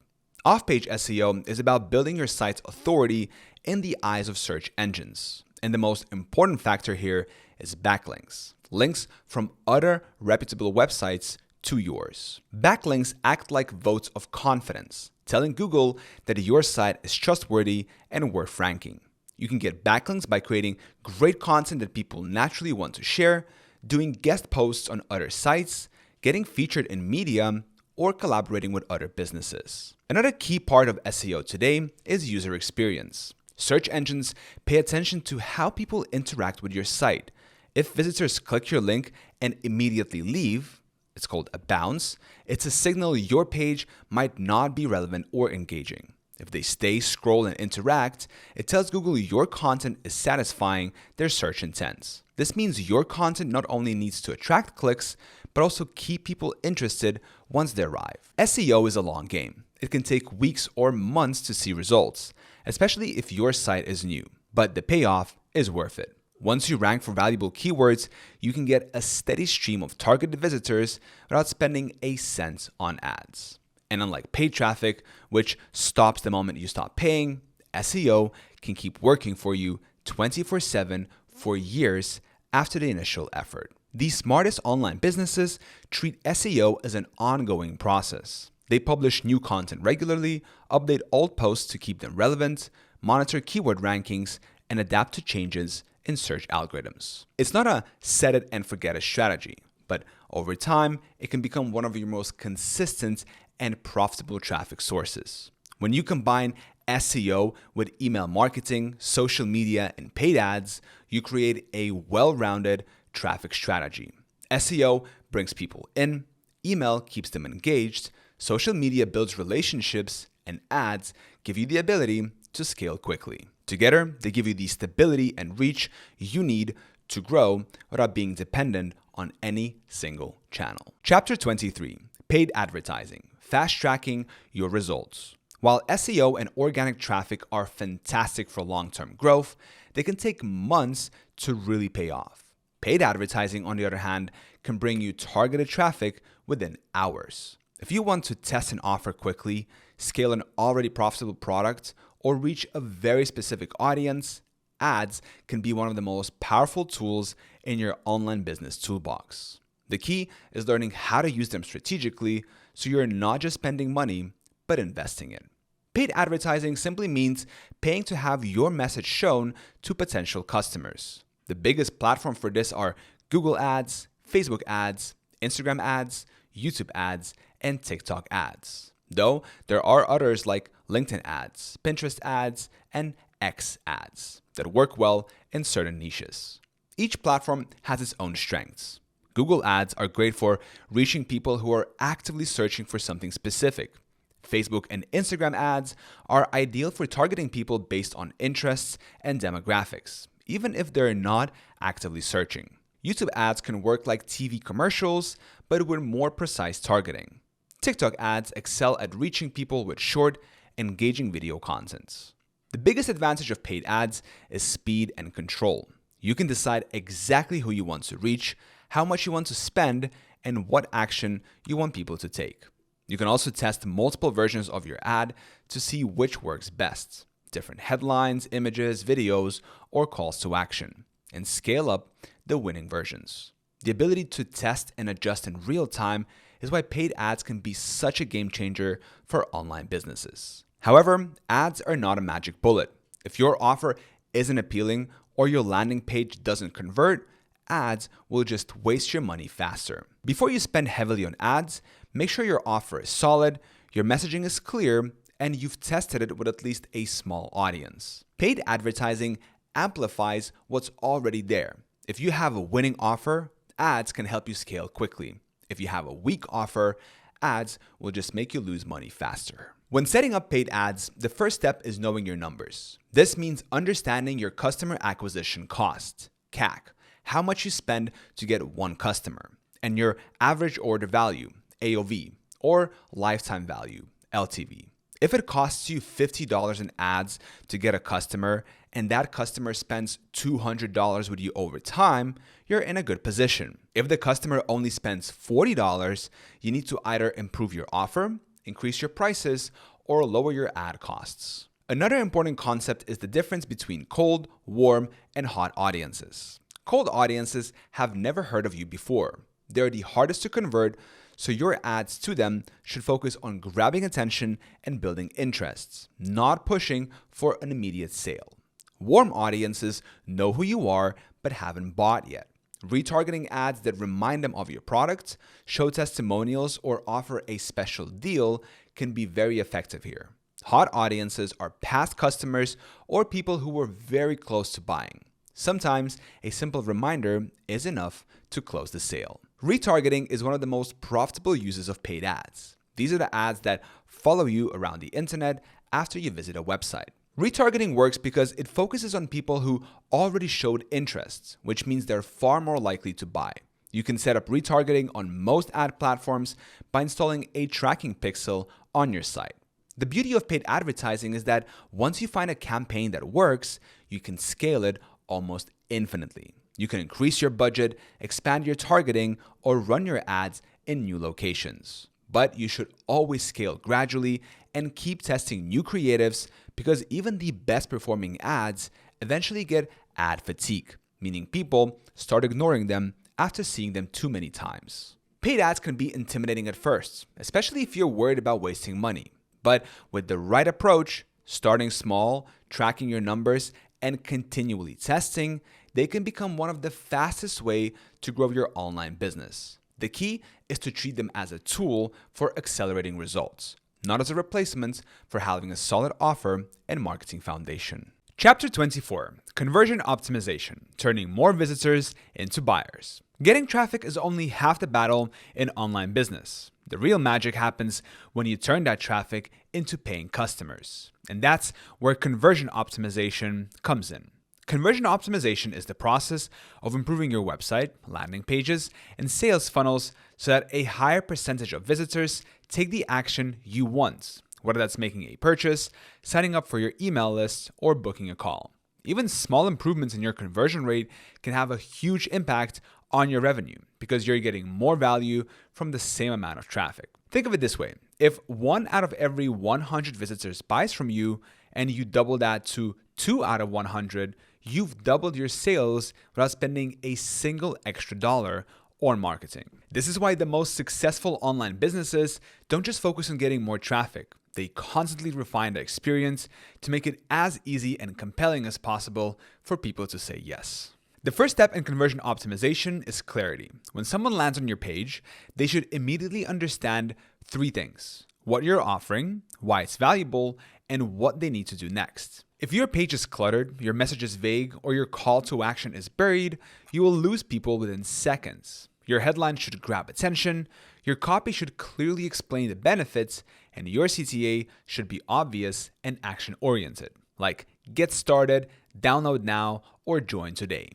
Off-page SEO is about building your site's authority in the eyes of search engines. And the most important factor here is backlinks. Links from other reputable websites to yours. Backlinks act like votes of confidence, telling Google that your site is trustworthy and worth ranking. You can get backlinks by creating great content that people naturally want to share, doing guest posts on other sites, getting featured in media, or collaborating with other businesses. Another key part of SEO today is user experience. Search engines pay attention to how people interact with your site. If visitors click your link and immediately leave, it's called a bounce, it's a signal your page might not be relevant or engaging. If they stay, scroll, and interact, it tells Google your content is satisfying their search intents. This means your content not only needs to attract clicks, but also keep people interested once they arrive. SEO is a long game. It can take weeks or months to see results, especially if your site is new, but the payoff is worth it. Once you rank for valuable keywords, you can get a steady stream of targeted visitors without spending a cent on ads. And unlike paid traffic, which stops the moment you stop paying, SEO can keep working for you 24/7 for years after the initial effort. The smartest online businesses treat SEO as an ongoing process. They publish new content regularly, update old posts to keep them relevant, monitor keyword rankings, and adapt to changes in search algorithms. It's not a set it and forget it strategy, but over time, it can become one of your most consistent and profitable traffic sources. When you combine SEO with email marketing, social media, and paid ads, you create a well-rounded traffic strategy. SEO brings people in, email keeps them engaged, social media builds relationships, and ads give you the ability to scale quickly. Together, they give you the stability and reach you need to grow without being dependent on any single channel. Chapter 23, Paid Advertising, Fast Tracking Your Results. While SEO and organic traffic are fantastic for long-term growth, they can take months to really pay off. Paid advertising, on the other hand, can bring you targeted traffic within hours. If you want to test an offer quickly, scale an already profitable product, or reach a very specific audience, ads can be one of the most powerful tools in your online business toolbox. The key is learning how to use them strategically so you're not just spending money, but investing it. Paid advertising simply means paying to have your message shown to potential customers. The biggest platform for this are Google Ads, Facebook Ads, Instagram Ads, YouTube Ads, and TikTok Ads. Though there are others like LinkedIn Ads, Pinterest Ads, and X Ads that work well in certain niches. Each platform has its own strengths. Google Ads are great for reaching people who are actively searching for something specific. Facebook and Instagram ads are ideal for targeting people based on interests and demographics, even if they're not actively searching. YouTube ads can work like TV commercials, but with more precise targeting. TikTok ads excel at reaching people with short, engaging video content. The biggest advantage of paid ads is speed and control. You can decide exactly who you want to reach, how much you want to spend, and what action you want people to take. You can also test multiple versions of your ad to see which works best, different headlines, images, videos, or calls to action, and scale up the winning versions. The ability to test and adjust in real time is why paid ads can be such a game changer for online businesses. However, ads are not a magic bullet. If your offer isn't appealing or your landing page doesn't convert, ads will just waste your money faster. Before you spend heavily on ads, make sure your offer is solid, your messaging is clear, and you've tested it with at least a small audience. Paid advertising amplifies what's already there. If you have a winning offer, ads can help you scale quickly. If you have a weak offer, ads will just make you lose money faster. When setting up paid ads, the first step is knowing your numbers. This means understanding your customer acquisition cost, CAC, how much you spend to get one customer, and your average order value, AOV, or lifetime value, LTV. If it costs you $50 in ads to get a customer and that customer spends $200 with you over time, you're in a good position. If the customer only spends $40, you need to either improve your offer, increase your prices, or lower your ad costs. Another important concept is the difference between cold, warm, and hot audiences. Cold audiences have never heard of you before. They're the hardest to convert, so your ads to them should focus on grabbing attention and building interests, not pushing for an immediate sale. Warm audiences know who you are but haven't bought yet. Retargeting ads that remind them of your product, show testimonials, or offer a special deal can be very effective here. Hot audiences are past customers or people who were very close to buying. Sometimes a simple reminder is enough to close the sale. Retargeting is one of the most profitable uses of paid ads. These are the ads that follow you around the internet after you visit a website. Retargeting works because it focuses on people who already showed interest, which means they're far more likely to buy. You can set up retargeting on most ad platforms by installing a tracking pixel on your site. The beauty of paid advertising is that once you find a campaign that works, you can scale it almost infinitely. You can increase your budget, expand your targeting, or run your ads in new locations. But you should always scale gradually and keep testing new creatives because even the best performing ads eventually get ad fatigue, meaning people start ignoring them after seeing them too many times. Paid ads can be intimidating at first, especially if you're worried about wasting money. But with the right approach, starting small, tracking your numbers, and continually testing, they can become one of the fastest way to grow your online business. The key is to treat them as a tool for accelerating results, not as a replacement for having a solid offer and marketing foundation. Chapter 24, Conversion Optimization, turning more visitors into buyers. Getting traffic is only half the battle in online business. The real magic happens when you turn that traffic into paying customers. And that's where conversion optimization comes in. Conversion optimization is the process of improving your website, landing pages, and sales funnels so that a higher percentage of visitors take the action you want, whether that's making a purchase, signing up for your email list, or booking a call. Even small improvements in your conversion rate can have a huge impact on your revenue because you're getting more value from the same amount of traffic. Think of it this way. If 1 out of every 100 visitors buys from you and you double that to 2 out of 100, you've doubled your sales without spending a single extra dollar on marketing. This is why the most successful online businesses don't just focus on getting more traffic. They constantly refine the experience to make it as easy and compelling as possible for people to say yes. The first step in conversion optimization is clarity. When someone lands on your page, they should immediately understand 3 things: what you're offering, why it's valuable, and what they need to do next. If your page is cluttered, your message is vague, or your call to action is buried, you will lose people within seconds. Your headline should grab attention, your copy should clearly explain the benefits, and your CTA should be obvious and action-oriented, like get started, download now, or join today.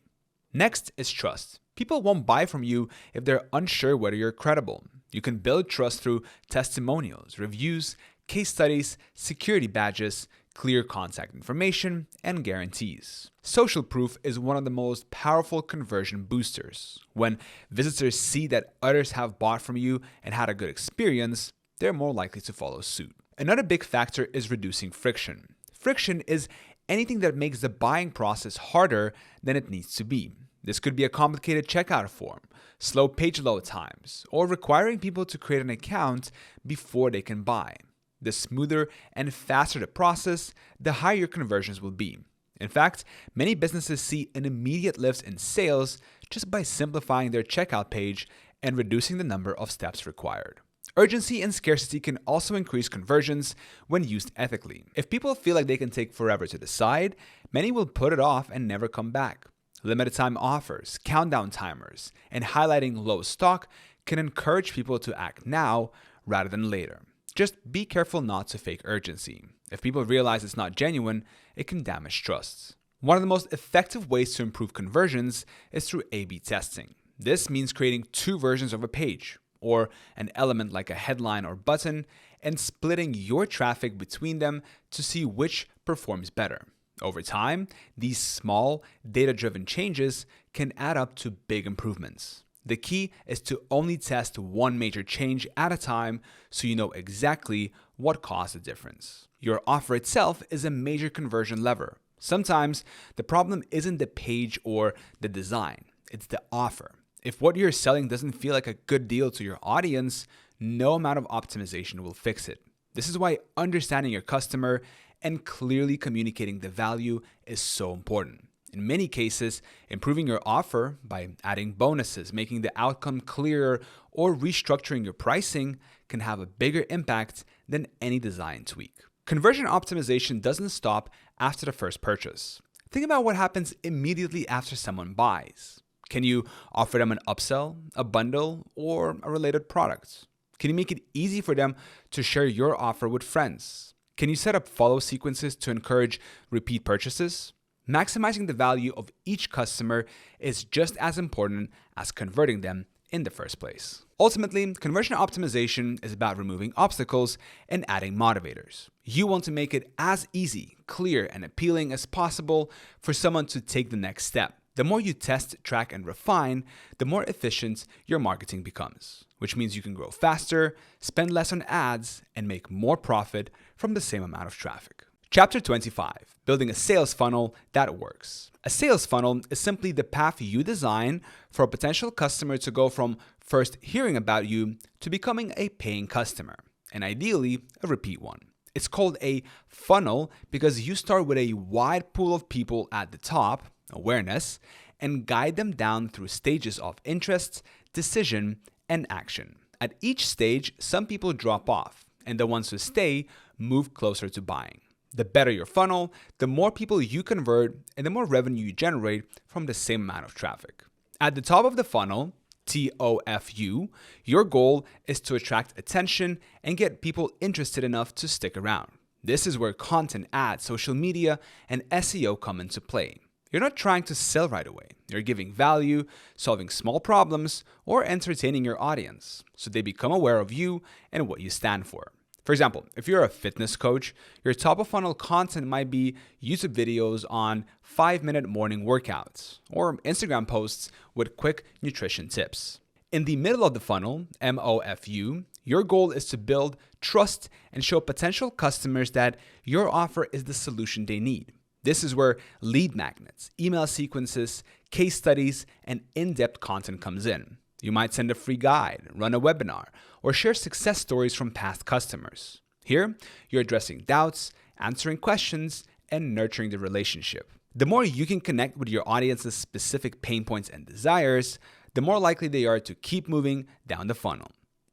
Next is trust. People won't buy from you if they're unsure whether you're credible. You can build trust through testimonials, reviews, case studies, security badges, clear contact information, and guarantees. Social proof is one of the most powerful conversion boosters. When visitors see that others have bought from you and had a good experience, they're more likely to follow suit. Another big factor is reducing friction. Friction is anything that makes the buying process harder than it needs to be. This could be a complicated checkout form, slow page load times, or requiring people to create an account before they can buy. The smoother and faster the process, the higher your conversions will be. In fact, many businesses see an immediate lift in sales just by simplifying their checkout page and reducing the number of steps required. Urgency and scarcity can also increase conversions when used ethically. If people feel like they can take forever to decide, many will put it off and never come back. Limited time offers, countdown timers, and highlighting low stock can encourage people to act now rather than later. Just be careful not to fake urgency. If people realize it's not genuine, it can damage trust. One of the most effective ways to improve conversions is through A/B testing. This means creating two versions of a page, or an element like a headline or button, and splitting your traffic between them to see which performs better. Over time, these small, data-driven changes can add up to big improvements. The key is to only test one major change at a time so you know exactly what caused the difference. Your offer itself is a major conversion lever. Sometimes the problem isn't the page or the design, it's the offer. If what you're selling doesn't feel like a good deal to your audience, no amount of optimization will fix it. This is why understanding your customer and clearly communicating the value is so important. In many cases, improving your offer by adding bonuses, making the outcome clearer, or restructuring your pricing can have a bigger impact than any design tweak. Conversion optimization doesn't stop after the first purchase. Think about what happens immediately after someone buys. Can you offer them an upsell, a bundle, or a related product? Can you make it easy for them to share your offer with friends? Can you set up follow sequences to encourage repeat purchases? Maximizing the value of each customer is just as important as converting them in the first place. Ultimately, conversion optimization is about removing obstacles and adding motivators. You want to make it as easy, clear, and appealing as possible for someone to take the next step. The more you test, track, and refine, the more efficient your marketing becomes, which means you can grow faster, spend less on ads, and make more profit from the same amount of traffic. Chapter 25, Building a Sales Funnel That Works. A sales funnel is simply the path you design for a potential customer to go from first hearing about you to becoming a paying customer, and ideally, a repeat one. It's called a funnel because you start with a wide pool of people at the top, awareness, and guide them down through stages of interest, decision, and action. At each stage, some people drop off, and the ones who stay move closer to buying. The better your funnel, the more people you convert, and the more revenue you generate from the same amount of traffic. At the top of the funnel, TOFU, your goal is to attract attention and get people interested enough to stick around. This is where content, ads, social media, and SEO come into play. You're not trying to sell right away. You're giving value, solving small problems, or entertaining your audience so they become aware of you and what you stand for. For example, if you're a fitness coach, your top of funnel content might be YouTube videos on 5-minute morning workouts or Instagram posts with quick nutrition tips. In the middle of the funnel, MOFU, your goal is to build trust and show potential customers that your offer is the solution they need. This is where lead magnets, email sequences, case studies, and in-depth content comes in. You might send a free guide, run a webinar, or share success stories from past customers. Here, you're addressing doubts, answering questions, and nurturing the relationship. The more you can connect with your audience's specific pain points and desires, the more likely they are to keep moving down the funnel.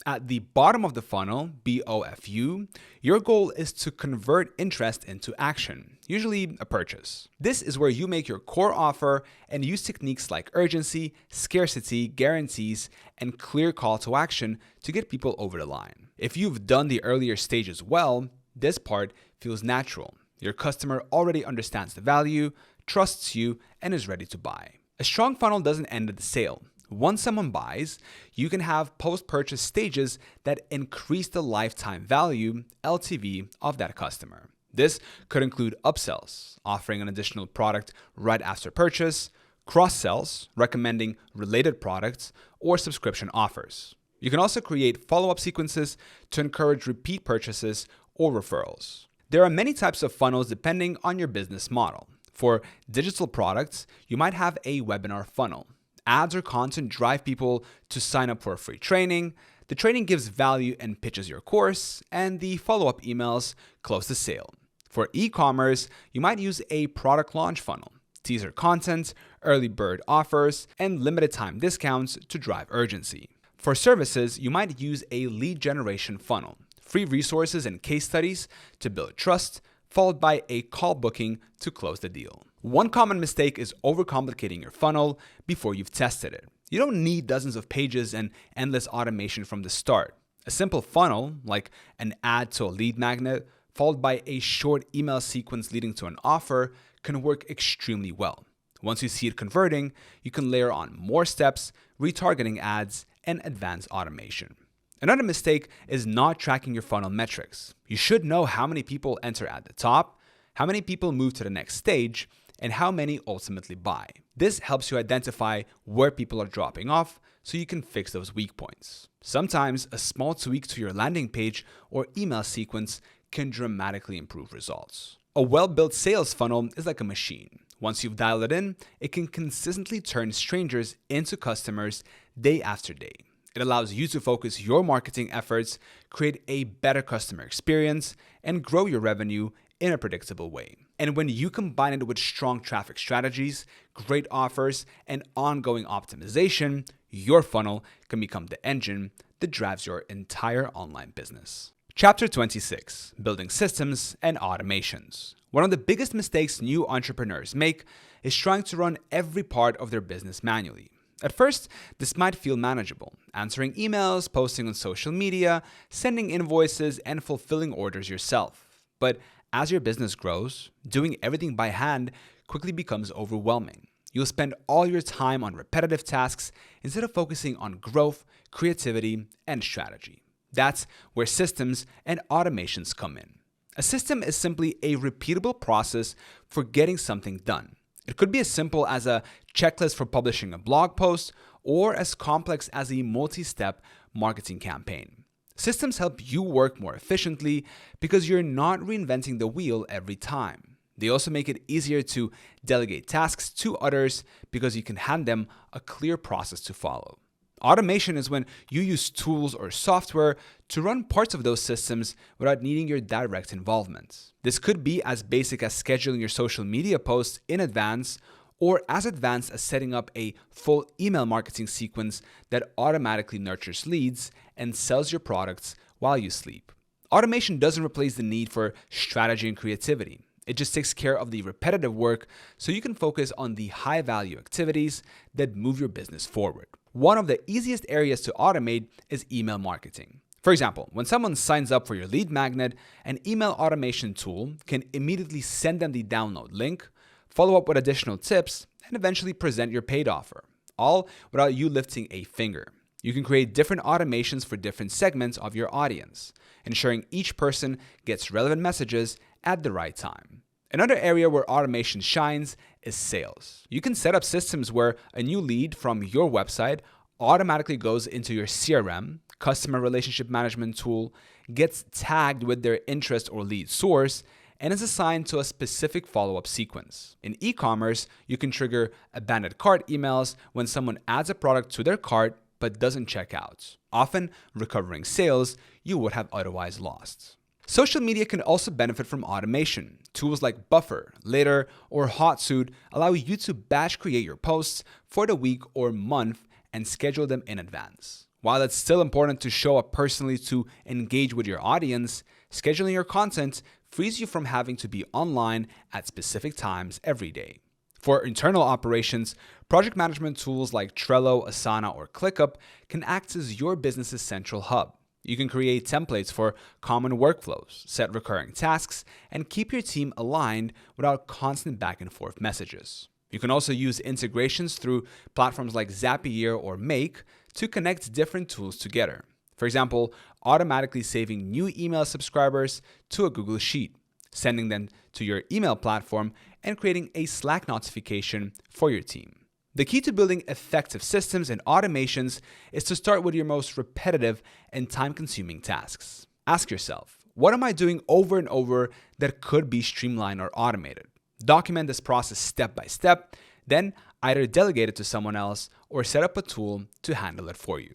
At the bottom of the funnel, BOFU, your goal is to convert interest into action, usually a purchase. This is where you make your core offer and use techniques like urgency, scarcity, guarantees, and clear call to action to get people over the line. If you've done the earlier stages well, this part feels natural. Your customer already understands the value, trusts you, and is ready to buy. A strong funnel doesn't end at the sale. Once someone buys, you can have post-purchase stages that increase the lifetime value, LTV, of that customer. This could include upsells, offering an additional product right after purchase, cross-sells, recommending related products, or subscription offers. You can also create follow-up sequences to encourage repeat purchases or referrals. There are many types of funnels depending on your business model. For digital products, you might have a webinar funnel. Ads or content drive people to sign up for a free training. The training gives value and pitches your course, and the follow-up emails close the sale. For e-commerce, you might use a product launch funnel, teaser content, early bird offers, and limited time discounts to drive urgency. For services, you might use a lead generation funnel, free resources and case studies to build trust, followed by a call booking to close the deal. One common mistake is overcomplicating your funnel before you've tested it. You don't need dozens of pages and endless automation from the start. A simple funnel, like an ad to a lead magnet, followed by a short email sequence leading to an offer, can work extremely well. Once you see it converting, you can layer on more steps, retargeting ads, and advanced automation. Another mistake is not tracking your funnel metrics. You should know how many people enter at the top, how many people move to the next stage, and how many ultimately buy. This helps you identify where people are dropping off so you can fix those weak points. Sometimes a small tweak to your landing page or email sequence can dramatically improve results. A well-built sales funnel is like a machine. Once you've dialed it in, it can consistently turn strangers into customers day after day. It allows you to focus your marketing efforts, create a better customer experience, and grow your revenue in a predictable way. And when you combine it with strong traffic strategies, great offers, and ongoing optimization, your funnel can become the engine that drives your entire online business. Chapter 26, Building Systems and Automations. One of the biggest mistakes new entrepreneurs make is trying to run every part of their business manually. At first, this might feel manageable, answering emails, posting on social media, sending invoices, and fulfilling orders yourself. But as your business grows, doing everything by hand quickly becomes overwhelming. You'll spend all your time on repetitive tasks instead of focusing on growth, creativity, and strategy. That's where systems and automations come in. A system is simply a repeatable process for getting something done. It could be as simple as a checklist for publishing a blog post or as complex as a multi-step marketing campaign. Systems help you work more efficiently because you're not reinventing the wheel every time. They also make it easier to delegate tasks to others because you can hand them a clear process to follow. Automation is when you use tools or software to run parts of those systems without needing your direct involvement. This could be as basic as scheduling your social media posts in advance, or as advanced as setting up a full email marketing sequence that automatically nurtures leads and sells your products while you sleep. Automation doesn't replace the need for strategy and creativity. It just takes care of the repetitive work so you can focus on the high-value activities that move your business forward. One of the easiest areas to automate is email marketing. For example, when someone signs up for your lead magnet, an email automation tool can immediately send them the download link, follow up with additional tips, and eventually present your paid offer, all without you lifting a finger. You can create different automations for different segments of your audience, ensuring each person gets relevant messages at the right time. Another area where automation shines is sales. You can set up systems where a new lead from your website automatically goes into your CRM, customer relationship management tool, gets tagged with their interest or lead source, and is assigned to a specific follow-up sequence. In e-commerce, you can trigger abandoned cart emails when someone adds a product to their cart but doesn't check out, often recovering sales you would have otherwise lost. Social media can also benefit from automation. Tools like Buffer, Later, or Hotsuite allow you to batch create your posts for the week or month and schedule them in advance. While it's still important to show up personally to engage with your audience, scheduling your content frees you from having to be online at specific times every day. For internal operations, project management tools like Trello, Asana, or ClickUp can act as your business's central hub. You can create templates for common workflows, set recurring tasks, and keep your team aligned without constant back and forth messages. You can also use integrations through platforms like Zapier or Make to connect different tools together. For example, automatically saving new email subscribers to a Google Sheet, sending them to your email platform, and creating a Slack notification for your team. The key to building effective systems and automations is to start with your most repetitive and time-consuming tasks. Ask yourself, what am I doing over and over that could be streamlined or automated? Document this process step by step, then either delegate it to someone else or set up a tool to handle it for you.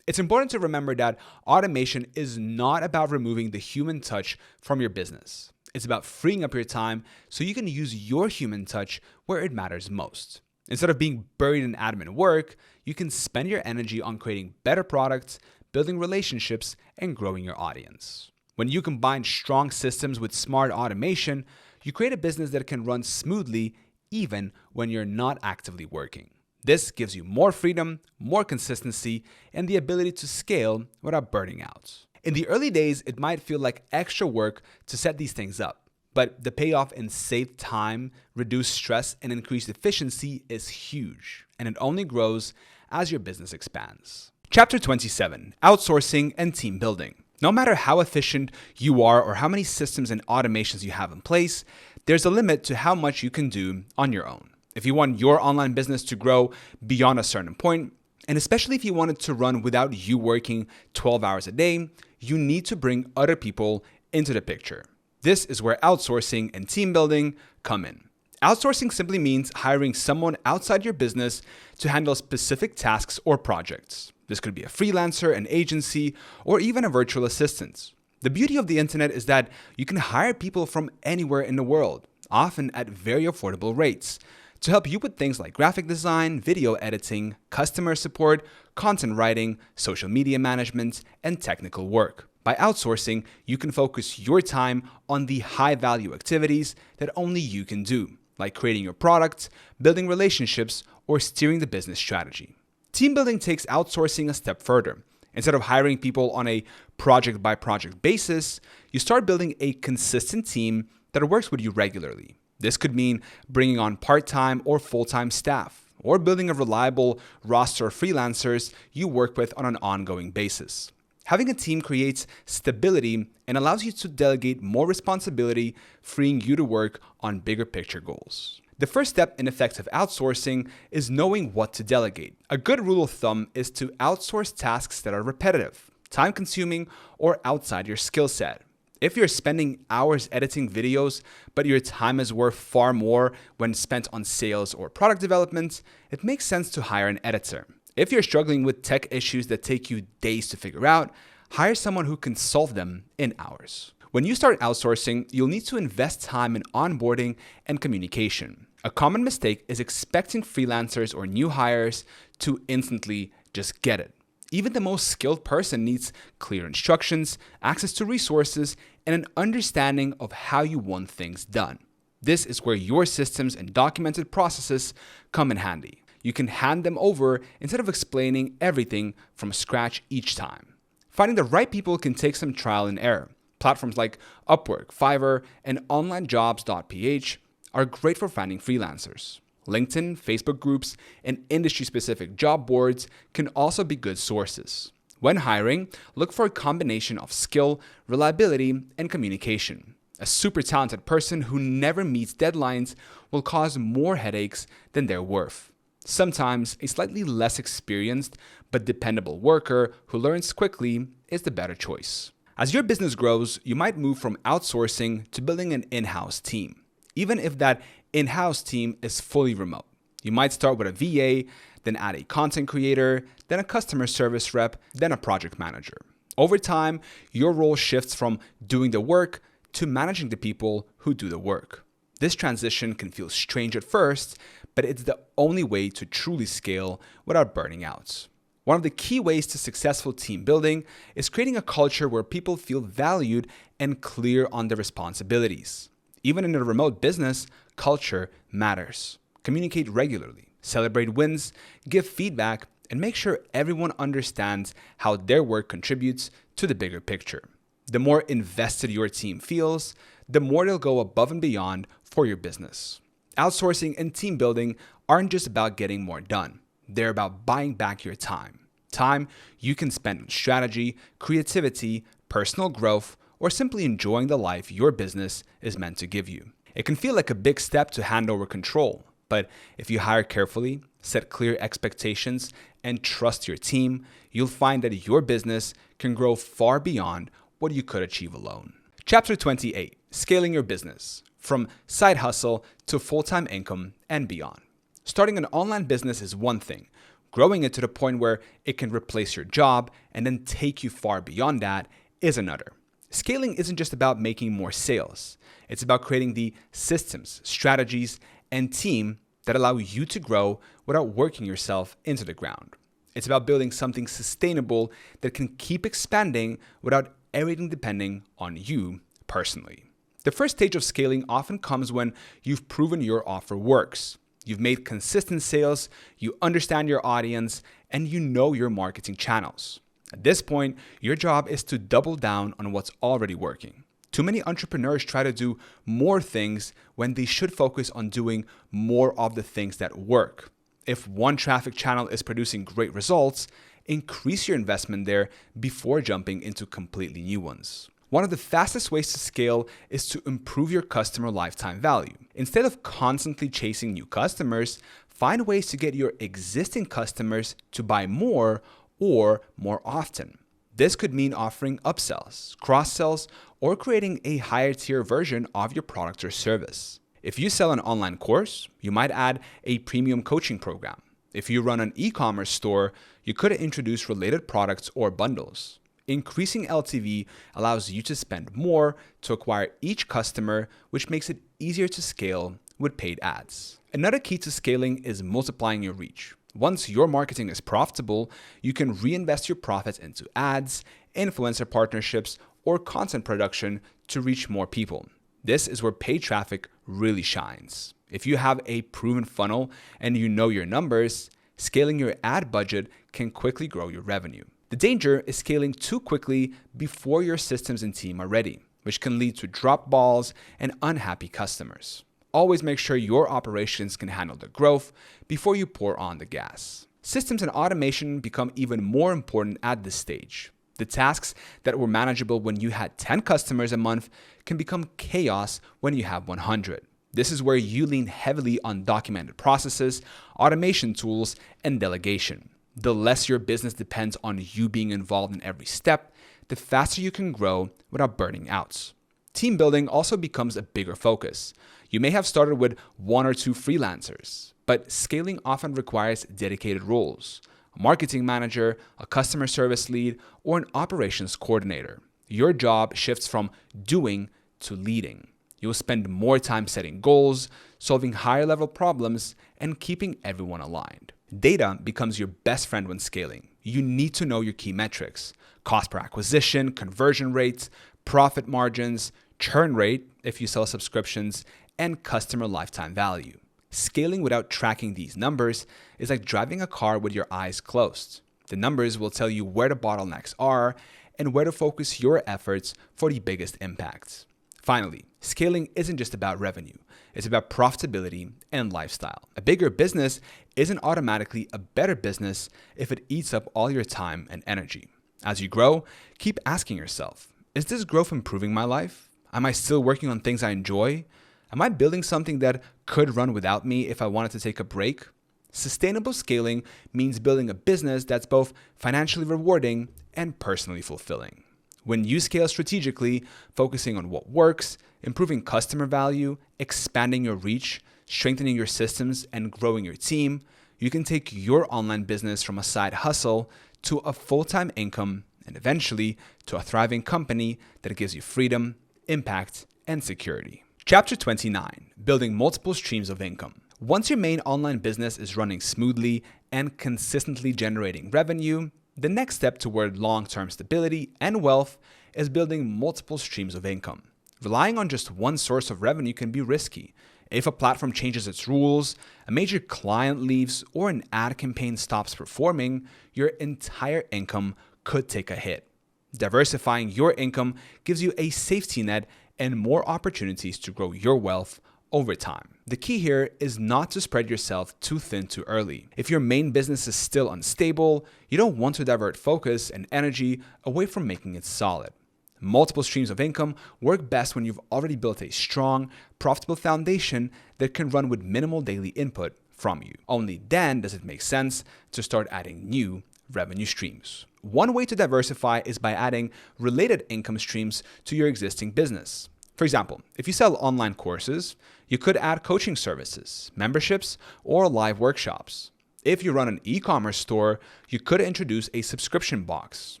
It's important to remember that automation is not about removing the human touch from your business. It's about freeing up your time so you can use your human touch where it matters most. Instead of being buried in admin work, you can spend your energy on creating better products, building relationships, and growing your audience. When you combine strong systems with smart automation, you create a business that can run smoothly even when you're not actively working. This gives you more freedom, more consistency, and the ability to scale without burning out. In the early days, it might feel like extra work to set these things up. but the payoff in saved time, reduced stress, and increased efficiency is huge, and it only grows as your business expands. Chapter 27, Outsourcing and Team Building. No matter how efficient you are or how many systems and automations you have in place, there's a limit to how much you can do on your own. If you want your online business to grow beyond a certain point, and especially if you want it to run without you working 12 hours a day, you need to bring other people into the picture. This is where outsourcing and team building come in. Outsourcing simply means hiring someone outside your business to handle specific tasks or projects. This could be a freelancer, an agency, or even a virtual assistant. The beauty of the internet is that you can hire people from anywhere in the world, often at very affordable rates, to help you with things like graphic design, video editing, customer support, content writing, social media management, and technical work. By outsourcing, you can focus your time on the high-value activities that only you can do, like creating your products, building relationships, or steering the business strategy. Team building takes outsourcing a step further. Instead of hiring people on a project-by-project basis, you start building a consistent team that works with you regularly. This could mean bringing on part-time or full-time staff, or building a reliable roster of freelancers you work with on an ongoing basis. Having a team creates stability and allows you to delegate more responsibility, freeing you to work on bigger picture goals. The first step in effective outsourcing is knowing what to delegate. A good rule of thumb is to outsource tasks that are repetitive, time-consuming, or outside your skill set. If you're spending hours editing videos, but your time is worth far more when spent on sales or product development, it makes sense to hire an editor. If you're struggling with tech issues that take you days to figure out, hire someone who can solve them in hours. When you start outsourcing, you'll need to invest time in onboarding and communication. A common mistake is expecting freelancers or new hires to instantly just get it. Even the most skilled person needs clear instructions, access to resources, and an understanding of how you want things done. This is where your systems and documented processes come in handy. You can hand them over instead of explaining everything from scratch each time. Finding the right people can take some trial and error. Platforms like Upwork, Fiverr, and onlinejobs.ph are great for finding freelancers. LinkedIn, Facebook groups, and industry-specific job boards can also be good sources. When hiring, look for a combination of skill, reliability, and communication. A super talented person who never meets deadlines will cause more headaches than they're worth. Sometimes a slightly less experienced but dependable worker who learns quickly is the better choice. As your business grows, you might move from outsourcing to building an in-house team, even if that in-house team is fully remote. You might start with a VA, then add a content creator, then a customer service rep, then a project manager. Over time, your role shifts from doing the work to managing the people who do the work. This transition can feel strange at first, but it's the only way to truly scale without burning out. One of the key ways to successful team building is creating a culture where people feel valued and clear on their responsibilities. Even in a remote business, culture matters. Communicate regularly, celebrate wins, give feedback, and make sure everyone understands how their work contributes to the bigger picture. The more invested your team feels, the more they'll go above and beyond for your business. Outsourcing and team building aren't just about getting more done. They're about buying back your time. Time you can spend on strategy, creativity, personal growth, or simply enjoying the life your business is meant to give you. It can feel like a big step to hand over control, but if you hire carefully, set clear expectations, and trust your team, you'll find that your business can grow far beyond what you could achieve alone. Chapter 28, Scaling Your Business, from side hustle to full-time income and beyond. Starting an online business is one thing. Growing it to the point where it can replace your job and then take you far beyond that is another. Scaling isn't just about making more sales. It's about creating the systems, strategies, and team that allow you to grow without working yourself into the ground. It's about building something sustainable that can keep expanding without everything depending on you personally. The first stage of scaling often comes when you've proven your offer works. You've made consistent sales, you understand your audience, and you know your marketing channels. At this point, your job is to double down on what's already working. Too many entrepreneurs try to do more things when they should focus on doing more of the things that work. If one traffic channel is producing great results, increase your investment there before jumping into completely new ones. One of the fastest ways to scale is to improve your customer lifetime value. Instead of constantly chasing new customers, find ways to get your existing customers to buy more or more often. This could mean offering upsells, cross-sells, or creating a higher tier version of your product or service. If you sell an online course, you might add a premium coaching program. If you run an e-commerce store, you could introduce related products or bundles. Increasing LTV allows you to spend more to acquire each customer, which makes it easier to scale with paid ads. Another key to scaling is multiplying your reach. Once your marketing is profitable, you can reinvest your profits into ads, influencer partnerships, or content production to reach more people. This is where paid traffic really shines. If you have a proven funnel and you know your numbers, scaling your ad budget can quickly grow your revenue. The danger is scaling too quickly before your systems and team are ready, which can lead to drop balls and unhappy customers. Always make sure your operations can handle the growth before you pour on the gas. Systems and automation become even more important at this stage. The tasks that were manageable when you had 10 customers a month can become chaos when you have 100. This is where you lean heavily on documented processes, automation tools, and delegation. The less your business depends on you being involved in every step, the faster you can grow without burning out. Team building also becomes a bigger focus. You may have started with 1 or 2 freelancers, but scaling often requires dedicated roles: a marketing manager, a customer service lead, or an operations coordinator. Your job shifts from doing to leading. You'll spend more time setting goals, solving higher level problems, and keeping everyone aligned. Data becomes your best friend when scaling. You need to know your key metrics: cost per acquisition, conversion rates, profit margins, churn rate if you sell subscriptions, and customer lifetime value. Scaling without tracking these numbers is like driving a car with your eyes closed. The numbers will tell you where the bottlenecks are and where to focus your efforts for the biggest impacts. Finally, scaling isn't just about revenue. It's about profitability and lifestyle. A bigger business isn't automatically a better business if it eats up all your time and energy. As you grow, keep asking yourself, is this growth improving my life? Am I still working on things I enjoy? Am I building something that could run without me if I wanted to take a break? Sustainable scaling means building a business that's both financially rewarding and personally fulfilling. When you scale strategically, focusing on what works, improving customer value, expanding your reach, strengthening your systems, and growing your team, you can take your online business from a side hustle to a full-time income and eventually to a thriving company that gives you freedom, impact, and security. Chapter 29, Building Multiple Streams of Income. Once your main online business is running smoothly and consistently generating revenue, the next step toward long-term stability and wealth is building multiple streams of income. Relying on just one source of revenue can be risky. If a platform changes its rules, a major client leaves, or an ad campaign stops performing, your entire income could take a hit. Diversifying your income gives you a safety net and more opportunities to grow your wealth over time. The key here is not to spread yourself too thin too early. If your main business is still unstable, you don't want to divert focus and energy away from making it solid. Multiple streams of income work best when you've already built a strong, profitable foundation that can run with minimal daily input from you. Only then does it make sense to start adding new revenue streams. One way to diversify is by adding related income streams to your existing business. For example, if you sell online courses, you could add coaching services, memberships, or live workshops. If you run an e-commerce store, you could introduce a subscription box,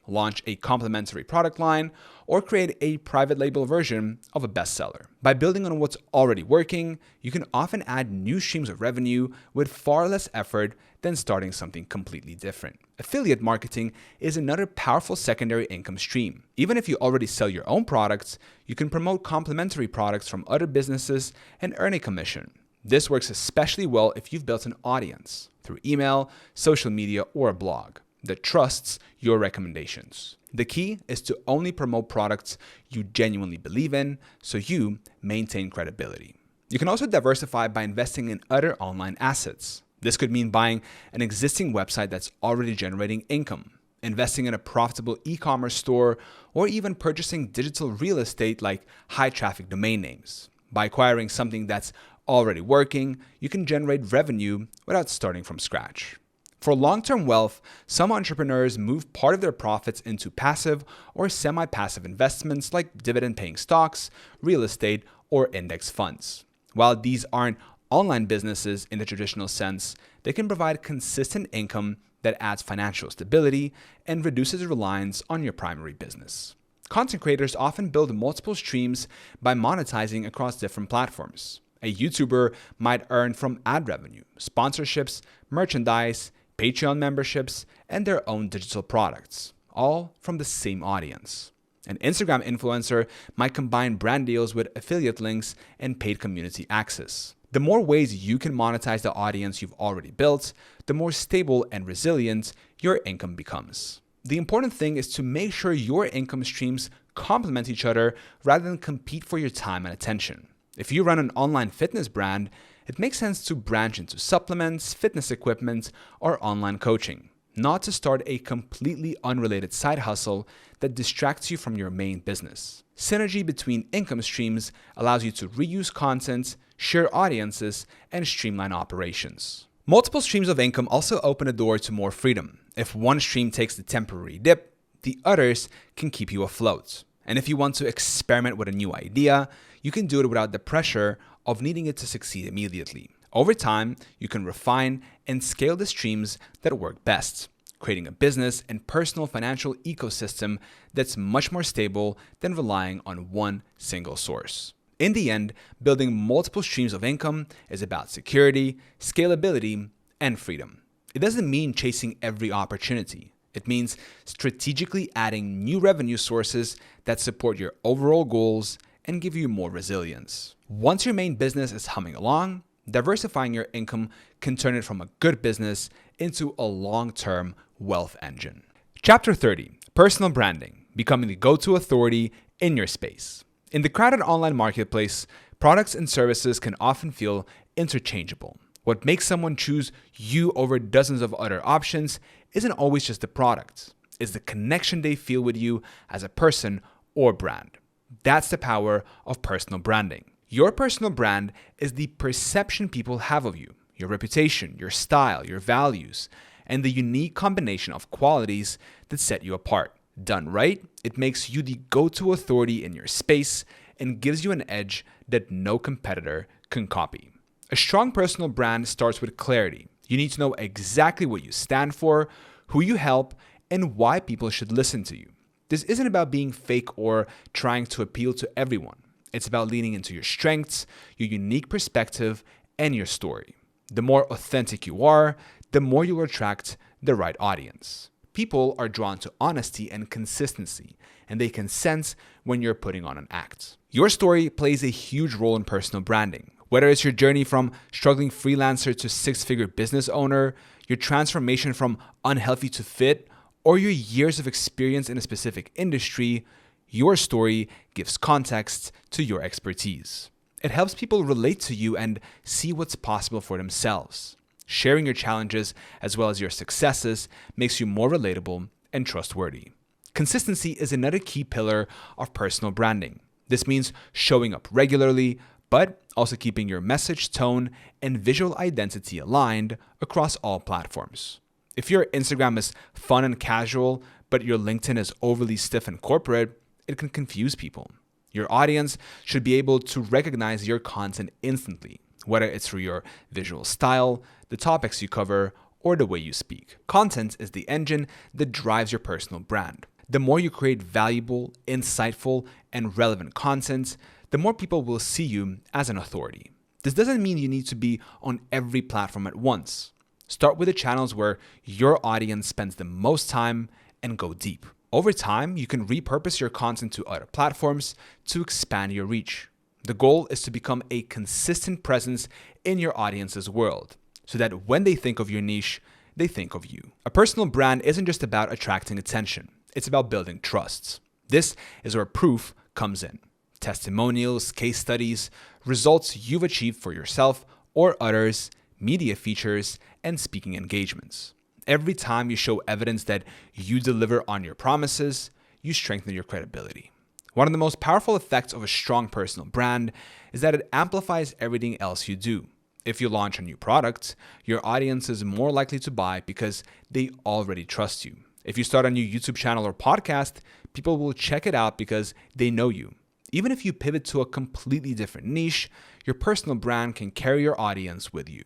launch a complementary product line, or create a private label version of a bestseller. By building on what's already working, you can often add new streams of revenue with far less effort than starting something completely different. Affiliate marketing is another powerful secondary income stream. Even if you already sell your own products, you can promote complementary products from other businesses and earn a commission. This works especially well if you've built an audience through email, social media, or a blog. that trusts your recommendations. The key is to only promote products you genuinely believe in so you maintain credibility. You can also diversify by investing in other online assets. This could mean buying an existing website that's already generating income, investing in a profitable e-commerce store, or even purchasing digital real estate like high-traffic domain names. By acquiring something that's already working, you can generate revenue without starting from scratch. For long-term wealth, some entrepreneurs move part of their profits into passive or semi-passive investments like dividend-paying stocks, real estate, or index funds. While these aren't online businesses in the traditional sense, they can provide consistent income that adds financial stability and reduces reliance on your primary business. Content creators often build multiple streams by monetizing across different platforms. A YouTuber might earn from ad revenue, sponsorships, merchandise, Patreon memberships, and their own digital products, all from the same audience. An Instagram influencer might combine brand deals with affiliate links and paid community access. The more ways you can monetize the audience you've already built, the more stable and resilient your income becomes. The important thing is to make sure your income streams complement each other rather than compete for your time and attention. If you run an online fitness brand, it makes sense to branch into supplements, fitness equipment, or online coaching, not to start a completely unrelated side hustle that distracts you from your main business. Synergy between income streams allows you to reuse content, share audiences, and streamline operations. Multiple streams of income also open a door to more freedom. If one stream takes the temporary dip, the others can keep you afloat. And if you want to experiment with a new idea, you can do it without the pressure of needing it to succeed immediately. Over time, you can refine and scale the streams that work best, creating a business and personal financial ecosystem that's much more stable than relying on one single source. In the end, building multiple streams of income is about security, scalability, and freedom. It doesn't mean chasing every opportunity. It means strategically adding new revenue sources that support your overall goals and give you more resilience. Once your main business is humming along, diversifying your income can turn it from a good business into a long-term wealth engine. Chapter 30, Personal Branding, becoming the go-to authority in your space. In the crowded online marketplace, products and services can often feel interchangeable. What makes someone choose you over dozens of other options isn't always just the product. It's the connection they feel with you as a person or brand. That's the power of personal branding. Your personal brand is the perception people have of you, your reputation, your style, your values, and the unique combination of qualities that set you apart. Done right, it makes you the go-to authority in your space and gives you an edge that no competitor can copy. A strong personal brand starts with clarity. You need to know exactly what you stand for, who you help, and why people should listen to you. This isn't about being fake or trying to appeal to everyone. It's about leaning into your strengths, your unique perspective, and your story. The more authentic you are, the more you'll attract the right audience. People are drawn to honesty and consistency, and they can sense when you're putting on an act. Your story plays a huge role in personal branding. Whether it's your journey from struggling freelancer to six-figure business owner, your transformation from unhealthy to fit, or your years of experience in a specific industry, your story gives context to your expertise. It helps people relate to you and see what's possible for themselves. Sharing your challenges as well as your successes makes you more relatable and trustworthy. Consistency is another key pillar of personal branding. This means showing up regularly, but also keeping your message, tone, and visual identity aligned across all platforms. If your Instagram is fun and casual, but your LinkedIn is overly stiff and corporate, it can confuse people. Your audience should be able to recognize your content instantly, whether it's through your visual style, the topics you cover, or the way you speak. Content is the engine that drives your personal brand. The more you create valuable, insightful, and relevant content, the more people will see you as an authority. This doesn't mean you need to be on every platform at once. Start with the channels where your audience spends the most time and go deep. Over time, you can repurpose your content to other platforms to expand your reach. The goal is to become a consistent presence in your audience's world, so that when they think of your niche, they think of you. A personal brand isn't just about attracting attention. It's about building trust. This is where proof comes in. Testimonials, case studies, results you've achieved for yourself or others, media features, and speaking engagements. Every time you show evidence that you deliver on your promises, you strengthen your credibility. One of the most powerful effects of a strong personal brand is that it amplifies everything else you do. If you launch a new product, your audience is more likely to buy because they already trust you. If you start a new YouTube channel or podcast, people will check it out because they know you. Even if you pivot to a completely different niche, your personal brand can carry your audience with you.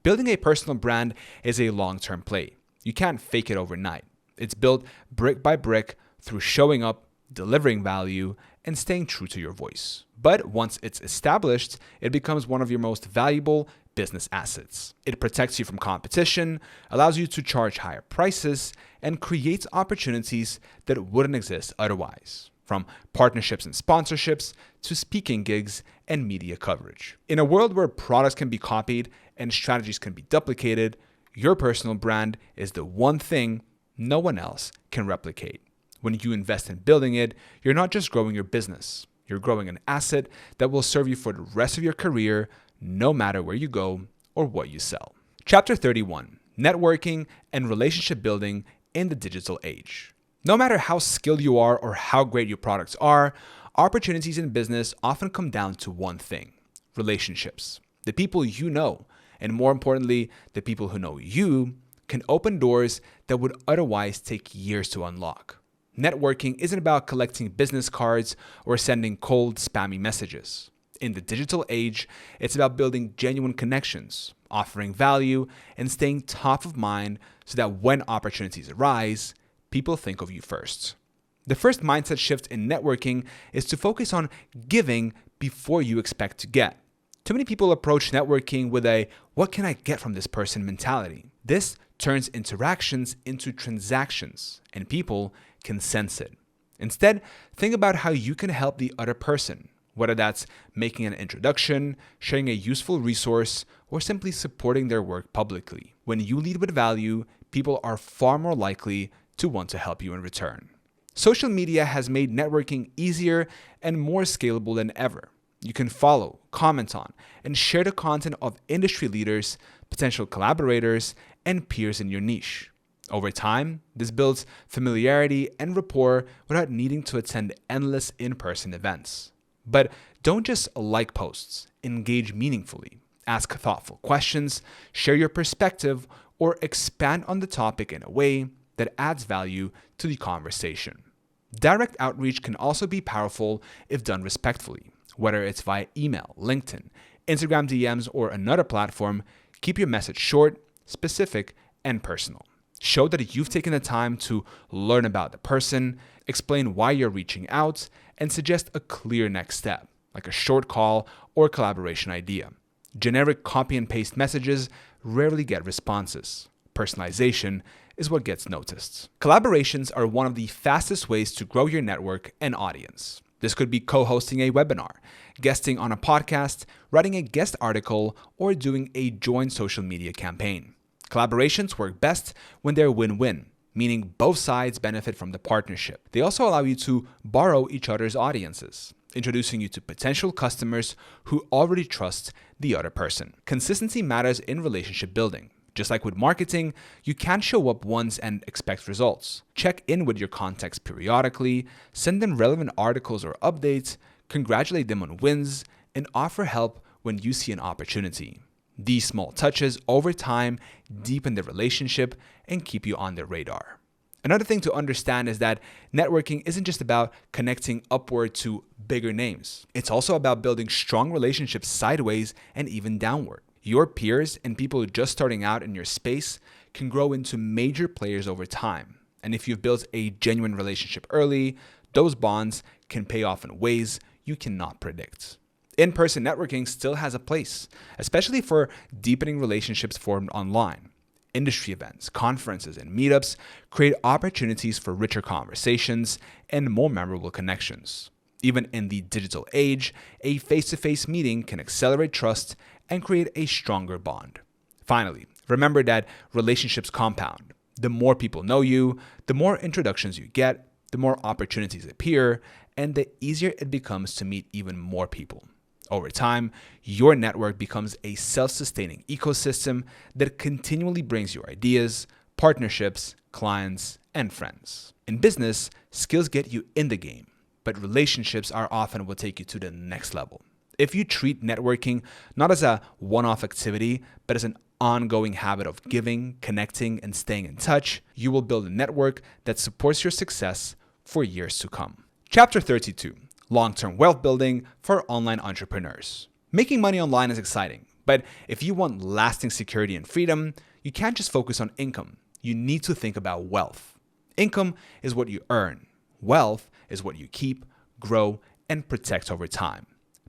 Building a personal brand is a long-term play. You can't fake it overnight. It's built brick by brick through showing up, delivering value, and staying true to your voice. But once it's established, it becomes one of your most valuable business assets. It protects you from competition, allows you to charge higher prices, and creates opportunities that wouldn't exist otherwise, from partnerships and sponsorships to speaking gigs and media coverage. In a world where products can be copied and strategies can be duplicated, your personal brand is the one thing no one else can replicate. When you invest in building it, you're not just growing your business. You're growing an asset that will serve you for the rest of your career, no matter where you go or what you sell. Chapter 31, Networking and Relationship Building in the Digital Age. No matter how skilled you are or how great your products are, opportunities in business often come down to one thing: relationships. The people you know, and more importantly, the people who know you, can open doors that would otherwise take years to unlock. Networking isn't about collecting business cards or sending cold, spammy messages. In the digital age, it's about building genuine connections, offering value, and staying top of mind so that when opportunities arise, people think of you first. The first mindset shift in networking is to focus on giving before you expect to get. Too many people approach networking with a "what can I get from this person" mentality. This turns interactions into transactions, and people can sense it. Instead, think about how you can help the other person, whether that's making an introduction, sharing a useful resource, or simply supporting their work publicly. When you lead with value, people are far more likely to want to help you in return. Social media has made networking easier and more scalable than ever. You can follow, comment on, and share the content of industry leaders, potential collaborators, and peers in your niche. Over time, this builds familiarity and rapport without needing to attend endless in-person events. But don't just like posts, engage meaningfully. Ask thoughtful questions, share your perspective, or expand on the topic in a way that adds value to the conversation. Direct outreach can also be powerful if done respectfully. Whether it's via email, LinkedIn, Instagram DMs, or another platform, keep your message short, specific, and personal. Show that you've taken the time to learn about the person, explain why you're reaching out, and suggest a clear next step, like a short call or collaboration idea. Generic copy and paste messages rarely get responses. Personalization is what gets noticed. Collaborations are one of the fastest ways to grow your network and audience. This could be co-hosting a webinar, guesting on a podcast, writing a guest article, or doing a joint social media campaign. Collaborations work best when they're win-win, meaning both sides benefit from the partnership. They also allow you to borrow each other's audiences, introducing you to potential customers who already trust the other person. Consistency matters in relationship building. Just like with marketing, you can't show up once and expect results. Check in with your contacts periodically, send them relevant articles or updates, congratulate them on wins, and offer help when you see an opportunity. These small touches over time deepen the relationship and keep you on their radar. Another thing to understand is that networking isn't just about connecting upward to bigger names. It's also about building strong relationships sideways and even downward. Your peers and people just starting out in your space can grow into major players over time. And if you've built a genuine relationship early, those bonds can pay off in ways you cannot predict. In-person networking still has a place, especially for deepening relationships formed online. Industry events, conferences, and meetups create opportunities for richer conversations and more memorable connections. Even in the digital age, a face-to-face meeting can accelerate trust and create a stronger bond. Finally, Remember that relationships compound. The more people know you, the more introductions you get, the more opportunities appear, and the easier it becomes to meet even more people. Over time, your network becomes a self-sustaining ecosystem that continually brings you ideas, partnerships, clients, and friends. In business, skills get you in the game, but relationships are often what take you to the next level. If you treat networking not as a one-off activity, but as an ongoing habit of giving, connecting, and staying in touch, you will build a network that supports your success for years to come. Chapter 32, Long-Term Wealth Building for Online Entrepreneurs. Making money online is exciting, but if you want lasting security and freedom, you can't just focus on income. You need to think about wealth. Income is what you earn. Wealth is what you keep, grow, and protect over time.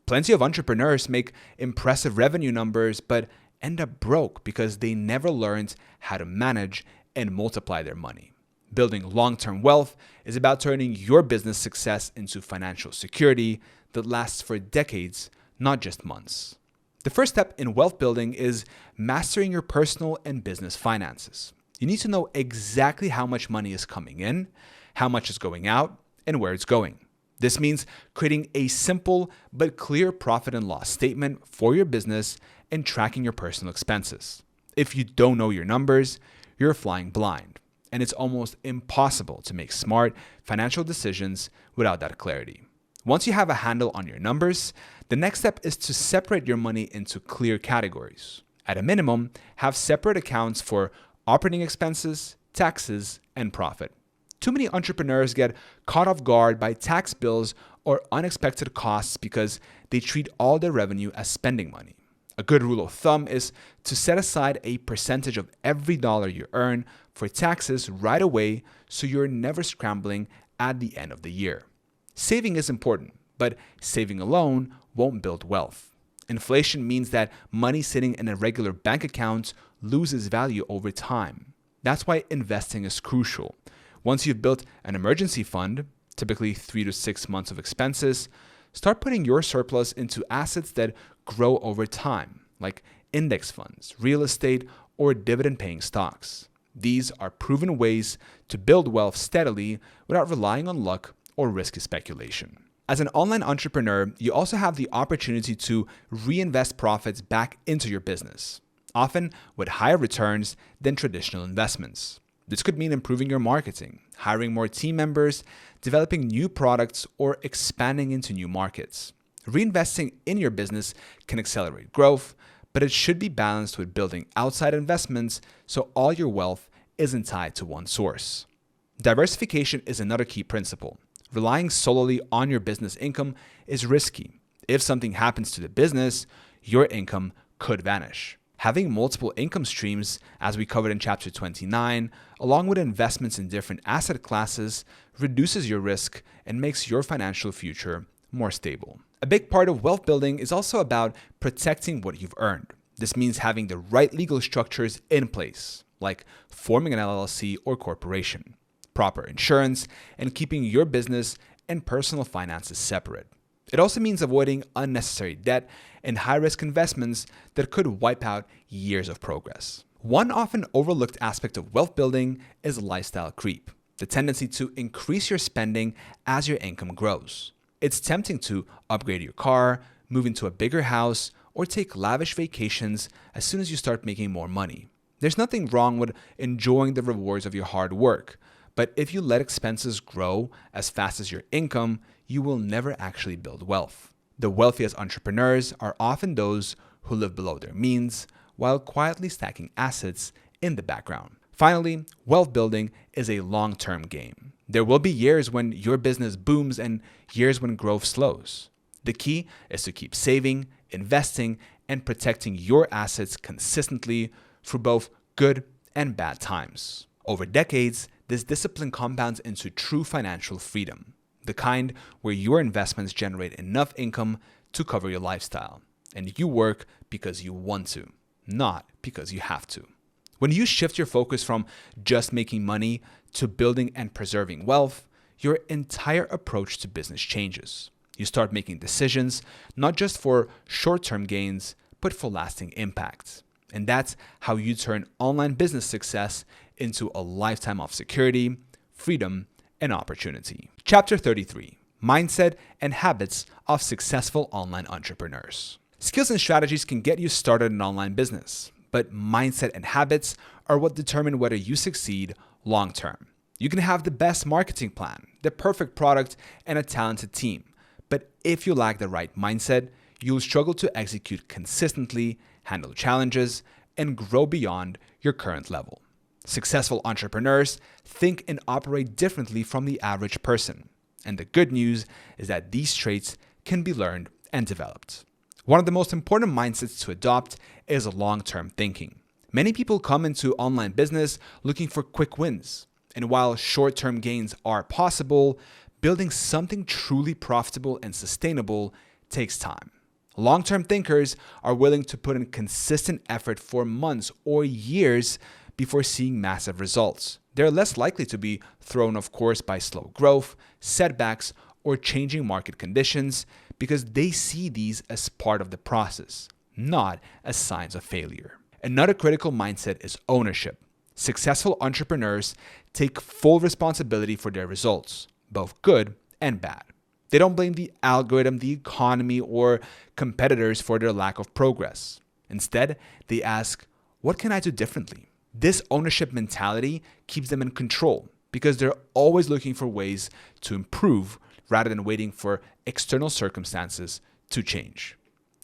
Plenty of entrepreneurs make impressive revenue numbers, but end up broke because they never learned how to manage and multiply their money. Building long-term wealth is about turning your business success into financial security that lasts for decades, not just months. The first step in wealth building is mastering your personal and business finances. You need to know exactly how much money is coming in, how much is going out, and where it's going. This means creating a simple but clear profit and loss statement for your business and tracking your personal expenses. If you don't know your numbers, you're flying blind, and it's almost impossible to make smart financial decisions without that clarity. Once you have a handle on your numbers, the next step is to separate your money into clear categories. At a minimum, have separate accounts for operating expenses, taxes, and profit. Too many entrepreneurs get caught off guard by tax bills or unexpected costs because they treat all their revenue as spending money. A good rule of thumb is to set aside a percentage of every dollar you earn for taxes right away so you're never scrambling at the end of the year. Saving is important, but saving alone won't build wealth. Inflation means that money sitting in a regular bank account loses value over time. That's why investing is crucial. Once you've built an emergency fund, typically 3 to 6 months of expenses, start putting your surplus into assets that grow over time, like index funds, real estate, or dividend-paying stocks. These are proven ways to build wealth steadily without relying on luck or risky speculation. As an online entrepreneur, you also have the opportunity to reinvest profits back into your business, often with higher returns than traditional investments. This could mean improving your marketing, hiring more team members, developing new products, or expanding into new markets. Reinvesting in your business can accelerate growth, but it should be balanced with building outside investments so all your wealth isn't tied to one source. Diversification is another key principle. Relying solely on your business income is risky. If something happens to the business, your income could vanish. Having multiple income streams, as we covered in Chapter 29, along with investments in different asset classes, reduces your risk and makes your financial future more stable. A big part of wealth building is also about protecting what you've earned. This means having the right legal structures in place, like forming an LLC or corporation, proper insurance, and keeping your business and personal finances separate. It also means avoiding unnecessary debt and high-risk investments that could wipe out years of progress. One often overlooked aspect of wealth building is lifestyle creep, the tendency to increase your spending as your income grows. It's tempting to upgrade your car, move into a bigger house, or take lavish vacations as soon as you start making more money. There's nothing wrong with enjoying the rewards of your hard work, but if you let expenses grow as fast as your income, you will never actually build wealth. The wealthiest entrepreneurs are often those who live below their means while quietly stacking assets in the background. Finally, wealth building is a long-term game. There will be years when your business booms and years when growth slows. The key is to keep saving, investing, and protecting your assets consistently through both good and bad times. Over decades, this discipline compounds into true financial freedom, the kind where your investments generate enough income to cover your lifestyle, and you work because you want to, not because you have to. When you shift your focus from just making money to building and preserving wealth, your entire approach to business changes. You start making decisions not just for short-term gains, but for lasting impact. And that's how you turn online business success into a lifetime of security, freedom, and opportunity. Chapter 33, Mindset and Habits of Successful Online Entrepreneurs. Skills and strategies can get you started in online business, but mindset and habits are what determine whether you succeed long term. You can have the best marketing plan, the perfect product, and a talented team, but if you lack the right mindset, you'll struggle to execute consistently, handle challenges, and grow beyond your current level. Successful entrepreneurs think and operate differently from the average person, and the good news is that these traits can be learned and developed. One of the most important mindsets to adopt is long-term thinking. Many people come into online business looking for quick wins, and while short-term gains are possible, building something truly profitable and sustainable takes time. Long-term thinkers are willing to put in consistent effort for months or years before seeing massive results. They're less likely to be thrown off course by slow growth, setbacks, or changing market conditions because they see these as part of the process, not as signs of failure. Another critical mindset is ownership. Successful entrepreneurs take full responsibility for their results, both good and bad. They don't blame the algorithm, the economy, or competitors for their lack of progress. Instead, they ask, what can I do differently? This ownership mentality keeps them in control because they're always looking for ways to improve rather than waiting for external circumstances to change.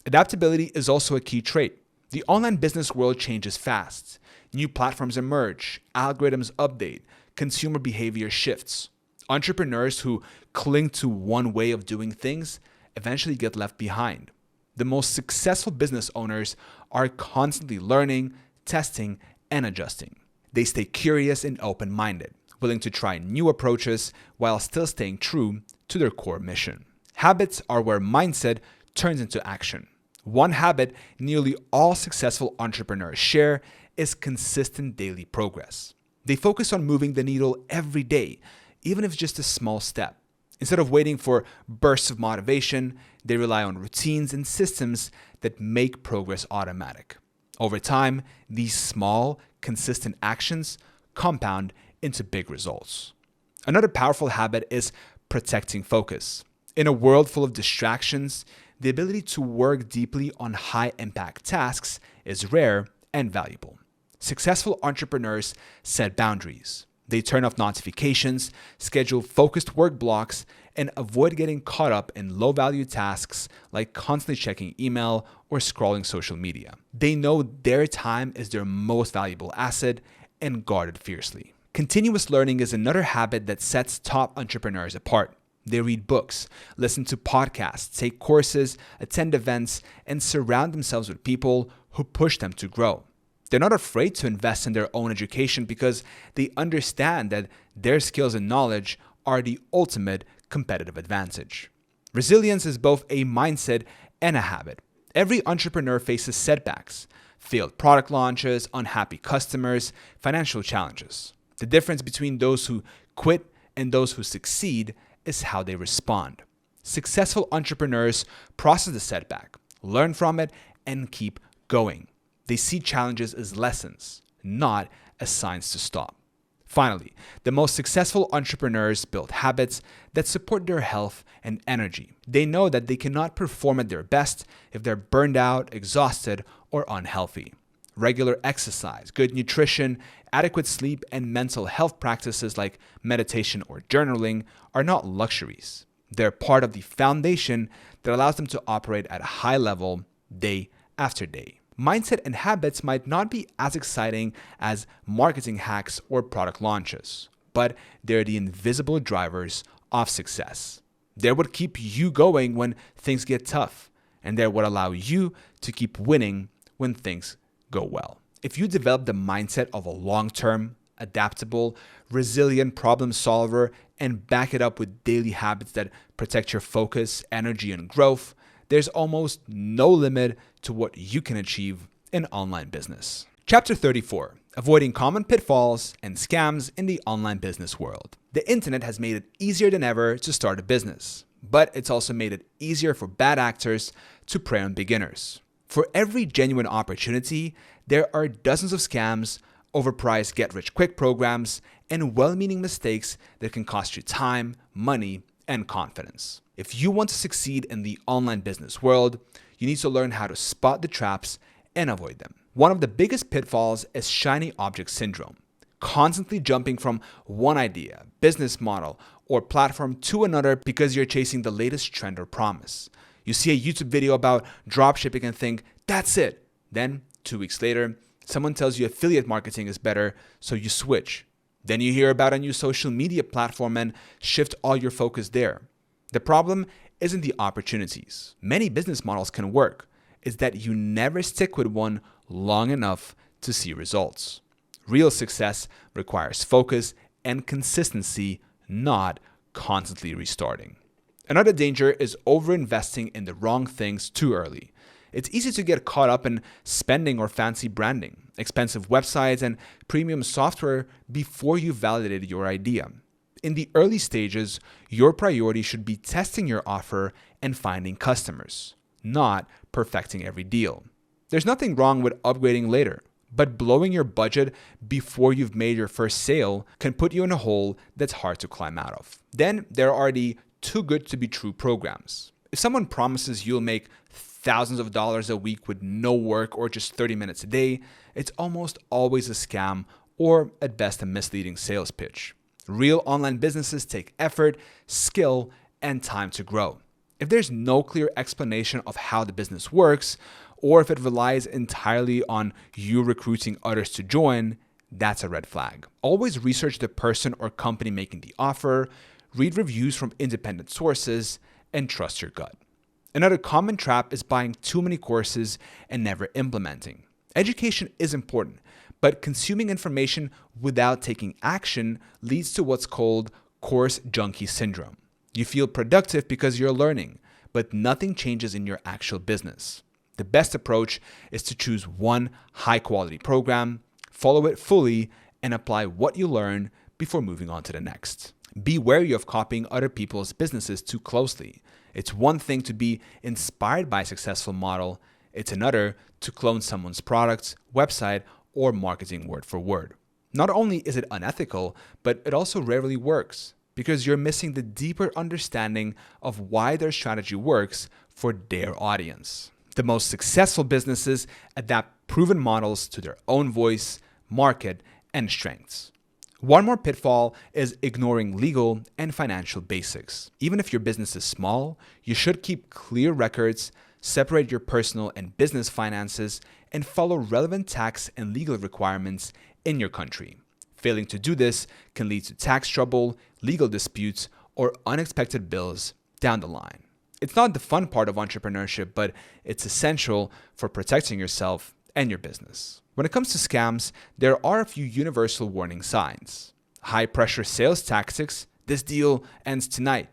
Adaptability is also a key trait. The online business world changes fast. New platforms emerge, algorithms update, consumer behavior shifts. Entrepreneurs who cling to one way of doing things eventually get left behind. The most successful business owners are constantly learning, testing, and adjusting. They stay curious and open-minded, willing to try new approaches while still staying true to their core mission. Habits are where mindset turns into action. One habit nearly all successful entrepreneurs share is consistent daily progress. They focus on moving the needle every day, even if it's just a small step. Instead of waiting for bursts of motivation, they rely on routines and systems that make progress automatic. Over time, these small, consistent actions compound into big results. Another powerful habit is protecting focus. In a world full of distractions, the ability to work deeply on high-impact tasks is rare and valuable. Successful entrepreneurs set boundaries. They turn off notifications, schedule focused work blocks, and avoid getting caught up in low-value tasks like constantly checking email or scrolling social media. They know their time is their most valuable asset and guard it fiercely. Continuous learning is another habit that sets top entrepreneurs apart. They read books, listen to podcasts, take courses, attend events, and surround themselves with people who push them to grow. They're not afraid to invest in their own education because they understand that their skills and knowledge are the ultimate competitive advantage. Resilience is both a mindset and a habit. Every entrepreneur faces setbacks, failed product launches, unhappy customers, financial challenges. The difference between those who quit and those who succeed is how they respond. Successful entrepreneurs process the setback, learn from it, and keep going. They see challenges as lessons, not as signs to stop. Finally, the most successful entrepreneurs build habits that support their health and energy. They know that they cannot perform at their best if they're burned out, exhausted, or unhealthy. Regular exercise, good nutrition, adequate sleep, and mental health practices like meditation or journaling are not luxuries. They're part of the foundation that allows them to operate at a high level day after day. Mindset and habits might not be as exciting as marketing hacks or product launches, but they're the invisible drivers of success. They're what keep you going when things get tough, and they're what allow you to keep winning when things go well. If you develop the mindset of a long-term, adaptable, resilient problem solver and back it up with daily habits that protect your focus, energy, and growth, there's almost no limit to what you can achieve in online business. Chapter 34, Avoiding Common Pitfalls and Scams in the Online Business World. The internet has made it easier than ever to start a business, but it's also made it easier for bad actors to prey on beginners. For every genuine opportunity, there are dozens of scams, overpriced get-rich-quick programs, and well-meaning mistakes that can cost you time, money, and confidence. If you want to succeed in the online business world, you need to learn how to spot the traps and avoid them. One of the biggest pitfalls is shiny object syndrome, constantly jumping from one idea, business model, or platform to another because you're chasing the latest trend or promise. You see a YouTube video about dropshipping and think, that's it. Then, 2 weeks later, someone tells you affiliate marketing is better, so you switch. Then you hear about a new social media platform and shift all your focus there. The problem isn't the opportunities. Many business models can work. It's that you never stick with one long enough to see results. Real success requires focus and consistency, not constantly restarting. Another danger is overinvesting in the wrong things too early. It's easy to get caught up in spending or fancy branding, expensive websites, and premium software before you validated your idea. In the early stages, your priority should be testing your offer and finding customers, not perfecting every deal. There's nothing wrong with upgrading later, but blowing your budget before you've made your first sale can put you in a hole that's hard to climb out of. Then there are the too good to be true programs. If someone promises you'll make thousands of dollars a week with no work or just 30 minutes a day, it's almost always a scam or at best a misleading sales pitch. Real online businesses take effort, skill, and time to grow. If there's no clear explanation of how the business works, or if it relies entirely on you recruiting others to join, that's a red flag. Always research the person or company making the offer, read reviews from independent sources, and trust your gut. Another common trap is buying too many courses and never implementing. Education is important, but consuming information without taking action leads to what's called course junkie syndrome. You feel productive because you're learning, but nothing changes in your actual business. The best approach is to choose one high-quality program, follow it fully, and apply what you learn before moving on to the next. Be wary of copying other people's businesses too closely. It's one thing to be inspired by a successful model. It's another to clone someone's product, website, or marketing word for word. Not only is it unethical, but it also rarely works because you're missing the deeper understanding of why their strategy works for their audience. The most successful businesses adapt proven models to their own voice, market, and strengths. One more pitfall is ignoring legal and financial basics. Even if your business is small, you should keep clear records, separate your personal and business finances, and follow relevant tax and legal requirements in your country. Failing to do this can lead to tax trouble, legal disputes, or unexpected bills down the line. It's not the fun part of entrepreneurship, but it's essential for protecting yourself and your business. When it comes to scams, there are a few universal warning signs. High-pressure sales tactics, this deal ends tonight.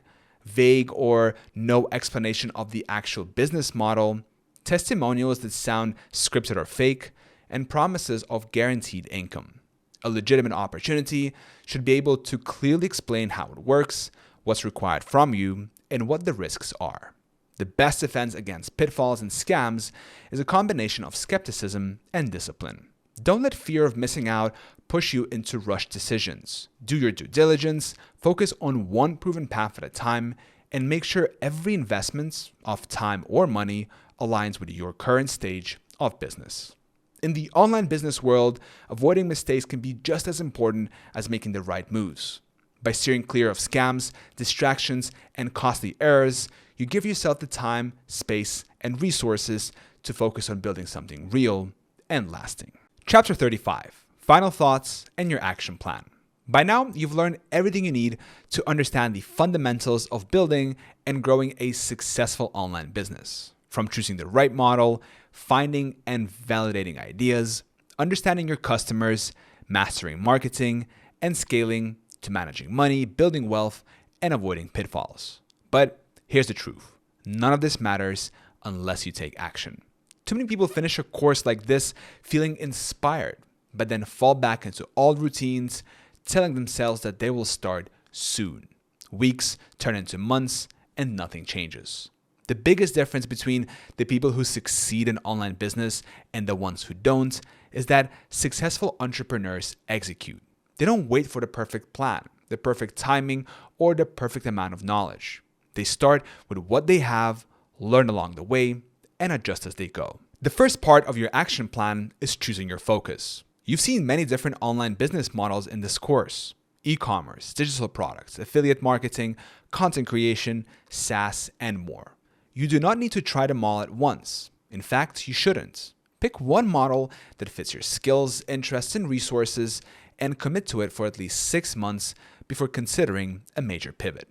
Vague or no explanation of the actual business model. Testimonials that sound scripted or fake. And promises of guaranteed income. A legitimate opportunity should be able to clearly explain how it works, what's required from you, and what the risks are. The best defense against pitfalls and scams is a combination of skepticism and discipline. Don't let fear of missing out push you into rushed decisions. Do your due diligence, focus on one proven path at a time, and make sure every investment of time or money aligns with your current stage of business. In the online business world, avoiding mistakes can be just as important as making the right moves. By steering clear of scams, distractions, and costly errors, you give yourself the time, space, and resources to focus on building something real and lasting. Chapter 35, Final Thoughts and Your Action Plan. By now, you've learned everything you need to understand the fundamentals of building and growing a successful online business. From choosing the right model, finding and validating ideas, understanding your customers, mastering marketing, and scaling, to managing money, building wealth, and avoiding pitfalls. But here's the truth. None of this matters unless you take action. Too many people finish a course like this feeling inspired, but then fall back into old routines, telling themselves that they will start soon. Weeks turn into months and nothing changes. The biggest difference between the people who succeed in online business and the ones who don't is that successful entrepreneurs execute. They don't wait for the perfect plan, the perfect timing, or the perfect amount of knowledge. They start with what they have, learn along the way, and adjust as they go. The first part of your action plan is choosing your focus. You've seen many different online business models in this course: e-commerce, digital products, affiliate marketing, content creation, SaaS, and more. You do not need to try them all at once. In fact, you shouldn't. Pick one model that fits your skills, interests, and resources and commit to it for at least 6 months before considering a major pivot.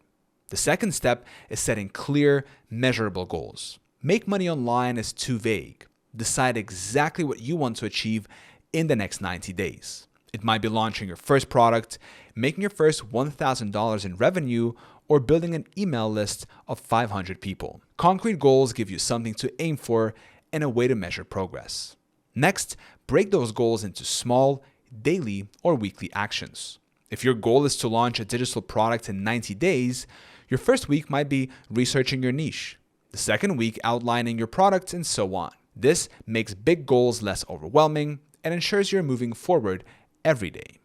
The second step is setting clear, measurable goals. Make money online is too vague. Decide exactly what you want to achieve in the next 90 days. It might be launching your first product, making your first $1,000 in revenue, or building an email list of 500 people. Concrete goals give you something to aim for and a way to measure progress. Next, break those goals into small, daily, or weekly actions. If your goal is to launch a digital product in 90 days, your first week might be researching your niche, the second week outlining your product, and so on. This makes big goals less overwhelming and ensures you're moving forward every day.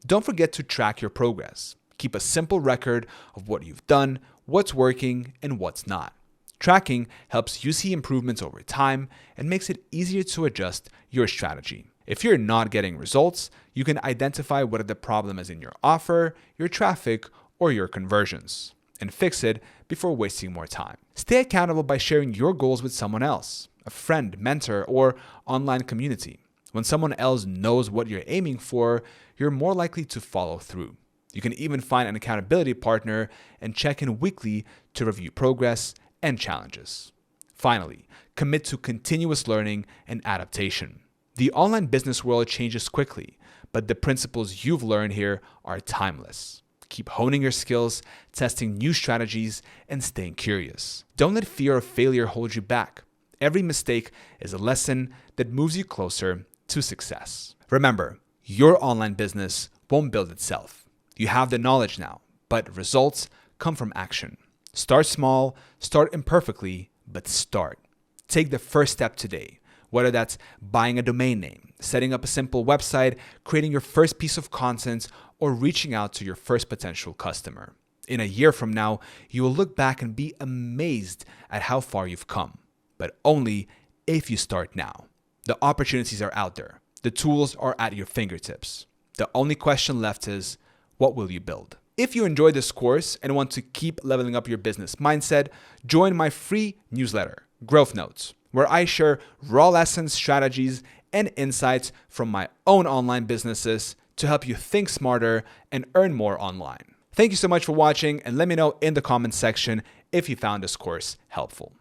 Don't forget to track your progress. Keep a simple record of what you've done, what's working, and what's not. Tracking helps you see improvements over time and makes it easier to adjust your strategy. If you're not getting results, you can identify whether the problem is in your offer, your traffic, or your conversions, and fix it before wasting more time. Stay accountable by sharing your goals with someone else, a friend, mentor, or online community. When someone else knows what you're aiming for, you're more likely to follow through. You can even find an accountability partner and check in weekly to review progress and challenges. Finally, commit to continuous learning and adaptation. The online business world changes quickly, but the principles you've learned here are timeless. Keep honing your skills, testing new strategies, and staying curious. Don't let fear of failure hold you back. Every mistake is a lesson that moves you closer to success. Remember, your online business won't build itself. You have the knowledge now, but results come from action. Start small, start imperfectly, but start. Take the first step today, whether that's buying a domain name, setting up a simple website, creating your first piece of content, or reaching out to your first potential customer. In a year from now, you will look back and be amazed at how far you've come, but only if you start now. The opportunities are out there. The tools are at your fingertips. The only question left is, what will you build? If you enjoyed this course and want to keep leveling up your business mindset, join my free newsletter, Growth Notes, where I share raw lessons, strategies, and insights from my own online businesses to help you think smarter and earn more online. Thank you so much for watching, and let me know in the comments section if you found this course helpful.